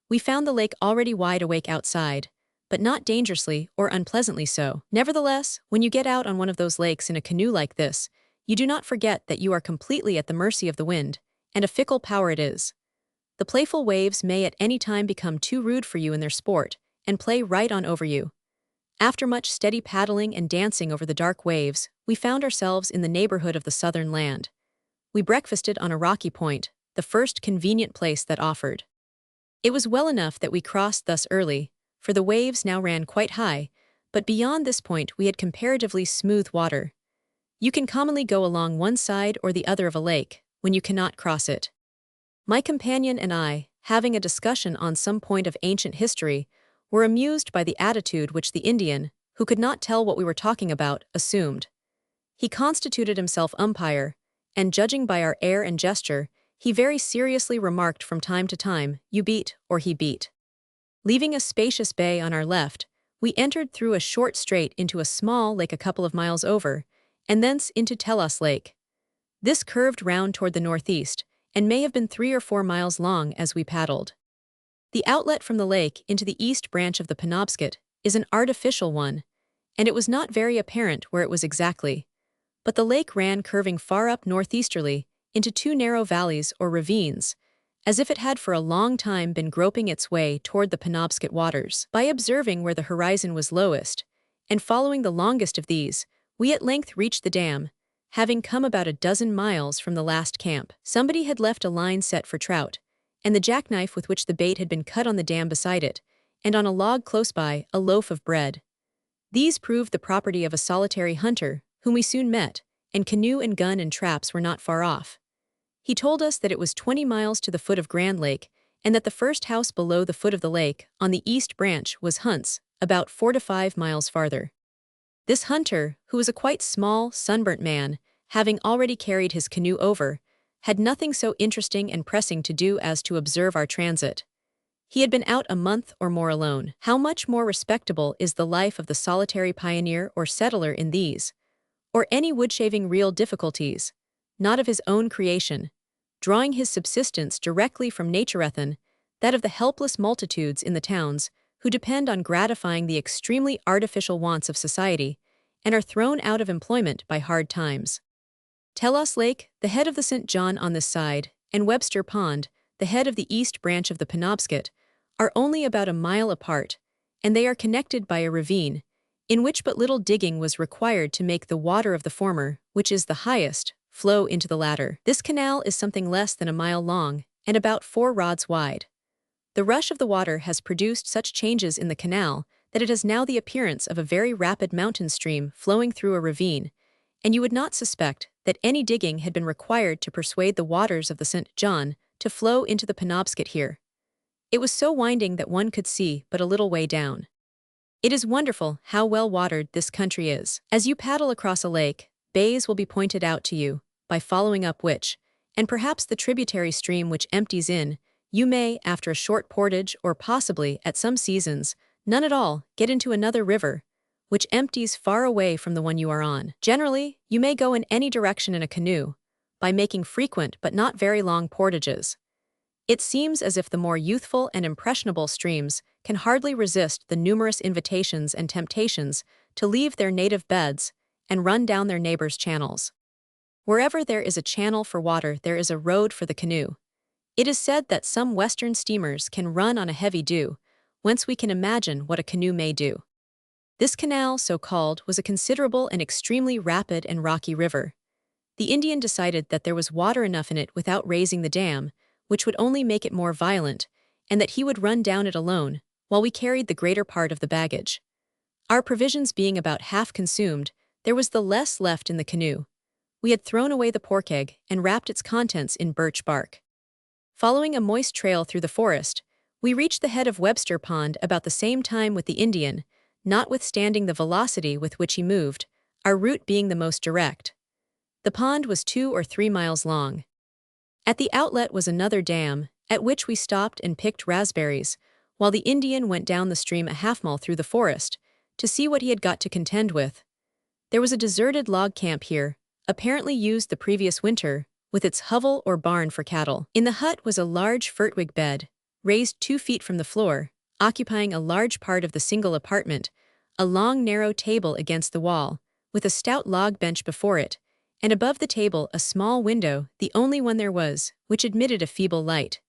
A: we found the lake already wide awake outside, but not dangerously or unpleasantly so. Nevertheless, when you get out on one of those lakes in a canoe like this, you do not forget that you are completely at the mercy of the wind, and a fickle power it is. The playful waves may at any time become too rude for you in their sport, and play right on over you. After much steady paddling and dancing over the dark waves, we found ourselves in the neighborhood of the southern land. We breakfasted on a rocky point, the first convenient place that offered. It was well enough that we crossed thus early, for the waves now ran quite high, but beyond this point we had comparatively smooth water. You can commonly go along one side or the other of a lake, when you cannot cross it. My companion and I, having a discussion on some point of ancient history, were amused by the attitude which the Indian, who could not tell what we were talking about, assumed. He constituted himself umpire, and judging by our air and gesture, he very seriously remarked from time to time, "You beat," or "he beat." Leaving a spacious bay on our left, we entered through a short strait into a small lake a couple of miles over, and thence into Telos Lake. This curved round toward the northeast, and may have been 3 or 4 miles long as we paddled. The outlet from the lake into the east branch of the Penobscot is an artificial one, and it was not very apparent where it was exactly. But the lake ran curving far up northeasterly into 2 narrow valleys or ravines, as if it had for a long time been groping its way toward the Penobscot waters. By observing where the horizon was lowest, and following the longest of these, we at length reached the dam, having come about a dozen miles from the last camp. Somebody had left a line set for trout, and the jackknife with which the bait had been cut on the dam beside it, and on a log close by, a loaf of bread. These proved the property of a solitary hunter, whom we soon met, and canoe and gun and traps were not far off. He told us that it was 20 miles to the foot of Grand Lake, and that the first house below the foot of the lake, on the east branch, was Hunt's, about 4 to 5 miles farther. This hunter, who was a quite small, sunburnt man, having already carried his canoe over, had nothing so interesting and pressing to do as to observe our transit. He had been out a month or more alone. How much more respectable is the life of the solitary pioneer or settler in these, or any woodshaving real difficulties, not of his own creation, drawing his subsistence directly from naturethan, that of the helpless multitudes in the towns, who depend on gratifying the extremely artificial wants of society, and are thrown out of employment by hard times. Telos Lake, the head of the St. John on this side, and Webster Pond, the head of the east branch of the Penobscot, are only about a mile apart, and they are connected by a ravine, in which but little digging was required to make the water of the former, which is the highest, flow into the latter. This canal is something less than a mile long, and about 4 rods wide. The rush of the water has produced such changes in the canal that it has now the appearance of a very rapid mountain stream flowing through a ravine, and you would not suspect that any digging had been required to persuade the waters of the St. John to flow into the Penobscot here. It was so winding that one could see but a little way down. It is wonderful how well watered this country is. As you paddle across a lake, bays will be pointed out to you, by following up which, and perhaps the tributary stream which empties in, you may, after a short portage or possibly, at some seasons, none at all, get into another river, which empties far away from the one you are on. Generally, you may go in any direction in a canoe, by making frequent but not very long portages. It seems as if the more youthful and impressionable streams can hardly resist the numerous invitations and temptations to leave their native beds and run down their neighbors' channels. Wherever there is a channel for water, there is a road for the canoe. It is said that some western steamers can run on a heavy dew, whence we can imagine what a canoe may do. This canal, so called, was a considerable and extremely rapid and rocky river. The Indian decided that there was water enough in it without raising the dam, which would only make it more violent, and that he would run down it alone, while we carried the greater part of the baggage. Our provisions being about half consumed, there was the less left in the canoe. We had thrown away the pork egg and wrapped its contents in birch bark. Following a moist trail through the forest, we reached the head of Webster Pond about the same time with the Indian, notwithstanding the velocity with which he moved, our route being the most direct. The pond was 2 or 3 miles long. At the outlet was another dam, at which we stopped and picked raspberries, while the Indian went down the stream a half-mile through the forest, to see what he had got to contend with. There was a deserted log camp here, apparently used the previous winter, with its hovel or barn for cattle. In the hut was a large furtwig bed, raised 2 feet from the floor, occupying a large part of the single apartment, a long narrow table against the wall, with a stout log bench before it, and above the table a small window, the only one there was, which admitted a feeble light.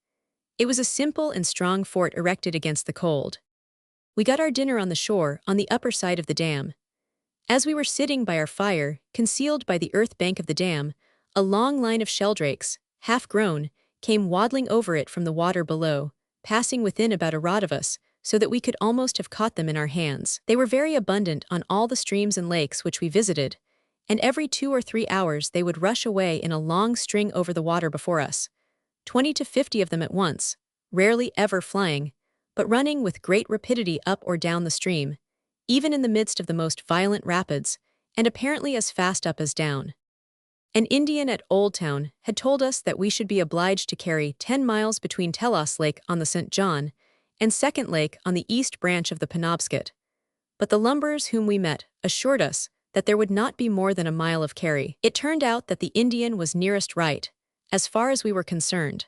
A: It was a simple and strong fort erected against the cold. We got our dinner on the shore, on the upper side of the dam. As we were sitting by our fire, concealed by the earth bank of the dam, a long line of sheldrakes, half-grown, came waddling over it from the water below, passing within about a rod of us, so that we could almost have caught them in our hands. They were very abundant on all the streams and lakes which we visited, and every 2 or 3 hours they would rush away in a long string over the water before us, 20 to 50 of them at once, rarely ever flying, but running with great rapidity up or down the stream, even in the midst of the most violent rapids, and apparently as fast up as down. An Indian at Old Town had told us that we should be obliged to carry 10 miles between Telos Lake on the St. John and Second Lake on the east branch of the Penobscot, but the lumberers whom we met assured us that there would not be more than a mile of carry. It turned out that the Indian was nearest right, as far as we were concerned.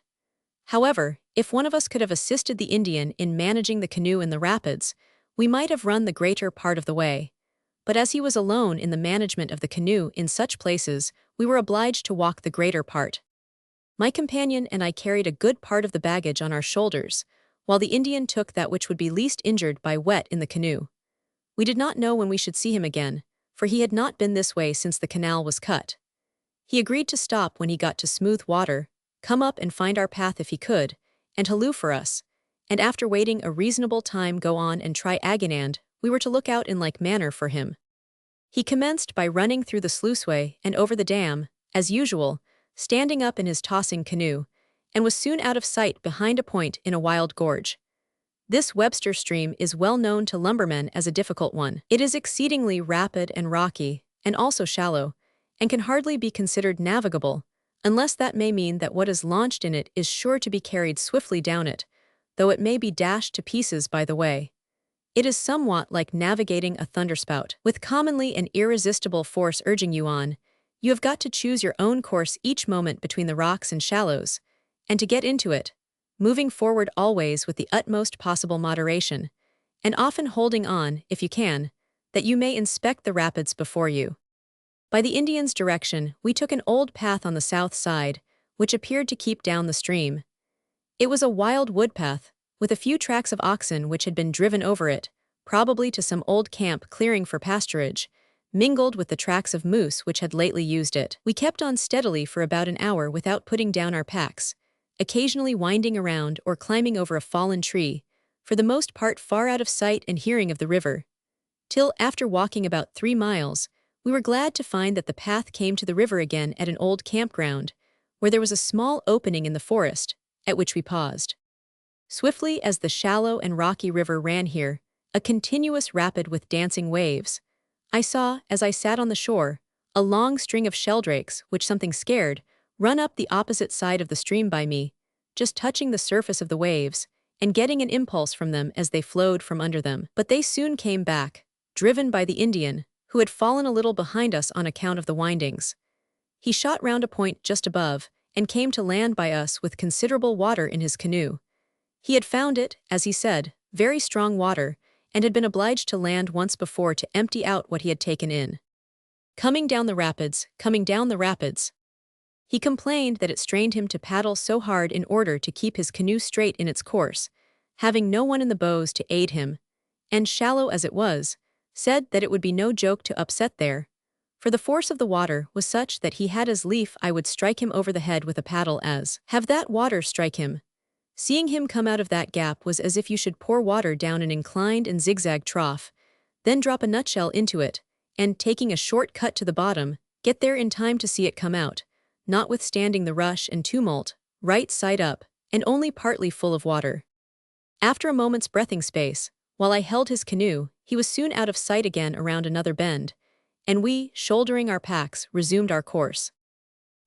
A: However, if one of us could have assisted the Indian in managing the canoe in the rapids, we might have run the greater part of the way. But as he was alone in the management of the canoe in such places, we were obliged to walk the greater part. My companion and I carried a good part of the baggage on our shoulders, while the Indian took that which would be least injured by wet in the canoe. We did not know when we should see him again, for he had not been this way since the canal was cut. He agreed to stop when he got to smooth water, come up and find our path if he could, and halloo for us, and after waiting a reasonable time go on and try Aginand, we were to look out in like manner for him. He commenced by running through the sluiceway and over the dam, as usual, standing up in his tossing canoe, and was soon out of sight behind a point in a wild gorge. This Webster stream is well known to lumbermen as a difficult one. It is exceedingly rapid and rocky, and also shallow, and can hardly be considered navigable, unless that may mean that what is launched in it is sure to be carried swiftly down it, though it may be dashed to pieces by the way. It is somewhat like navigating a thunderspout. With commonly an irresistible force urging you on, you have got to choose your own course each moment between the rocks and shallows, and to get into it, moving forward always with the utmost possible moderation, and often holding on, if you can, that you may inspect the rapids before you. By the Indian's direction, we took an old path on the south side, which appeared to keep down the stream. It was a wild wood path, with a few tracks of oxen which had been driven over it, probably to some old camp clearing for pasturage, mingled with the tracks of moose which had lately used it. We kept on steadily for about an hour without putting down our packs, occasionally winding around or climbing over a fallen tree, for the most part far out of sight and hearing of the river, till, after walking about 3 miles, we were glad to find that the path came to the river again at an old campground, where there was a small opening in the forest, at which we paused. Swiftly as the shallow and rocky river ran here, a continuous rapid with dancing waves, I saw, as I sat on the shore, a long string of sheldrakes, which something scared, run up the opposite side of the stream by me, just touching the surface of the waves, and getting an impulse from them as they flowed from under them. But they soon came back, driven by the Indian, who had fallen a little behind us on account of the windings. He shot round a point just above, and came to land by us with considerable water in his canoe. He had found it, as he said, very strong water, and had been obliged to land once before to empty out what he had taken in. Coming down the rapids, coming down the rapids. He complained that it strained him to paddle so hard in order to keep his canoe straight in its course, having no one in the bows to aid him, and shallow as it was, said that it would be no joke to upset there, for the force of the water was such that he had as lief I would strike him over the head with a paddle as have that water strike him. Seeing him come out of that gap was as if you should pour water down an inclined and zigzag trough, then drop a nutshell into it, and, taking a short cut to the bottom, get there in time to see it come out, notwithstanding the rush and tumult, right side up, and only partly full of water. After a moment's breathing space, while I held his canoe, he was soon out of sight again around another bend, and we, shouldering our packs, resumed our course.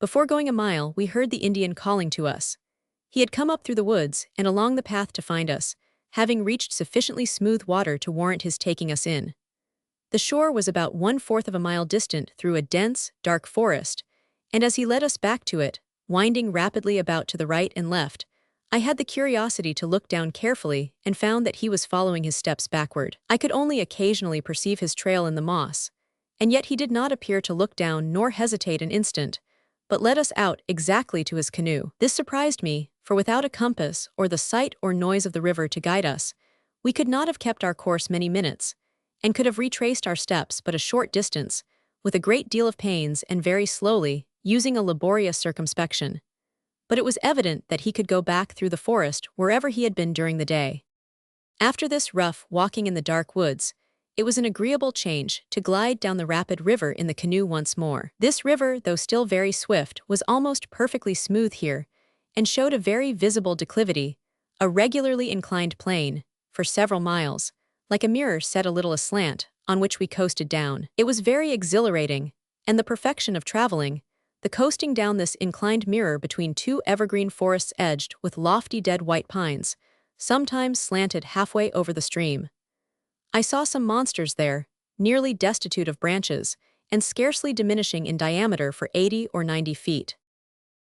A: Before going a mile, we heard the Indian calling to us. He had come up through the woods and along the path to find us, having reached sufficiently smooth water to warrant his taking us in. The shore was about 1/4 of a mile distant through a dense, dark forest, and as he led us back to it, winding rapidly about to the right and left, I had the curiosity to look down carefully and found that he was following his steps backward. I could only occasionally perceive his trail in the moss, and yet he did not appear to look down nor hesitate an instant, but led us out exactly to his canoe. This surprised me, for without a compass or the sight or noise of the river to guide us, we could not have kept our course many minutes, and could have retraced our steps but a short distance, with a great deal of pains and very slowly, using a laborious circumspection. But it was evident that he could go back through the forest wherever he had been during the day. After this rough walking in the dark woods, it was an agreeable change to glide down the rapid river in the canoe once more. This river, though still very swift, was almost perfectly smooth here, and showed a very visible declivity, a regularly inclined plane, for several miles, like a mirror set a little aslant, on which we coasted down. It was very exhilarating, and the perfection of traveling, the coasting down this inclined mirror between 2 evergreen forests edged with lofty dead white pines, sometimes slanted halfway over the stream. I saw some monsters there, nearly destitute of branches, and scarcely diminishing in diameter for 80 or 90 feet.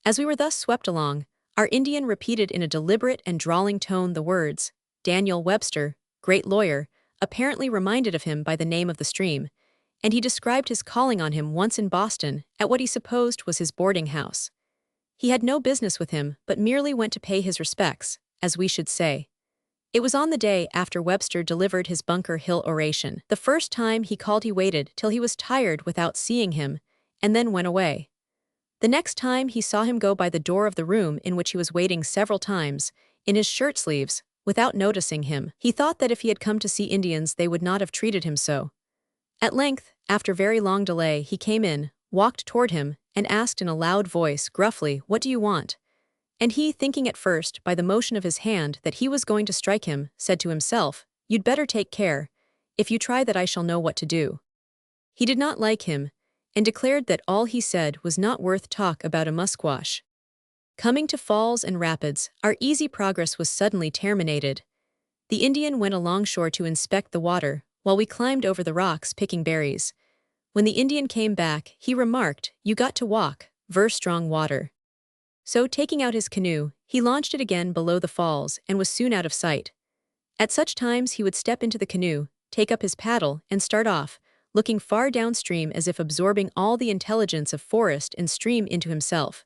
A: As we were thus swept along, our Indian repeated in a deliberate and drawling tone the words, "Daniel Webster, great lawyer," apparently reminded of him by the name of the stream, and he described his calling on him once in Boston at what he supposed was his boarding house. He had no business with him, but merely went to pay his respects, as we should say. It was on the day after Webster delivered his Bunker Hill oration. The first time he called he waited till he was tired without seeing him, and then went away. The next time he saw him go by the door of the room in which he was waiting several times, in his shirt sleeves, without noticing him. He thought that if he had come to see Indians they would not have treated him so. At length, after very long delay, he came in, walked toward him, and asked in a loud voice, gruffly, "What do you want?" And he, thinking at first, by the motion of his hand, that he was going to strike him, said to himself, "You'd better take care. If you try that I shall know what to do." He did not like him, and declared that all he said was not worth talk about a musquash. Coming to falls and rapids, our easy progress was suddenly terminated. The Indian went alongshore to inspect the water, while we climbed over the rocks picking berries. When the Indian came back, he remarked, "You got to walk, ver strong water." So, taking out his canoe, he launched it again below the falls and was soon out of sight. At such times he would step into the canoe, take up his paddle, and start off, looking far downstream as if absorbing all the intelligence of forest and stream into himself.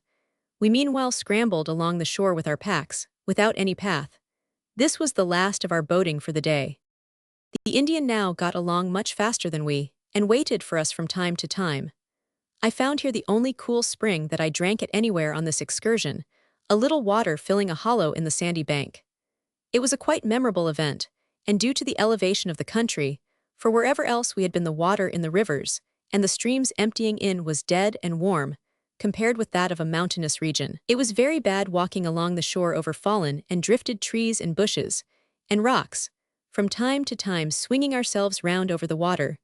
A: We meanwhile scrambled along the shore with our packs, without any path. This was the last of our boating for the day. The Indian now got along much faster than we, and waited for us from time to time. I found here the only cool spring that I drank at anywhere on this excursion, a little water filling a hollow in the sandy bank. It was a quite memorable event, and due to the elevation of the country, for wherever else we had been the water in the rivers, and the streams emptying in was dead and warm, compared with that of a mountainous region. It was very bad walking along the shore over fallen and drifted trees and bushes, and rocks, from time to time swinging ourselves round over the water,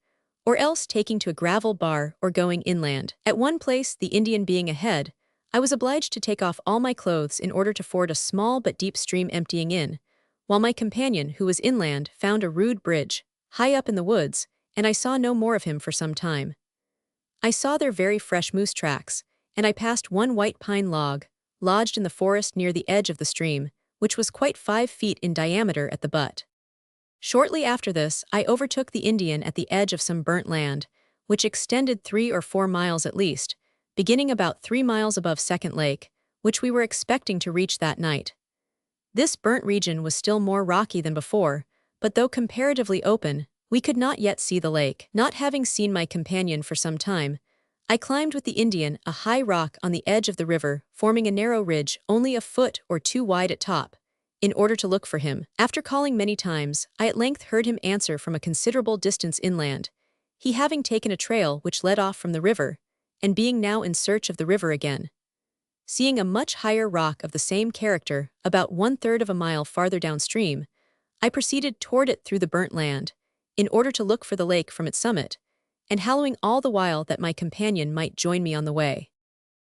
A: or else taking to a gravel bar or going inland. At one place, the Indian being ahead, I was obliged to take off all my clothes in order to ford a small but deep stream emptying in, while my companion, who was inland, found a rude bridge, high up in the woods, and I saw no more of him for some time. I saw their very fresh moose tracks, and I passed one white pine log, lodged in the forest near the edge of the stream, which was quite 5 feet in diameter at the butt. Shortly after this, I overtook the Indian at the edge of some burnt land, which extended 3 or 4 miles at least, beginning about 3 miles above Second Lake, which we were expecting to reach that night. This burnt region was still more rocky than before, but though comparatively open, we could not yet see the lake. Not having seen my companion for some time, I climbed with the Indian a high rock on the edge of the river, forming a narrow ridge only a foot or 2 wide at top, in order to look for him. After calling many times, I at length heard him answer from a considerable distance inland, he having taken a trail which led off from the river, and being now in search of the river again. Seeing a much higher rock of the same character, about 1/3 of a mile farther downstream, I proceeded toward it through the burnt land, in order to look for the lake from its summit, and hallooing all the while that my companion might join me on the way.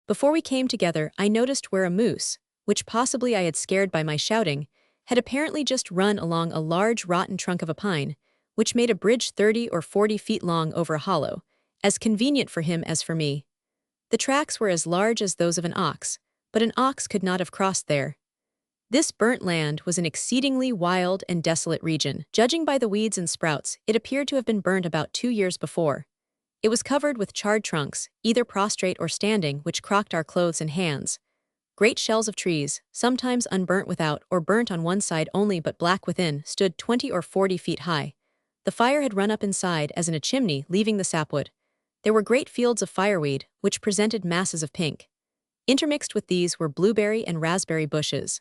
A: Before we came together, I noticed where a moose, which possibly I had scared by my shouting, had apparently just run along a large rotten trunk of a pine, which made a bridge 30 or 40 feet long over a hollow, as convenient for him as for me. The tracks were as large as those of an ox, but an ox could not have crossed there. This burnt land was an exceedingly wild and desolate region. Judging by the weeds and sprouts, it appeared to have been burnt about 2 years before. It was covered with charred trunks, either prostrate or standing, which crocked our clothes and hands. Great shells of trees, sometimes unburnt without or burnt on one side only but black within, stood 20 or 40 feet high. The fire had run up inside as in a chimney, leaving the sapwood. There were great fields of fireweed, which presented masses of pink. Intermixed with these were blueberry and raspberry bushes.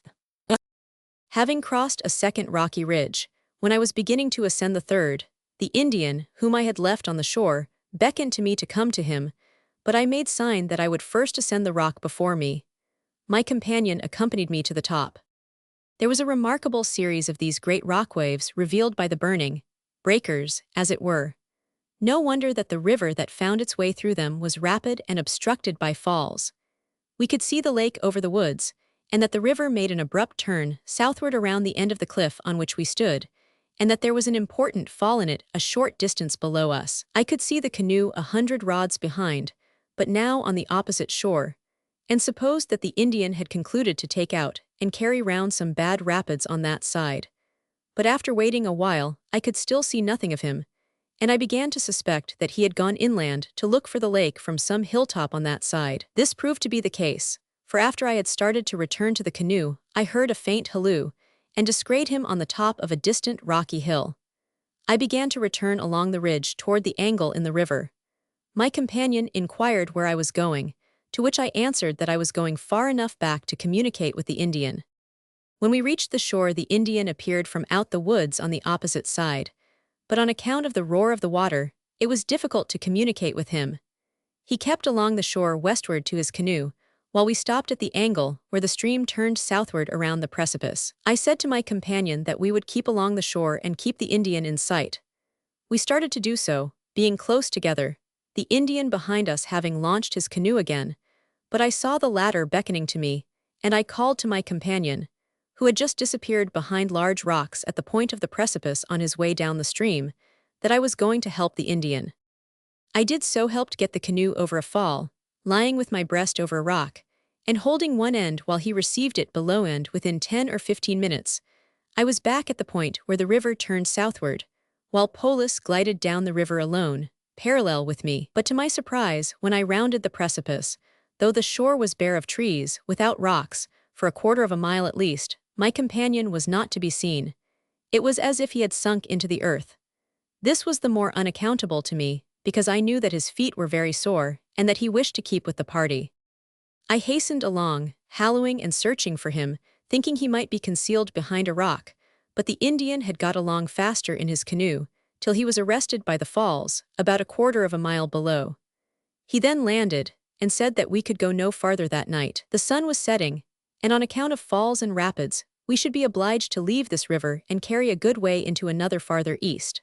A: Having crossed a second rocky ridge, when I was beginning to ascend the third, the Indian, whom I had left on the shore, beckoned to me to come to him, but I made sign that I would first ascend the rock before me. My companion accompanied me to the top. There was a remarkable series of these great rock waves revealed by the burning breakers, as it were. No wonder that the river that found its way through them was rapid and obstructed by falls. We could see the lake over the woods, and that the river made an abrupt turn southward around the end of the cliff on which we stood, and that there was an important fall in it a short distance below us. I could see the canoe 100 rods behind, but now on the opposite shore, and supposed that the Indian had concluded to take out and carry round some bad rapids on that side. But after waiting a while, I could still see nothing of him, and I began to suspect that he had gone inland to look for the lake from some hilltop on that side. This proved to be the case, for after I had started to return to the canoe, I heard a faint halloo, and descried him on the top of a distant rocky hill. I began to return along the ridge toward the angle in the river. My companion inquired where I was going, to which I answered that I was going far enough back to communicate with the Indian. When we reached the shore, the Indian appeared from out the woods on the opposite side, but on account of the roar of the water, it was difficult to communicate with him. He kept along the shore westward to his canoe, while we stopped at the angle where the stream turned southward around the precipice. I said to my companion that we would keep along the shore and keep the Indian in sight. We started to do so, being close together, the Indian behind us having launched his canoe again, but I saw the latter beckoning to me, and I called to my companion, who had just disappeared behind large rocks at the point of the precipice on his way down the stream, that I was going to help the Indian. I did so, helped get the canoe over a fall, lying with my breast over a rock, and holding one end while he received it below end. Within 10 or 15 minutes, I was back at the point where the river turned southward, while Polis glided down the river alone, parallel with me. But to my surprise, when I rounded the precipice, though the shore was bare of trees, without rocks, for a quarter of a mile at least, my companion was not to be seen. It was as if he had sunk into the earth. This was the more unaccountable to me, because I knew that his feet were very sore, and that he wished to keep with the party. I hastened along, hallooing and searching for him, thinking he might be concealed behind a rock, but the Indian had got along faster in his canoe, till he was arrested by the falls, about a quarter of a mile below. He then landed, and said that we could go no farther that night. The sun was setting, and on account of falls and rapids, we should be obliged to leave this river and carry a good way into another farther east.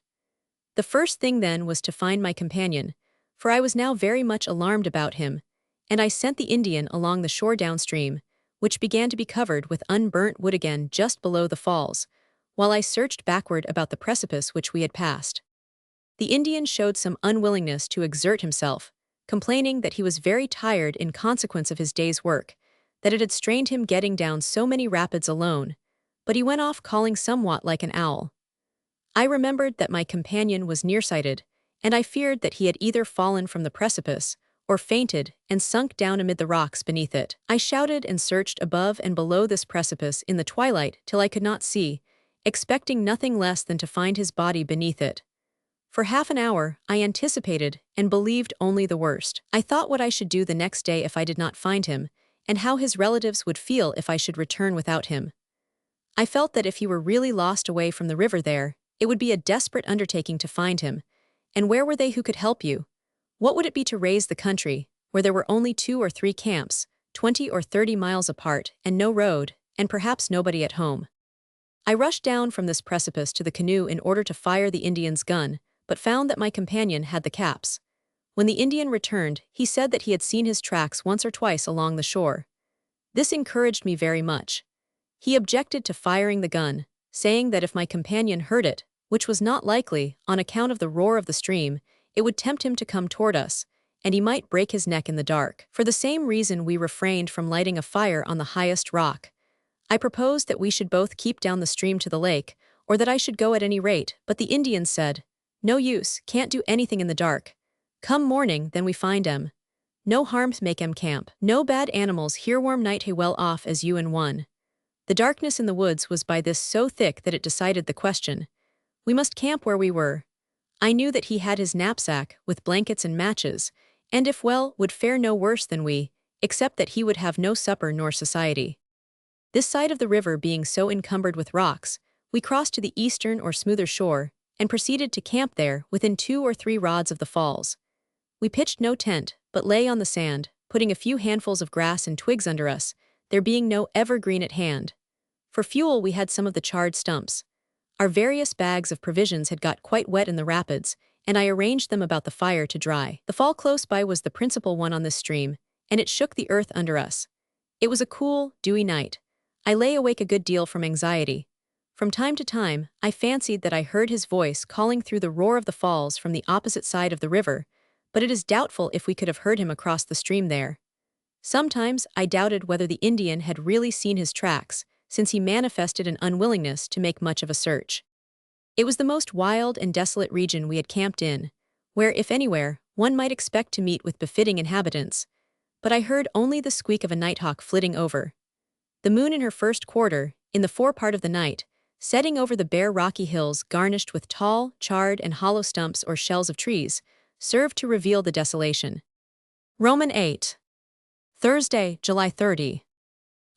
A: The first thing then was to find my companion, for I was now very much alarmed about him, and I sent the Indian along the shore downstream, which began to be covered with unburnt wood again just below the falls, while I searched backward about the precipice which we had passed. The Indian showed some unwillingness to exert himself, complaining that he was very tired in consequence of his day's work, that it had strained him getting down so many rapids alone, but he went off calling somewhat like an owl. I remembered that my companion was nearsighted, and I feared that he had either fallen from the precipice, or fainted and sunk down amid the rocks beneath it. I shouted and searched above and below this precipice in the twilight till I could not see, expecting nothing less than to find his body beneath it. For half an hour, I anticipated and believed only the worst. I thought what I should do the next day if I did not find him, and how his relatives would feel if I should return without him. I felt that if he were really lost away from the river there, it would be a desperate undertaking to find him, and where were they who could help you? What would it be to raise the country, where there were only 2 or 3 camps, 20 or 30 miles apart, and no road, and perhaps nobody at home? I rushed down from this precipice to the canoe in order to fire the Indian's gun, but found that my companion had the caps. When the Indian returned, he said that he had seen his tracks once or twice along the shore. This encouraged me very much. He objected to firing the gun, saying that if my companion heard it, which was not likely, on account of the roar of the stream, it would tempt him to come toward us, and he might break his neck in the dark. For the same reason we refrained from lighting a fire on the highest rock. I proposed that we should both keep down the stream to the lake, or that I should go at any rate, but the Indian said, "No use, can't do anything in the dark. Come morning, then we find 'em. No harms make 'em camp. No bad animals here warm night hay well off as you and one." The darkness in the woods was by this so thick that it decided the question. We must camp where we were. I knew that he had his knapsack, with blankets and matches, and if well, would fare no worse than we, except that he would have no supper nor society. This side of the river being so encumbered with rocks, we crossed to the eastern or smoother shore, and proceeded to camp there within 2 or 3 rods of the falls. We pitched no tent, but lay on the sand, putting a few handfuls of grass and twigs under us, there being no evergreen at hand. For fuel we had some of the charred stumps. Our various bags of provisions had got quite wet in the rapids, and I arranged them about the fire to dry. The fall close by was the principal one on this stream, and it shook the earth under us. It was a cool, dewy night. I lay awake a good deal from anxiety. From time to time, I fancied that I heard his voice calling through the roar of the falls from the opposite side of the river, but it is doubtful if we could have heard him across the stream there. Sometimes I doubted whether the Indian had really seen his tracks, since he manifested an unwillingness to make much of a search. It was the most wild and desolate region we had camped in, where, if anywhere, one might expect to meet with befitting inhabitants, but I heard only the squeak of a nighthawk flitting over. The moon in her first quarter, in the forepart of the night, setting over the bare rocky hills garnished with tall, charred and hollow stumps or shells of trees, served to reveal the desolation. Roman 8. Thursday, July 30.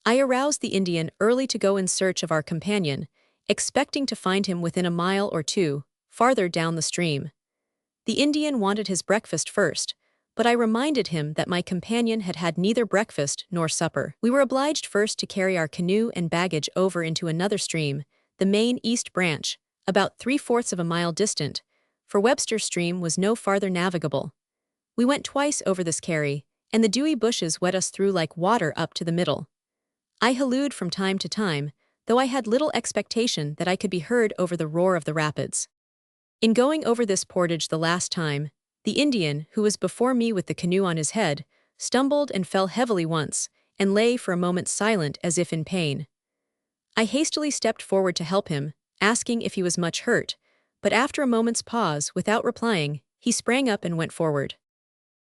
A: I aroused the Indian early to go in search of our companion, expecting to find him within a mile or 2, farther down the stream. The Indian wanted his breakfast first, but I reminded him that my companion had had neither breakfast nor supper. We were obliged first to carry our canoe and baggage over into another stream, the main east branch, about 3/4 of a mile distant, for Webster Stream was no farther navigable. We went twice over this carry, and the dewy bushes wet us through like water up to the middle. I hallooed from time to time, though I had little expectation that I could be heard over the roar of the rapids. In going over this portage the last time, the Indian, who was before me with the canoe on his head, stumbled and fell heavily once, and lay for a moment silent as if in pain. I hastily stepped forward to help him, asking if he was much hurt, but after a moment's pause, without replying, he sprang up and went forward.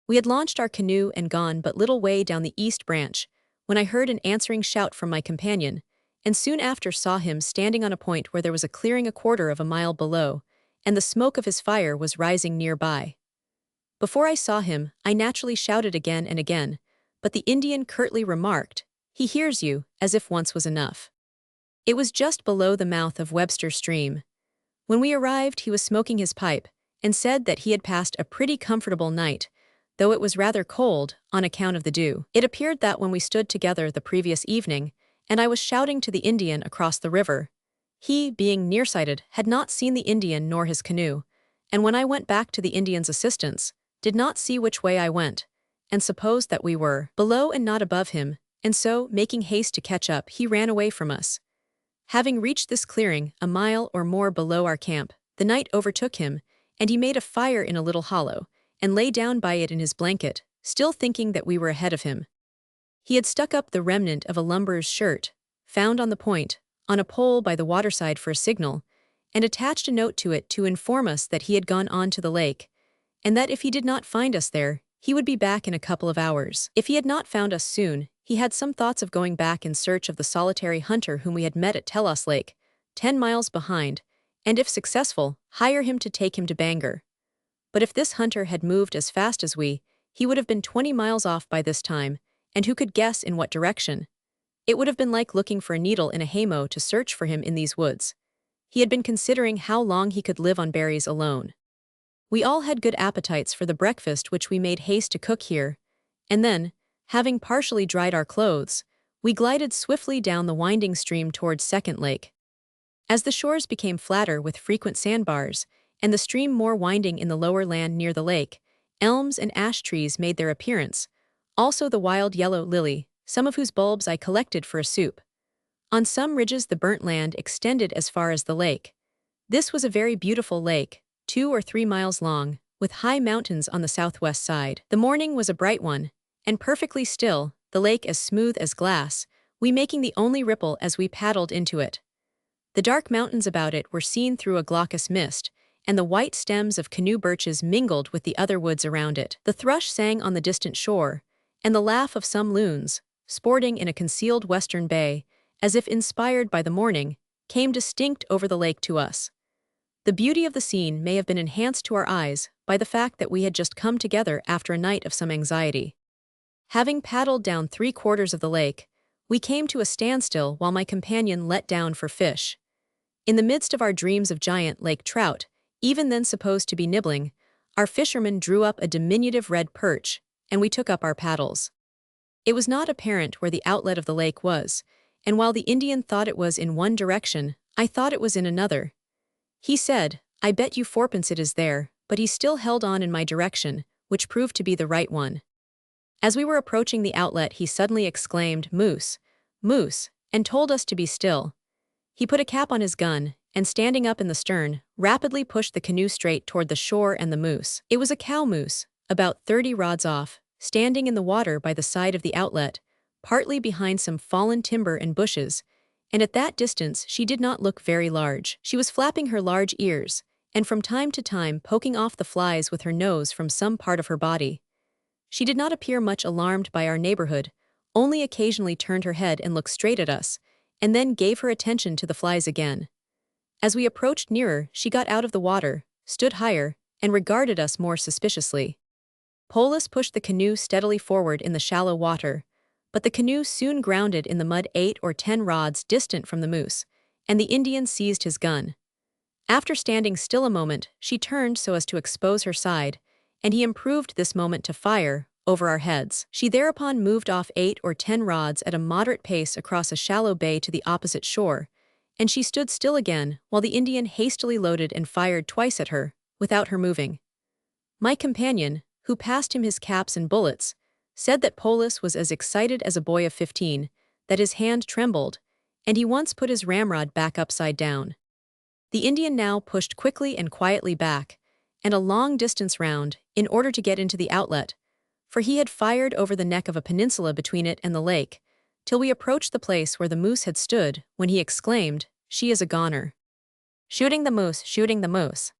A: We had launched our canoe and gone but little way down the east branch, when I heard an answering shout from my companion, and soon after saw him standing on a point where there was a clearing a quarter of a mile below, and the smoke of his fire was rising nearby. Before I saw him, I naturally shouted again and again, but the Indian curtly remarked, He hears you, as if once was enough. It was just below the mouth of Webster Stream. When we arrived, he was smoking his pipe and said that he had passed a pretty comfortable night, though it was rather cold on account of the dew. It appeared that when we stood together the previous evening, and I was shouting to the Indian across the river, he, being nearsighted, had not seen the Indian nor his canoe, and when I went back to the Indian's assistance, did not see which way I went, and supposed that we were below and not above him, and so, making haste to catch up, he ran away from us. Having reached this clearing, a mile or more below our camp, the night overtook him, and he made a fire in a little hollow, and lay down by it in his blanket, still thinking that we were ahead of him. He had stuck up the remnant of a lumberer's shirt, found on the point, on a pole by the waterside for a signal, and attached a note to it to inform us that he had gone on to the lake, and that if he did not find us there, he would be back in a couple of hours. If he had not found us soon, he had some thoughts of going back in search of the solitary hunter whom we had met at Telos Lake, 10 miles behind, and if successful, hire him to take him to Bangor. But if this hunter had moved as fast as we, he would have been 20 miles off by this time, and who could guess in what direction? It would have been like looking for a needle in a haymow to search for him in these woods. He had been considering how long he could live on berries alone. We all had good appetites for the breakfast which we made haste to cook here, and then, having partially dried our clothes, we glided swiftly down the winding stream towards Second Lake. As the shores became flatter with frequent sandbars, and the stream more winding in the lower land near the lake, elms and ash trees made their appearance, also the wild yellow lily, some of whose bulbs I collected for a soup. On some ridges the burnt land extended as far as the lake. This was a very beautiful lake, 2 or 3 miles long, with high mountains on the southwest side. The morning was a bright one, and perfectly still, the lake as smooth as glass, we making the only ripple as we paddled into it. The dark mountains about it were seen through a glaucous mist, and the white stems of canoe birches mingled with the other woods around it. The thrush sang on the distant shore, and the laugh of some loons, sporting in a concealed western bay, as if inspired by the morning, came distinct over the lake to us. The beauty of the scene may have been enhanced to our eyes by the fact that we had just come together after a night of some anxiety. Having paddled down 3/4 of the lake, we came to a standstill while my companion let down for fish. In the midst of our dreams of giant lake trout, even then supposed to be nibbling, our fisherman drew up a diminutive red perch, and we took up our paddles. It was not apparent where the outlet of the lake was, and while the Indian thought it was in one direction, I thought it was in another. He said, "I bet you 4pence it is there," but he still held on in my direction, which proved to be the right one. As we were approaching the outlet, he suddenly exclaimed, "Moose! Moose!" and told us to be still. He put a cap on his gun, and standing up in the stern, rapidly pushed the canoe straight toward the shore and the moose. It was a cow moose, about 30 rods off, standing in the water by the side of the outlet, partly behind some fallen timber and bushes, and at that distance she did not look very large. She was flapping her large ears, and from time to time poking off the flies with her nose from some part of her body. She did not appear much alarmed by our neighborhood, only occasionally turned her head and looked straight at us, and then gave her attention to the flies again. As we approached nearer, she got out of the water, stood higher, and regarded us more suspiciously. Polis pushed the canoe steadily forward in the shallow water, but the canoe soon grounded in the mud 8 or 10 rods distant from the moose, and the Indian seized his gun. After standing still a moment, she turned so as to expose her side, and he improved this moment to fire, over our heads. She thereupon moved off 8 or 10 rods at a moderate pace across a shallow bay to the opposite shore, and she stood still again while the Indian hastily loaded and fired twice at her, without her moving. My companion, who passed him his caps and bullets, said that Polis was as excited as a boy of 15, that his hand trembled, and he once put his ramrod back upside down. The Indian now pushed quickly and quietly back, and a long distance round, in order to get into the outlet, for he had fired over the neck of a peninsula between it and the lake, till we approached the place where the moose had stood, when he exclaimed, "She is a goner. Shooting the moose, shooting the moose."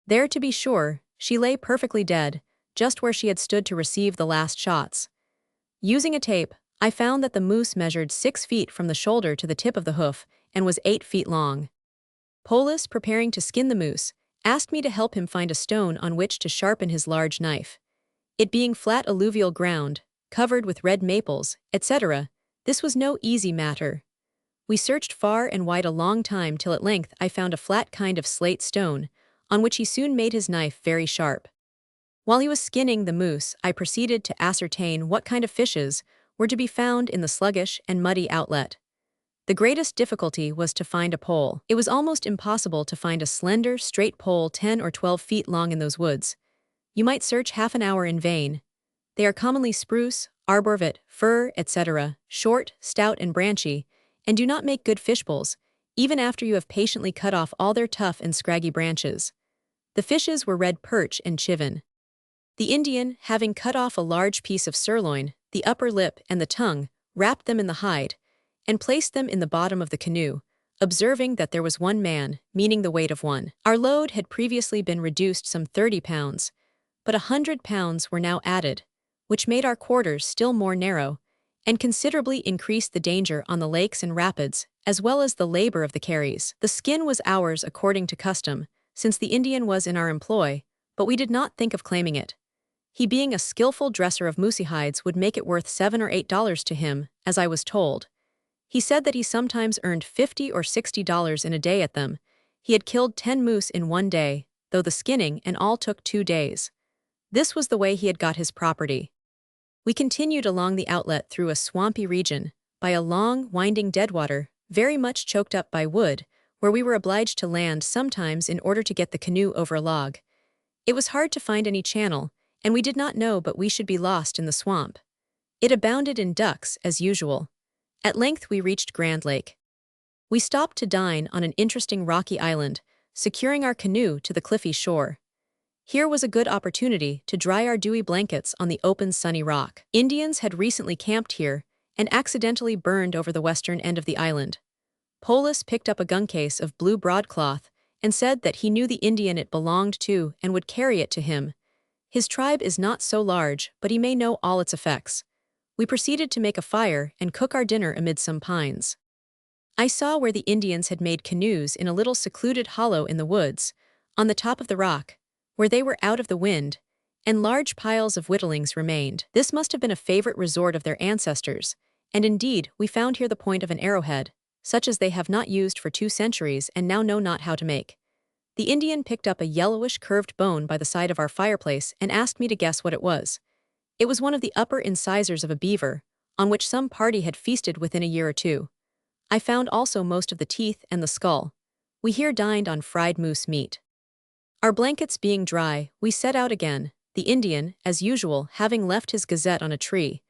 A: There, to be sure, she lay perfectly dead, just where she had stood to receive the last shots. Using a tape, I found that the moose measured 6 feet from the shoulder to the tip of the hoof and was 8 feet long. Polis, preparing to skin the moose, asked me to help him find a stone on which to sharpen his large knife. It being flat alluvial ground, covered with red maples, etc., This was no easy matter. We searched far and wide a long time till at length I found a flat kind of slate stone, on which he soon made his knife very sharp. While he was skinning the moose, I proceeded to ascertain what kind of fishes were to be found in the sluggish and muddy outlet. The greatest difficulty was to find a pole. It was almost impossible to find a slender, straight pole 10 or 12 feet long in those woods. You might search half an hour in vain. They are commonly spruce, arborvitae, fir, etc., short, stout, and branchy, and do not make good fish poles, even after you have patiently cut off all their tough and scraggy branches. The fishes were red perch and chivin. The Indian, having cut off a large piece of sirloin, the upper lip and the tongue, wrapped them in the hide, and placed them in the bottom of the canoe, observing that there was 1 man, meaning the weight of 1. Our load had previously been reduced some 30 pounds, but 100 pounds were now added, which made our quarters still more narrow, and considerably increased the danger on the lakes and rapids, as well as the labor of the carries. The skin was ours according to custom, since the Indian was in our employ, but we did not think of claiming it. He, being a skillful dresser of moose hides, would make it worth $7 or $8 to him, as I was told. He said that he sometimes earned $50 or $60 in a day at them. He had killed 10 moose in 1 day, though the skinning and all took 2 days. This was the way he had got his property. We continued along the outlet through a swampy region, by a long, winding deadwater, very much choked up by wood, where we were obliged to land sometimes in order to get the canoe over a log. It was hard to find any channel, and we did not know but we should be lost in the swamp. It abounded in ducks, as usual. At length we reached Grand Lake. We stopped to dine on an interesting rocky island, securing our canoe to the cliffy shore. Here was a good opportunity to dry our dewy blankets on the open sunny rock. Indians had recently camped here and accidentally burned over the western end of the island. Polis picked up a gun case of blue broadcloth and said that he knew the Indian it belonged to and would carry it to him. His tribe is not so large, but he may know all its effects. We proceeded to make a fire and cook our dinner amid some pines. I saw where the Indians had made canoes in a little secluded hollow in the woods, on the top of the rock, where they were out of the wind, and large piles of whittlings remained. This must have been a favorite resort of their ancestors, and indeed we found here the point of an arrowhead, such as they have not used for 2 centuries and now know not how to make. The Indian picked up a yellowish curved bone by the side of our fireplace and asked me to guess what it was. It was one of the upper incisors of a beaver, on which some party had feasted within a year or 2. I found also most of the teeth and the skull. We here dined on fried moose meat. Our blankets being dry, we set out again, the Indian, as usual, having left his gazette on a tree.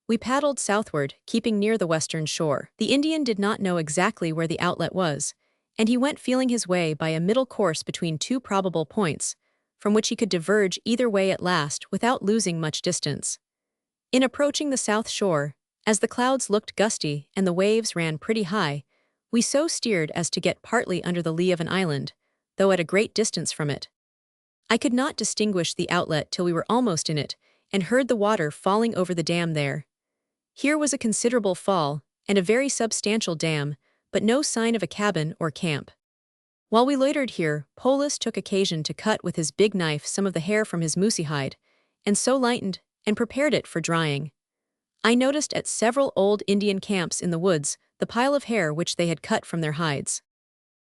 A: We paddled southward, keeping near the western shore. The Indian did not know exactly where the outlet was, and he went feeling his way by a middle course between 2 probable points, from which he could diverge either way at last without losing much distance. In approaching the south shore, as the clouds looked gusty and the waves ran pretty high, we so steered as to get partly under the lee of an island, though at a great distance from it. I could not distinguish the outlet till we were almost in it, and heard the water falling over the dam there. Here was a considerable fall, and a very substantial dam, but no sign of a cabin or camp. While we loitered here, Polis took occasion to cut with his big knife some of the hair from his moosey hide, and so lightened and prepared it for drying. I noticed at several old Indian camps in the woods the pile of hair which they had cut from their hides.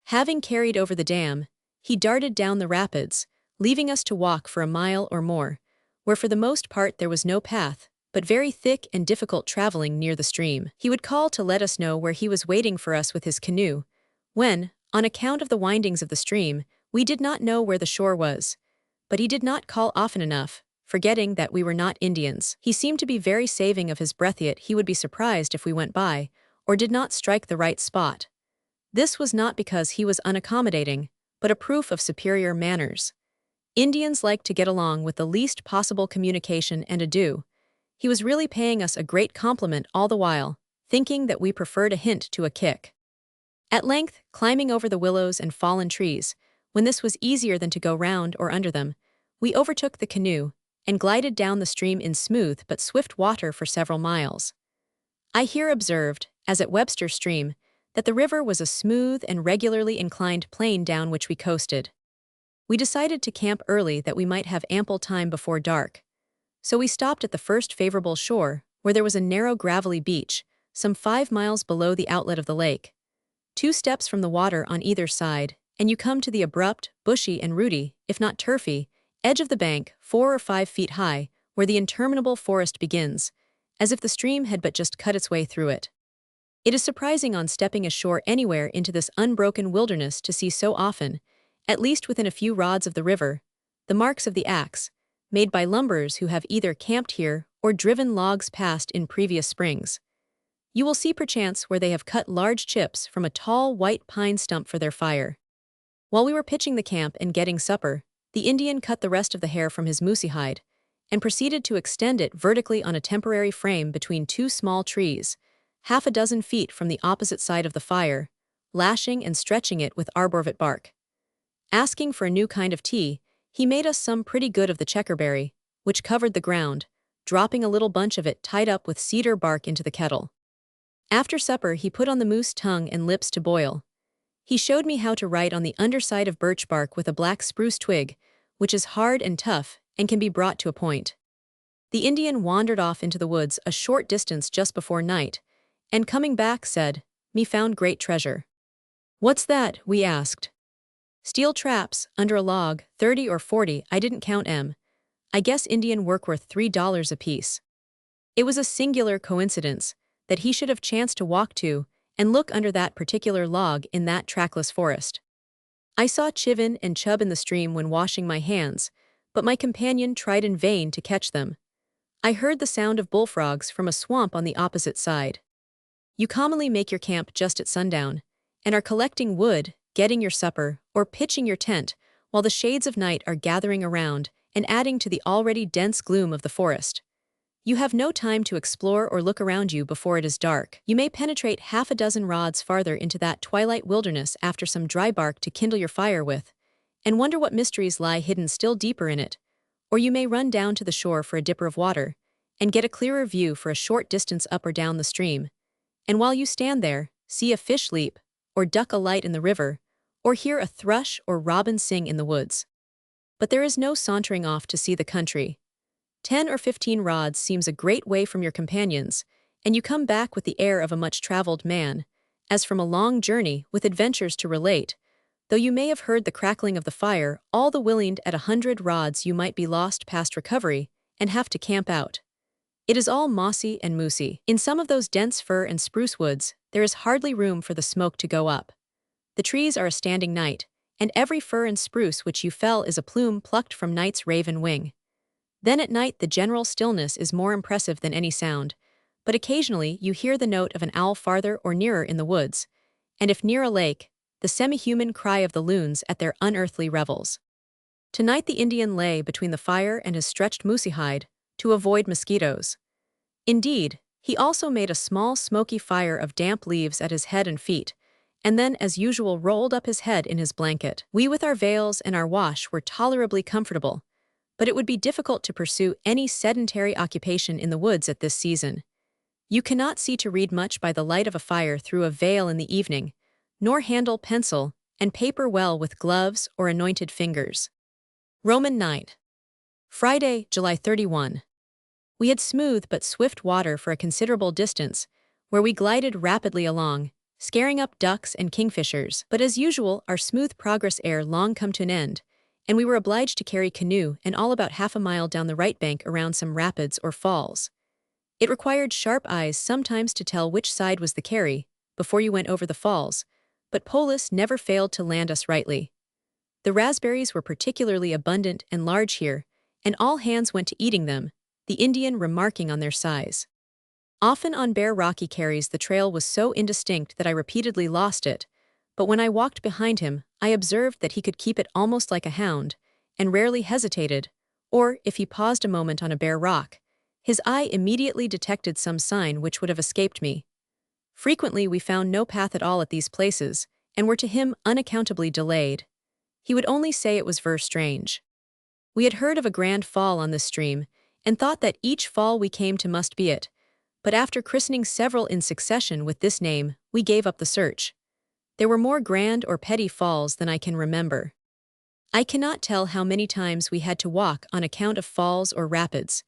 A: Having carried over the dam, he darted down the rapids, leaving us to walk for a mile or more, where for the most part there was no path, but very thick and difficult traveling near the stream. He would call to let us know where he was waiting for us with his canoe, when, on account of the windings of the stream, we did not know where the shore was. But he did not call often enough, forgetting that we were not Indians. He seemed to be very saving of his breath, yet he would be surprised if we went by, or did not strike the right spot. This was not because he was unaccommodating, but a proof of superior manners. Indians like to get along with the least possible communication and ado. He was really paying us a great compliment all the while, thinking that we preferred a hint to a kick. At length, climbing over the willows and fallen trees, when this was easier than to go round or under them, we overtook the canoe and glided down the stream in smooth but swift water for several miles. I here observed, as at Webster Stream, that the river was a smooth and regularly inclined plain down which we coasted. We decided to camp early that we might have ample time before dark. So we stopped at the first favorable shore, where there was a narrow gravelly beach, some 5 miles below the outlet of the lake. 2 steps from the water on either side, and you come to the abrupt, bushy and rooty, if not turfy, edge of the bank, 4 or 5 feet high, where the interminable forest begins, as if the stream had but just cut its way through it. It is surprising on stepping ashore anywhere into this unbroken wilderness to see so often, at least within a few rods of the river, the marks of the axe, made by lumberers who have either camped here or driven logs past in previous springs. You will see perchance where they have cut large chips from a tall white pine stump for their fire. While we were pitching the camp and getting supper, the Indian cut the rest of the hair from his moosey hide and proceeded to extend it vertically on a temporary frame between 2 small trees, half a dozen feet from the opposite side of the fire, lashing and stretching it with arborvitae bark. Asking for a new kind of tea, he made us some pretty good of the checkerberry, which covered the ground, dropping a little bunch of it tied up with cedar bark into the kettle. After supper, he put on the moose tongue and lips to boil. He showed me how to write on the underside of birch bark with a black spruce twig, which is hard and tough and can be brought to a point. The Indian wandered off into the woods a short distance just before night, and coming back said, "Me found great treasure." "What's that?" we asked. "Steel traps, under a log, 30 or 40, I didn't count 'em. I guess Indian work worth $3 apiece." It was a singular coincidence that he should have chanced to walk to and look under that particular log in that trackless forest. I saw chivin and chub in the stream when washing my hands, but my companion tried in vain to catch them. I heard the sound of bullfrogs from a swamp on the opposite side. You commonly make your camp just at sundown, and are collecting wood, getting your supper, or pitching your tent, while the shades of night are gathering around and adding to the already dense gloom of the forest. You have no time to explore or look around you before it is dark. You may penetrate half a dozen rods farther into that twilight wilderness after some dry bark to kindle your fire with, and wonder what mysteries lie hidden still deeper in it. Or you may run down to the shore for a dipper of water, and get a clearer view for a short distance up or down the stream. And while you stand there, see a fish leap, or duck alight in the river, or hear a thrush or robin sing in the woods. But there is no sauntering off to see the country. 10 or 15 rods seems a great way from your companions, and you come back with the air of a much-traveled man, as from a long journey with adventures to relate. Though you may have heard the crackling of the fire, all the willinged at 100 rods you might be lost past recovery and have to camp out. It is all mossy and moosey. In some of those dense fir and spruce woods, there is hardly room for the smoke to go up. The trees are a standing night, and every fir and spruce which you fell is a plume plucked from night's raven wing. Then at night the general stillness is more impressive than any sound, but occasionally you hear the note of an owl farther or nearer in the woods, and if near a lake, the semi-human cry of the loons at their unearthly revels. Tonight the Indian lay between the fire and his stretched moosey hide, to avoid mosquitoes. Indeed, he also made a small smoky fire of damp leaves at his head and feet, and then as usual rolled up his head in his blanket. We with our veils and our wash were tolerably comfortable, but it would be difficult to pursue any sedentary occupation in the woods at this season. You cannot see to read much by the light of a fire through a veil in the evening, nor handle pencil and paper well with gloves or anointed fingers. Roman night. Friday, July 31. We had smooth but swift water for a considerable distance, where we glided rapidly along, scaring up ducks and kingfishers. But as usual, our smooth progress ere long come to an end, and we were obliged to carry canoe and all about half a mile down the right bank around some rapids or falls. It required sharp eyes sometimes to tell which side was the carry, before you went over the falls, but Polis never failed to land us rightly. The raspberries were particularly abundant and large here, and all hands went to eating them, the Indian remarking on their size. Often on bare rocky carries the trail was so indistinct that I repeatedly lost it, but when I walked behind him, I observed that he could keep it almost like a hound, and rarely hesitated, or, if he paused a moment on a bare rock, his eye immediately detected some sign which would have escaped me. Frequently we found no path at all at these places, and were to him unaccountably delayed. He would only say it was very strange. We had heard of a grand fall on this stream, and thought that each fall we came to must be it, but after christening several in succession with this name, we gave up the search. There were more grand or petty falls than I can remember. I cannot tell how many times we had to walk on account of falls or rapids.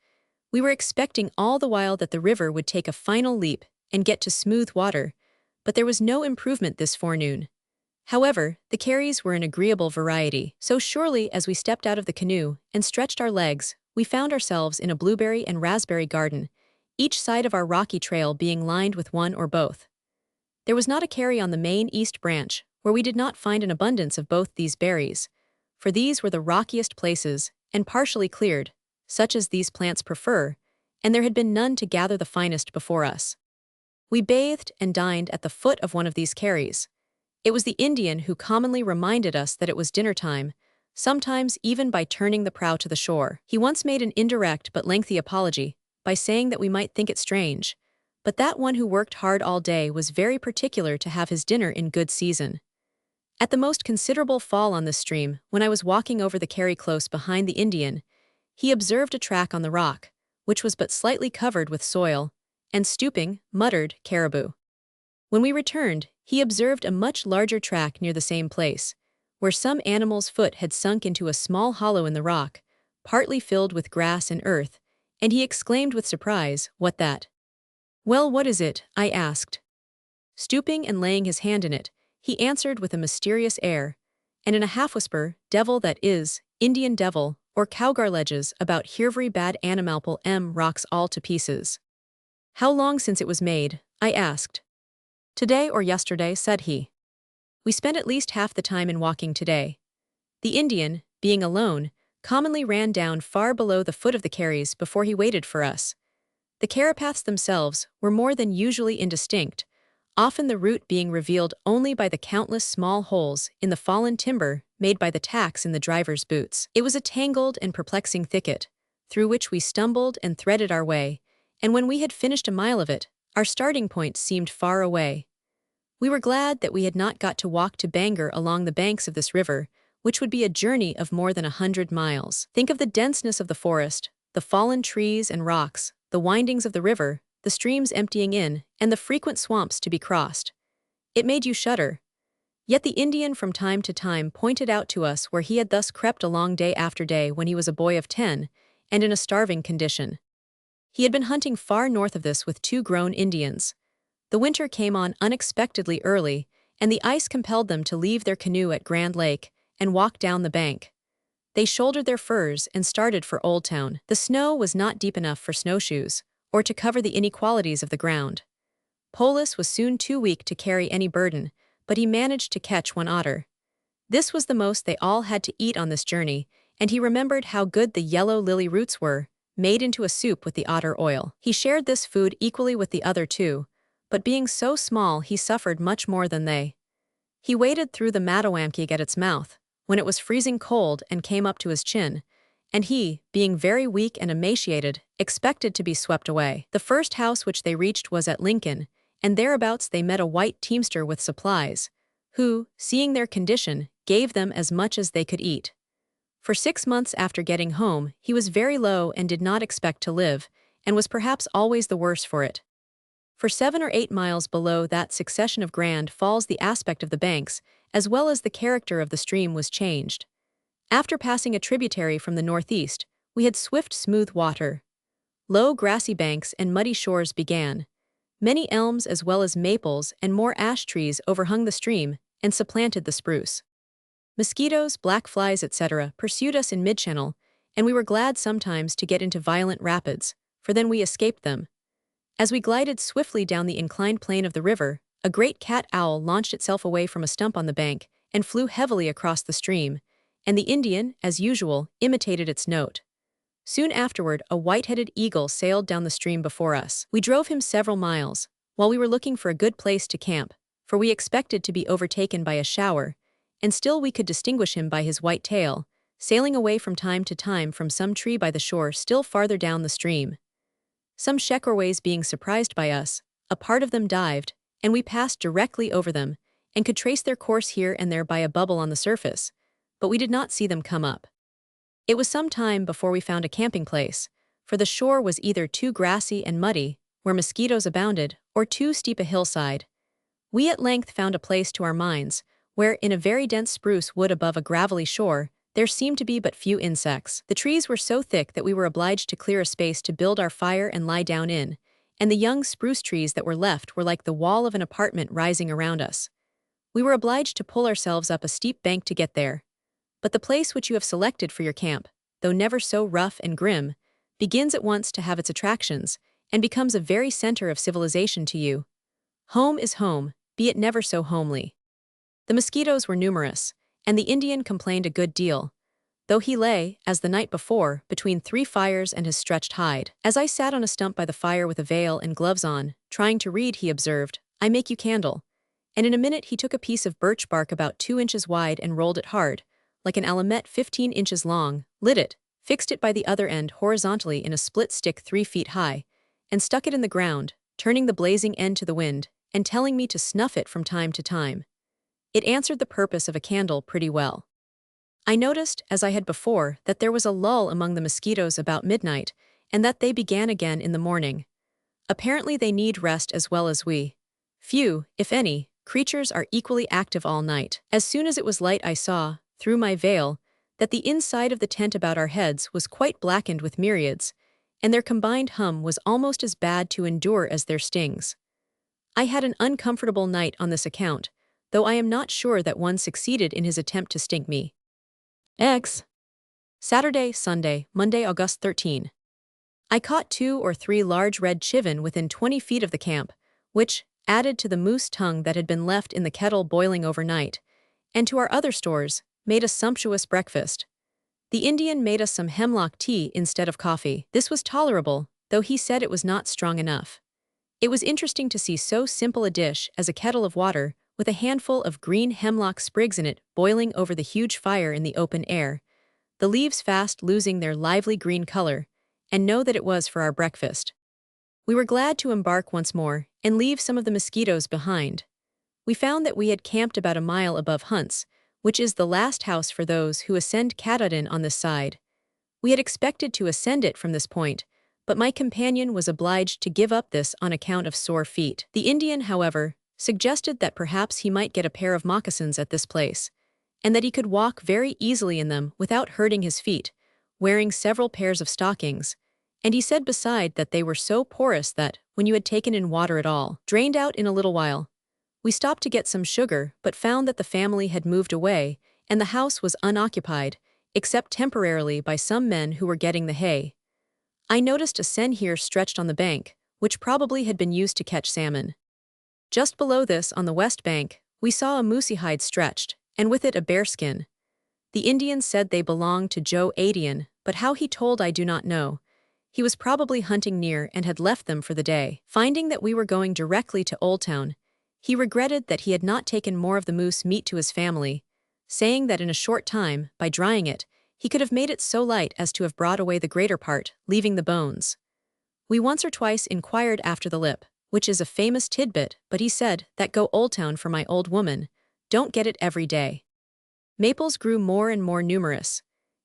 A: We were expecting all the while that the river would take a final leap and get to smooth water, but there was no improvement this forenoon. However, the carries were an agreeable variety, so surely as we stepped out of the canoe and stretched our legs, we found ourselves in a blueberry and raspberry garden, each side of our rocky trail being lined with one or both. There was not a carry on the main east branch where we did not find an abundance of both these berries, for these were the rockiest places, and partially cleared, such as these plants prefer, and there had been none to gather the finest before us. We bathed and dined at the foot of one of these carries. It was the Indian who commonly reminded us that it was dinner time, sometimes even by turning the prow to the shore. He once made an indirect but lengthy apology by saying that we might think it strange, but that one who worked hard all day was very particular to have his dinner in good season. At the most considerable fall on this stream, when I was walking over the carry close behind the Indian, he observed a track on the rock, which was but slightly covered with soil, and stooping, muttered, "Caribou." When we returned, he observed a much larger track near the same place, where some animal's foot had sunk into a small hollow in the rock, partly filled with grass and earth, and he exclaimed with surprise, "What that?" "Well, what is it?" I asked. Stooping and laying his hand in it, he answered with a mysterious air, and in a half-whisper, "Devil that is, Indian devil, or cowgarledges about hirvery bad animalpal rocks all to pieces." "How long since it was made?" I asked. "Today or yesterday," said he. We spent at least half the time in walking today. The Indian, being alone, commonly ran down far below the foot of the carries before he waited for us. The carapaths themselves were more than usually indistinct, often the route being revealed only by the countless small holes in the fallen timber made by the tacks in the driver's boots. It was a tangled and perplexing thicket, through which we stumbled and threaded our way, and when we had finished a mile of it, our starting point seemed far away. We were glad that we had not got to walk to Bangor along the banks of this river, which would be a journey of more than 100 miles. Think of the denseness of the forest, the fallen trees and rocks, the windings of the river, the streams emptying in, and the frequent swamps to be crossed. It made you shudder. Yet the Indian from time to time pointed out to us where he had thus crept along day after day when he was a boy of 10, and in a starving condition. He had been hunting far north of this with 2 grown Indians. The winter came on unexpectedly early, and the ice compelled them to leave their canoe at Grand Lake and walk down the bank. They shouldered their furs and started for Old Town. The snow was not deep enough for snowshoes, or to cover the inequalities of the ground. Polis was soon too weak to carry any burden, but he managed to catch one otter. This was the most they all had to eat on this journey, and he remembered how good the yellow lily roots were, made into a soup with the otter oil. He shared this food equally with the other 2, but being so small he suffered much more than they. He waded through the Mattawamkeag at its mouth, when it was freezing cold and came up to his chin, and he, being very weak and emaciated, expected to be swept away. The first house which they reached was at Lincoln, and thereabouts they met a white teamster with supplies, who, seeing their condition, gave them as much as they could eat. For 6 months after getting home, he was very low and did not expect to live, and was perhaps always the worse for it. For 7 or 8 miles below that succession of grand falls the aspect of the banks, as well as the character of the stream was changed. After passing a tributary from the northeast, we had swift smooth water. Low grassy banks and muddy shores began. Many elms as well as maples and more ash trees overhung the stream and supplanted the spruce. Mosquitoes, black flies, etc. pursued us in mid-channel, and we were glad sometimes to get into violent rapids, for then we escaped them. As we glided swiftly down the inclined plane of the river, a great cat-owl launched itself away from a stump on the bank and flew heavily across the stream, and the Indian, as usual, imitated its note. Soon afterward, a white-headed eagle sailed down the stream before us. We drove him several miles, while we were looking for a good place to camp, for we expected to be overtaken by a shower, and still we could distinguish him by his white tail, sailing away from time to time from some tree by the shore still farther down the stream. Some shekorways being surprised by us, a part of them dived, and we passed directly over them, and could trace their course here and there by a bubble on the surface, but we did not see them come up. It was some time before we found a camping place, for the shore was either too grassy and muddy, where mosquitoes abounded, or too steep a hillside. We at length found a place to our minds, where, in a very dense spruce wood above a gravelly shore, there seemed to be but few insects. The trees were so thick that we were obliged to clear a space to build our fire and lie down in, and the young spruce trees that were left were like the wall of an apartment rising around us. We were obliged to pull ourselves up a steep bank to get there. But the place which you have selected for your camp, though never so rough and grim, begins at once to have its attractions, and becomes a very center of civilization to you. Home is home, be it never so homely. The mosquitoes were numerous, and the Indian complained a good deal, though he lay, as the night before, between 3 fires and his stretched hide. As I sat on a stump by the fire with a veil and gloves on, trying to read, he observed, "I make you candle." And in a minute he took a piece of birch bark about 2 inches wide and rolled it hard, like an allumette 15 inches long, lit it, fixed it by the other end horizontally in a split stick 3 feet high, and stuck it in the ground, turning the blazing end to the wind, and telling me to snuff it from time to time. It answered the purpose of a candle pretty well. I noticed, as I had before, that there was a lull among the mosquitoes about midnight, and that they began again in the morning. Apparently they need rest as well as we. Few, if any, creatures are equally active all night. As soon as it was light I saw, through my veil, that the inside of the tent about our heads was quite blackened with myriads, and their combined hum was almost as bad to endure as their stings. I had an uncomfortable night on this account, though I am not sure that one succeeded in his attempt to sting me. X. Saturday, Sunday, Monday, August 13. I caught 2 or 3 large red chivin within 20 feet of the camp, which, added to the moose tongue that had been left in the kettle boiling overnight, and to our other stores, made a sumptuous breakfast. The Indian made us some hemlock tea instead of coffee. This was tolerable, though he said it was not strong enough. It was interesting to see so simple a dish as a kettle of water, with a handful of green hemlock sprigs in it boiling over the huge fire in the open air, the leaves fast losing their lively green color, and know that it was for our breakfast. We were glad to embark once more and leave some of the mosquitoes behind. We found that we had camped about a mile above Hunt's, which is the last house for those who ascend Katahdin on this side. We had expected to ascend it from this point, but my companion was obliged to give up this on account of sore feet. The Indian, however, suggested that perhaps he might get a pair of moccasins at this place, and that he could walk very easily in them without hurting his feet, wearing several pairs of stockings, and he said beside that they were so porous that, when you had taken in water at all, drained out in a little while. We stopped to get some sugar, but found that the family had moved away, and the house was unoccupied, except temporarily by some men who were getting the hay. I noticed a seine here stretched on the bank, which probably had been used to catch salmon. Just below this, on the west bank, we saw a moosey hide stretched, and with it a bearskin. The Indians said they belonged to Joe Adian, but how he told I do not know. He was probably hunting near and had left them for the day. Finding that we were going directly to Oldtown, he regretted that he had not taken more of the moose meat to his family, saying that in a short time, by drying it, he could have made it so light as to have brought away the greater part, leaving the bones. We once or twice inquired after the lip, which is a famous tidbit, but he said, "That go Oldtown for my old woman, don't get it every day." Maples grew more and more numerous.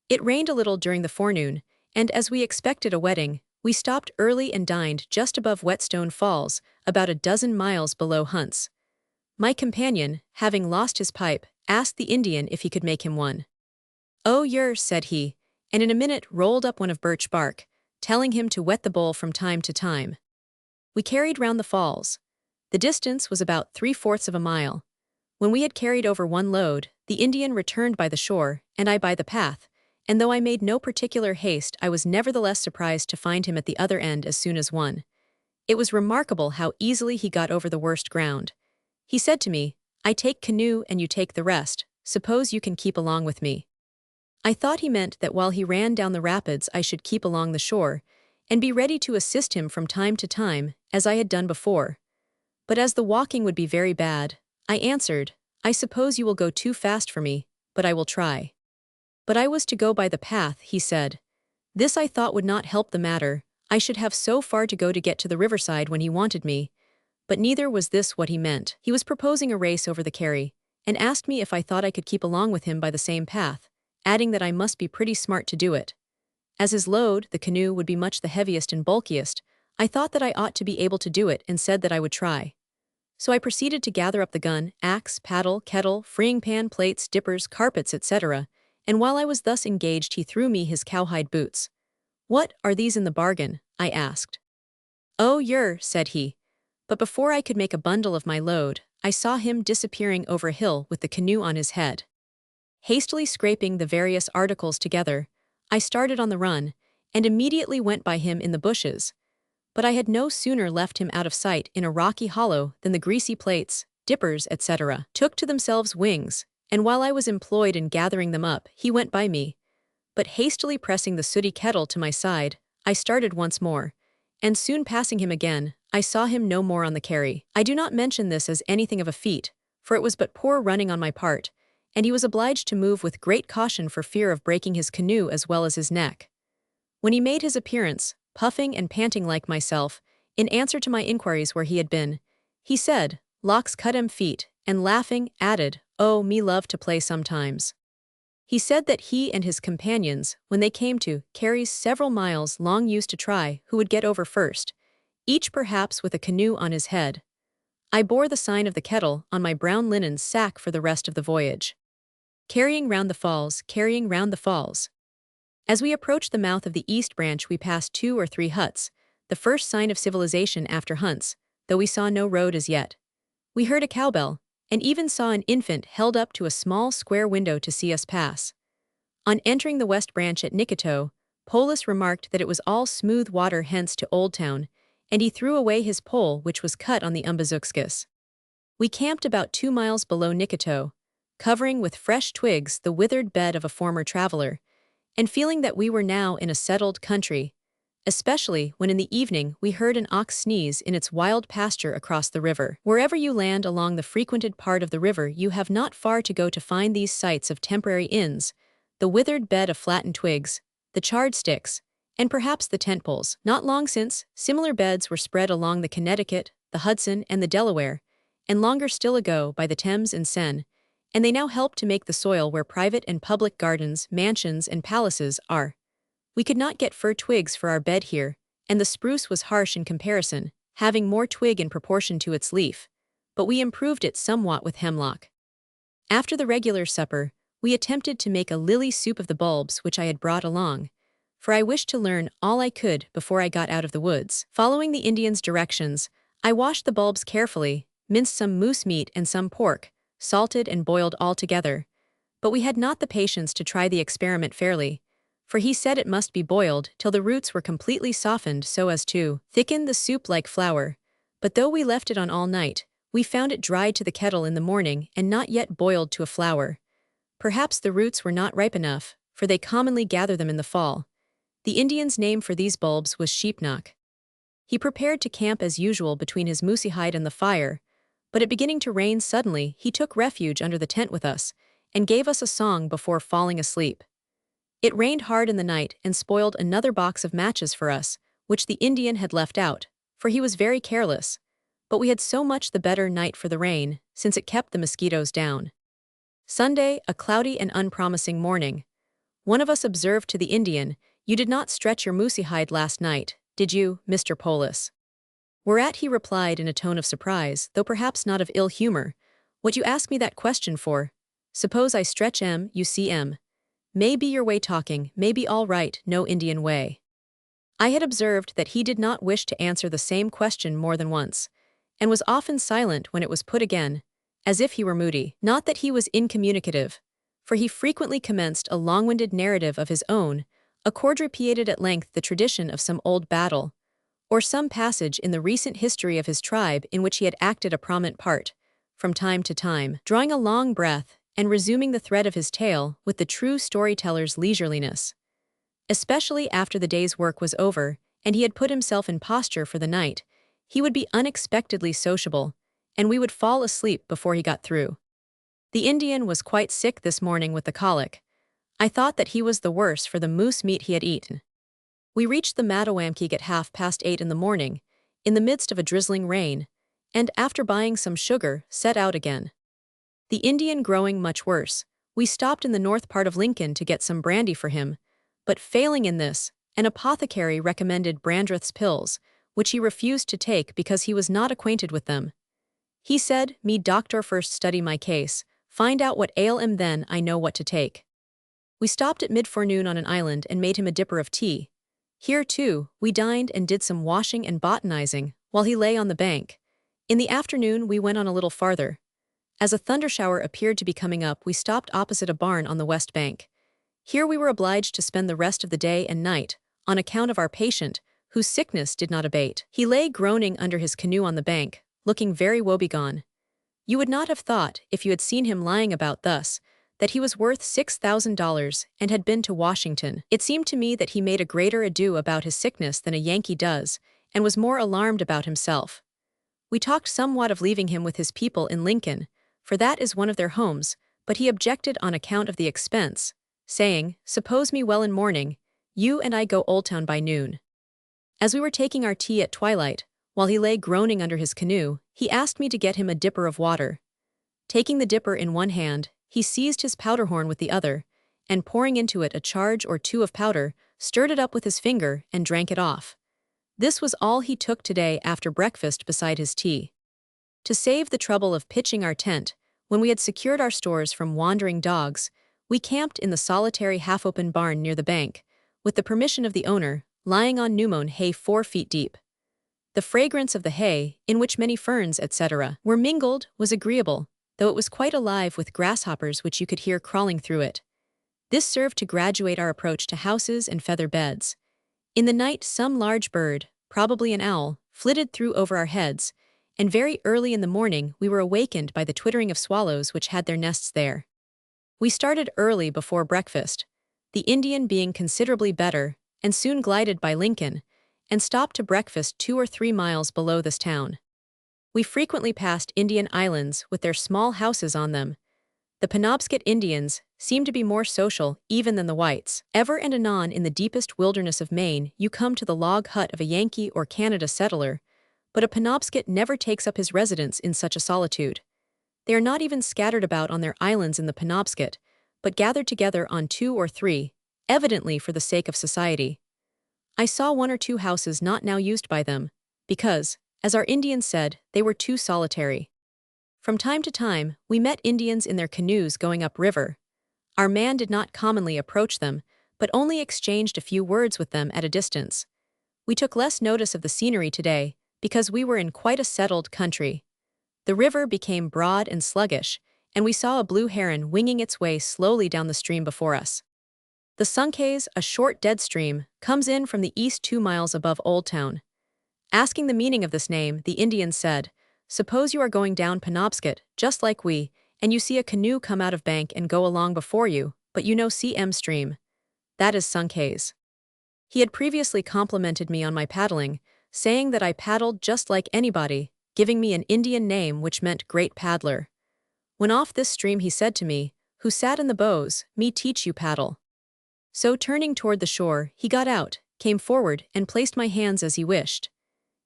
A: It rained a little during the forenoon, and as we expected a wetting, we stopped early and dined just above Whetstone Falls, about a dozen miles below Hunt's. My companion, having lost his pipe, asked the Indian if he could make him one. "Oh, yours," said he, and in a minute rolled up one of birch bark, telling him to wet the bowl from time to time. We carried round the falls. The distance was about 3/4 of a mile. When we had carried over one load, the Indian returned by the shore, and I by the path, and though I made no particular haste, I was nevertheless surprised to find him at the other end as soon as one. It was remarkable how easily he got over the worst ground. He said to me, "I take canoe and you take the rest, suppose you can keep along with me." I thought he meant that while he ran down the rapids I should keep along the shore, and be ready to assist him from time to time, as I had done before. But as the walking would be very bad, I answered, "I suppose you will go too fast for me, but I will try." But I was to go by the path, he said. This I thought would not help the matter. I should have so far to go to get to the riverside when he wanted me. But neither was this what he meant. He was proposing a race over the carry, and asked me if I thought I could keep along with him by the same path, adding that I must be pretty smart to do it. As his load, the canoe, would be much the heaviest and bulkiest, I thought that I ought to be able to do it and said that I would try. So I proceeded to gather up the gun, axe, paddle, kettle, freeing pan, plates, dippers, carpets, etc., and while I was thus engaged he threw me his cowhide boots. "What are these in the bargain?" I asked. "Oh, said he. But before I could make a bundle of my load, I saw him disappearing over a hill with the canoe on his head. Hastily scraping the various articles together, I started on the run, and immediately went by him in the bushes. But I had no sooner left him out of sight in a rocky hollow than the greasy plates, dippers, etc., took to themselves wings, and while I was employed in gathering them up, he went by me. But hastily pressing the sooty kettle to my side, I started once more, and soon passing him again, I saw him no more on the carry. I do not mention this as anything of a feat, for it was but poor running on my part, and he was obliged to move with great caution for fear of breaking his canoe as well as his neck. When he made his appearance, puffing and panting like myself, in answer to my inquiries where he had been, he said, "Locks cut 'em feet," and laughing, added, "Oh, me love to play sometimes." He said that he and his companions, when they came to carries several miles long, used to try who would get over first, each perhaps with a canoe on his head. I bore the sign of the kettle on my brown linen sack for the rest of the voyage. Carrying round the falls, carrying round the falls. As we approached the mouth of the East Branch, we passed 2 or 3 huts, the first sign of civilization after Hunts, though we saw no road as yet. We heard a cowbell, and even saw an infant held up to a small square window to see us pass. On entering the West Branch at Nicoto, Polis remarked that it was all smooth water hence to Old Town, and he threw away his pole which was cut on the Umbazookskus. We camped about 2 miles below Nicoto, covering with fresh twigs the withered bed of a former traveler, and feeling that we were now in a settled country, especially when in the evening we heard an ox sneeze in its wild pasture across the river. Wherever you land along the frequented part of the river, you have not far to go to find these sites of temporary inns, the withered bed of flattened twigs, the charred sticks, and perhaps the tent poles. Not long since, similar beds were spread along the Connecticut, the Hudson, and the Delaware, and longer still ago by the Thames and Seine, and they now help to make the soil where private and public gardens, mansions, and palaces are. We could not get fir twigs for our bed here, and the spruce was harsh in comparison, having more twig in proportion to its leaf, but we improved it somewhat with hemlock. After the regular supper, we attempted to make a lily soup of the bulbs which I had brought along, for I wished to learn all I could before I got out of the woods. Following the Indian's directions, I washed the bulbs carefully, minced some moose meat and some pork, salted and boiled all together, but we had not the patience to try the experiment fairly, for he said it must be boiled till the roots were completely softened so as to thicken the soup like flour, but though we left it on all night, we found it dried to the kettle in the morning and not yet boiled to a flour. Perhaps the roots were not ripe enough, for they commonly gather them in the fall. The Indian's name for these bulbs was sheepnoc. He prepared to camp as usual between his moosey hide and the fire, but it beginning to rain suddenly, he took refuge under the tent with us, and gave us a song before falling asleep. It rained hard in the night and spoiled another box of matches for us, which the Indian had left out, for he was very careless, but we had so much the better night for the rain, since it kept the mosquitoes down. Sunday, a cloudy and unpromising morning. One of us observed to the Indian, "You did not stretch your moosey hide last night, did you, Mr. Polis?" Whereat he replied in a tone of surprise, though perhaps not of ill humor, "What you ask me that question for? Suppose I stretch you see may be your way talking, may be all right, no Indian way." I had observed that he did not wish to answer the same question more than once, and was often silent when it was put again, as if he were moody. Not that he was incommunicative, for he frequently commenced a long-winded narrative of his own, quadrupeded at length the tradition of some old battle, or some passage in the recent history of his tribe in which he had acted a prominent part, from time to time, drawing a long breath, and resuming the thread of his tale with the true storyteller's leisureliness. Especially after the day's work was over, and he had put himself in posture for the night, he would be unexpectedly sociable, and we would fall asleep before he got through. The Indian was quite sick this morning with the colic. I thought that he was the worse for the moose meat he had eaten. We reached the Mattawamkeag at 8:30 in the morning, in the midst of a drizzling rain, and after buying some sugar, set out again. The Indian growing much worse, we stopped in the north part of Lincoln to get some brandy for him, but failing in this, an apothecary recommended Brandreth's pills, which he refused to take because he was not acquainted with them. He said, "Me doctor first study my case, find out what ail him, then I know what to take." We stopped at mid-forenoon on an island and made him a dipper of tea. Here, too, we dined and did some washing and botanizing while he lay on the bank. In the afternoon, we went on a little farther. As a thundershower appeared to be coming up, we stopped opposite a barn on the west bank. Here we were obliged to spend the rest of the day and night, on account of our patient, whose sickness did not abate. He lay groaning under his canoe on the bank, looking very woebegone. You would not have thought, if you had seen him lying about thus, that he was worth $6,000 and had been to Washington. It seemed to me that he made a greater ado about his sickness than a Yankee does, and was more alarmed about himself. We talked somewhat of leaving him with his people in Lincoln, for that is one of their homes, but he objected on account of the expense, saying, "Suppose me well in morning, you and I go Old Town by noon." As we were taking our tea at twilight, while he lay groaning under his canoe, he asked me to get him a dipper of water. Taking the dipper in one hand, he seized his powder horn with the other, and pouring into it a charge or two of powder, stirred it up with his finger and drank it off. This was all he took today after breakfast beside his tea. To save the trouble of pitching our tent, when we had secured our stores from wandering dogs, we camped in the solitary half-open barn near the bank, with the permission of the owner, lying on new-mown hay 4 feet deep. The fragrance of the hay, in which many ferns, etc., were mingled, was agreeable, though it was quite alive with grasshoppers which you could hear crawling through it. This served to graduate our approach to houses and feather beds. In the night some large bird, probably an owl, flitted through over our heads, and very early in the morning we were awakened by the twittering of swallows which had their nests there. We started early before breakfast, the Indian being considerably better, and soon glided by Lincoln, and stopped to breakfast 2 or 3 miles below this town. We frequently passed Indian islands with their small houses on them. The Penobscot Indians seem to be more social even than the whites. Ever and anon in the deepest wilderness of Maine you come to the log hut of a Yankee or Canada settler, but a Penobscot never takes up his residence in such a solitude. They are not even scattered about on their islands in the Penobscot, but gathered together on 2 or 3, evidently for the sake of society. I saw 1 or 2 houses not now used by them, because, as our Indians said, they were too solitary. From time to time, we met Indians in their canoes going up river. Our man did not commonly approach them, but only exchanged a few words with them at a distance. We took less notice of the scenery today, because we were in quite a settled country. The river became broad and sluggish, and we saw a blue heron winging its way slowly down the stream before us. The Sunkays, a short dead stream, comes in from the east 2 miles above Old Town. Asking the meaning of this name, the Indians said, "Suppose you are going down Penobscot, just like we, and you see a canoe come out of bank and go along before you, but you know CM stream. That is Sunkays." He had previously complimented me on my paddling, saying that I paddled just like anybody, giving me an Indian name which meant great paddler. When off this stream he said to me, "Who sat in the bows, me teach you paddle." So turning toward the shore, he got out, came forward, and placed my hands as he wished.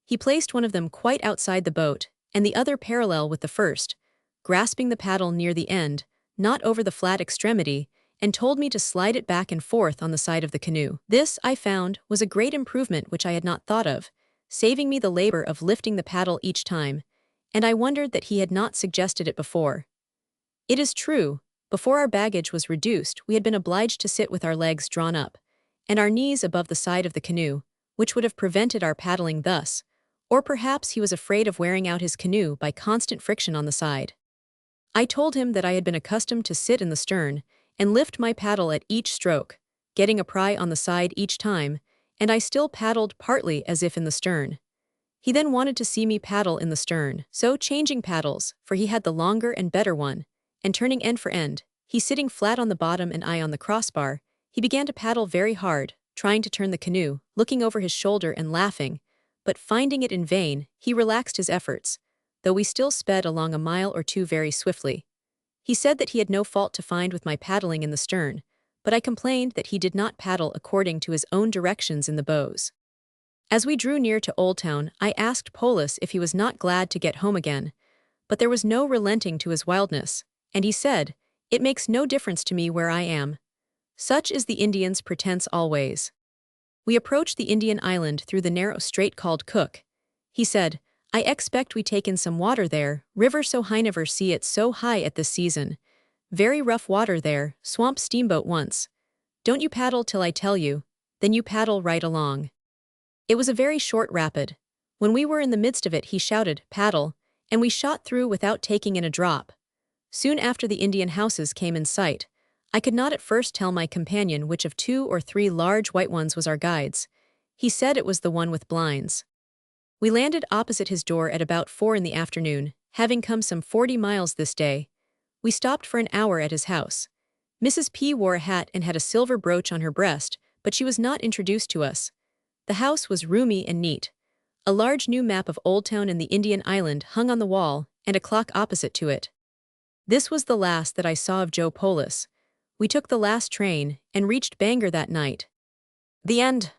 A: He placed one of them quite outside the boat, and the other parallel with the first, grasping the paddle near the end, not over the flat extremity, and told me to slide it back and forth on the side of the canoe. This, I found, was a great improvement which I had not thought of, saving me the labor of lifting the paddle each time, and I wondered that he had not suggested it before. It is true, before our baggage was reduced, we had been obliged to sit with our legs drawn up, and our knees above the side of the canoe, which would have prevented our paddling thus, or perhaps he was afraid of wearing out his canoe by constant friction on the side. I told him that I had been accustomed to sit in the stern, and lift my paddle at each stroke, getting a pry on the side each time, and I still paddled partly as if in the stern. He then wanted to see me paddle in the stern, so changing paddles, for he had the longer and better one, and turning end for end, he sitting flat on the bottom and I on the crossbar, he began to paddle very hard, trying to turn the canoe, looking over his shoulder and laughing, but finding it in vain, he relaxed his efforts, though we still sped along a mile or 2 very swiftly. He said that he had no fault to find with my paddling in the stern, but I complained that he did not paddle according to his own directions in the bows. As we drew near to Old Town, I asked Polis if he was not glad to get home again, but there was no relenting to his wildness, and he said, "It makes no difference to me where I am." Such is the Indian's pretense always. We approached the Indian island through the narrow strait called Cook. He said, "I expect we take in some water there, river so high never see it so high at this season. Very rough water there, swamp steamboat once. Don't you paddle till I tell you, then you paddle right along. It was a very short rapid. When we were in the midst of it, he shouted, "Paddle," and we shot through without taking in a drop. Soon after the Indian houses came in sight. I could not at first tell my companion which of 2 or 3 large white ones was our guide's. He said it was the one with blinds. We landed opposite his door at about 4 in the afternoon, having come some 40 miles this day. We stopped for an hour at his house. Mrs. P wore a hat and had a silver brooch on her breast, but she was not introduced to us. The house was roomy and neat. A large new map of Old Town in the Indian Island hung on the wall, and a clock opposite to it. This was the last that I saw of Joe Polis. We took the last train and reached Bangor that night. The end.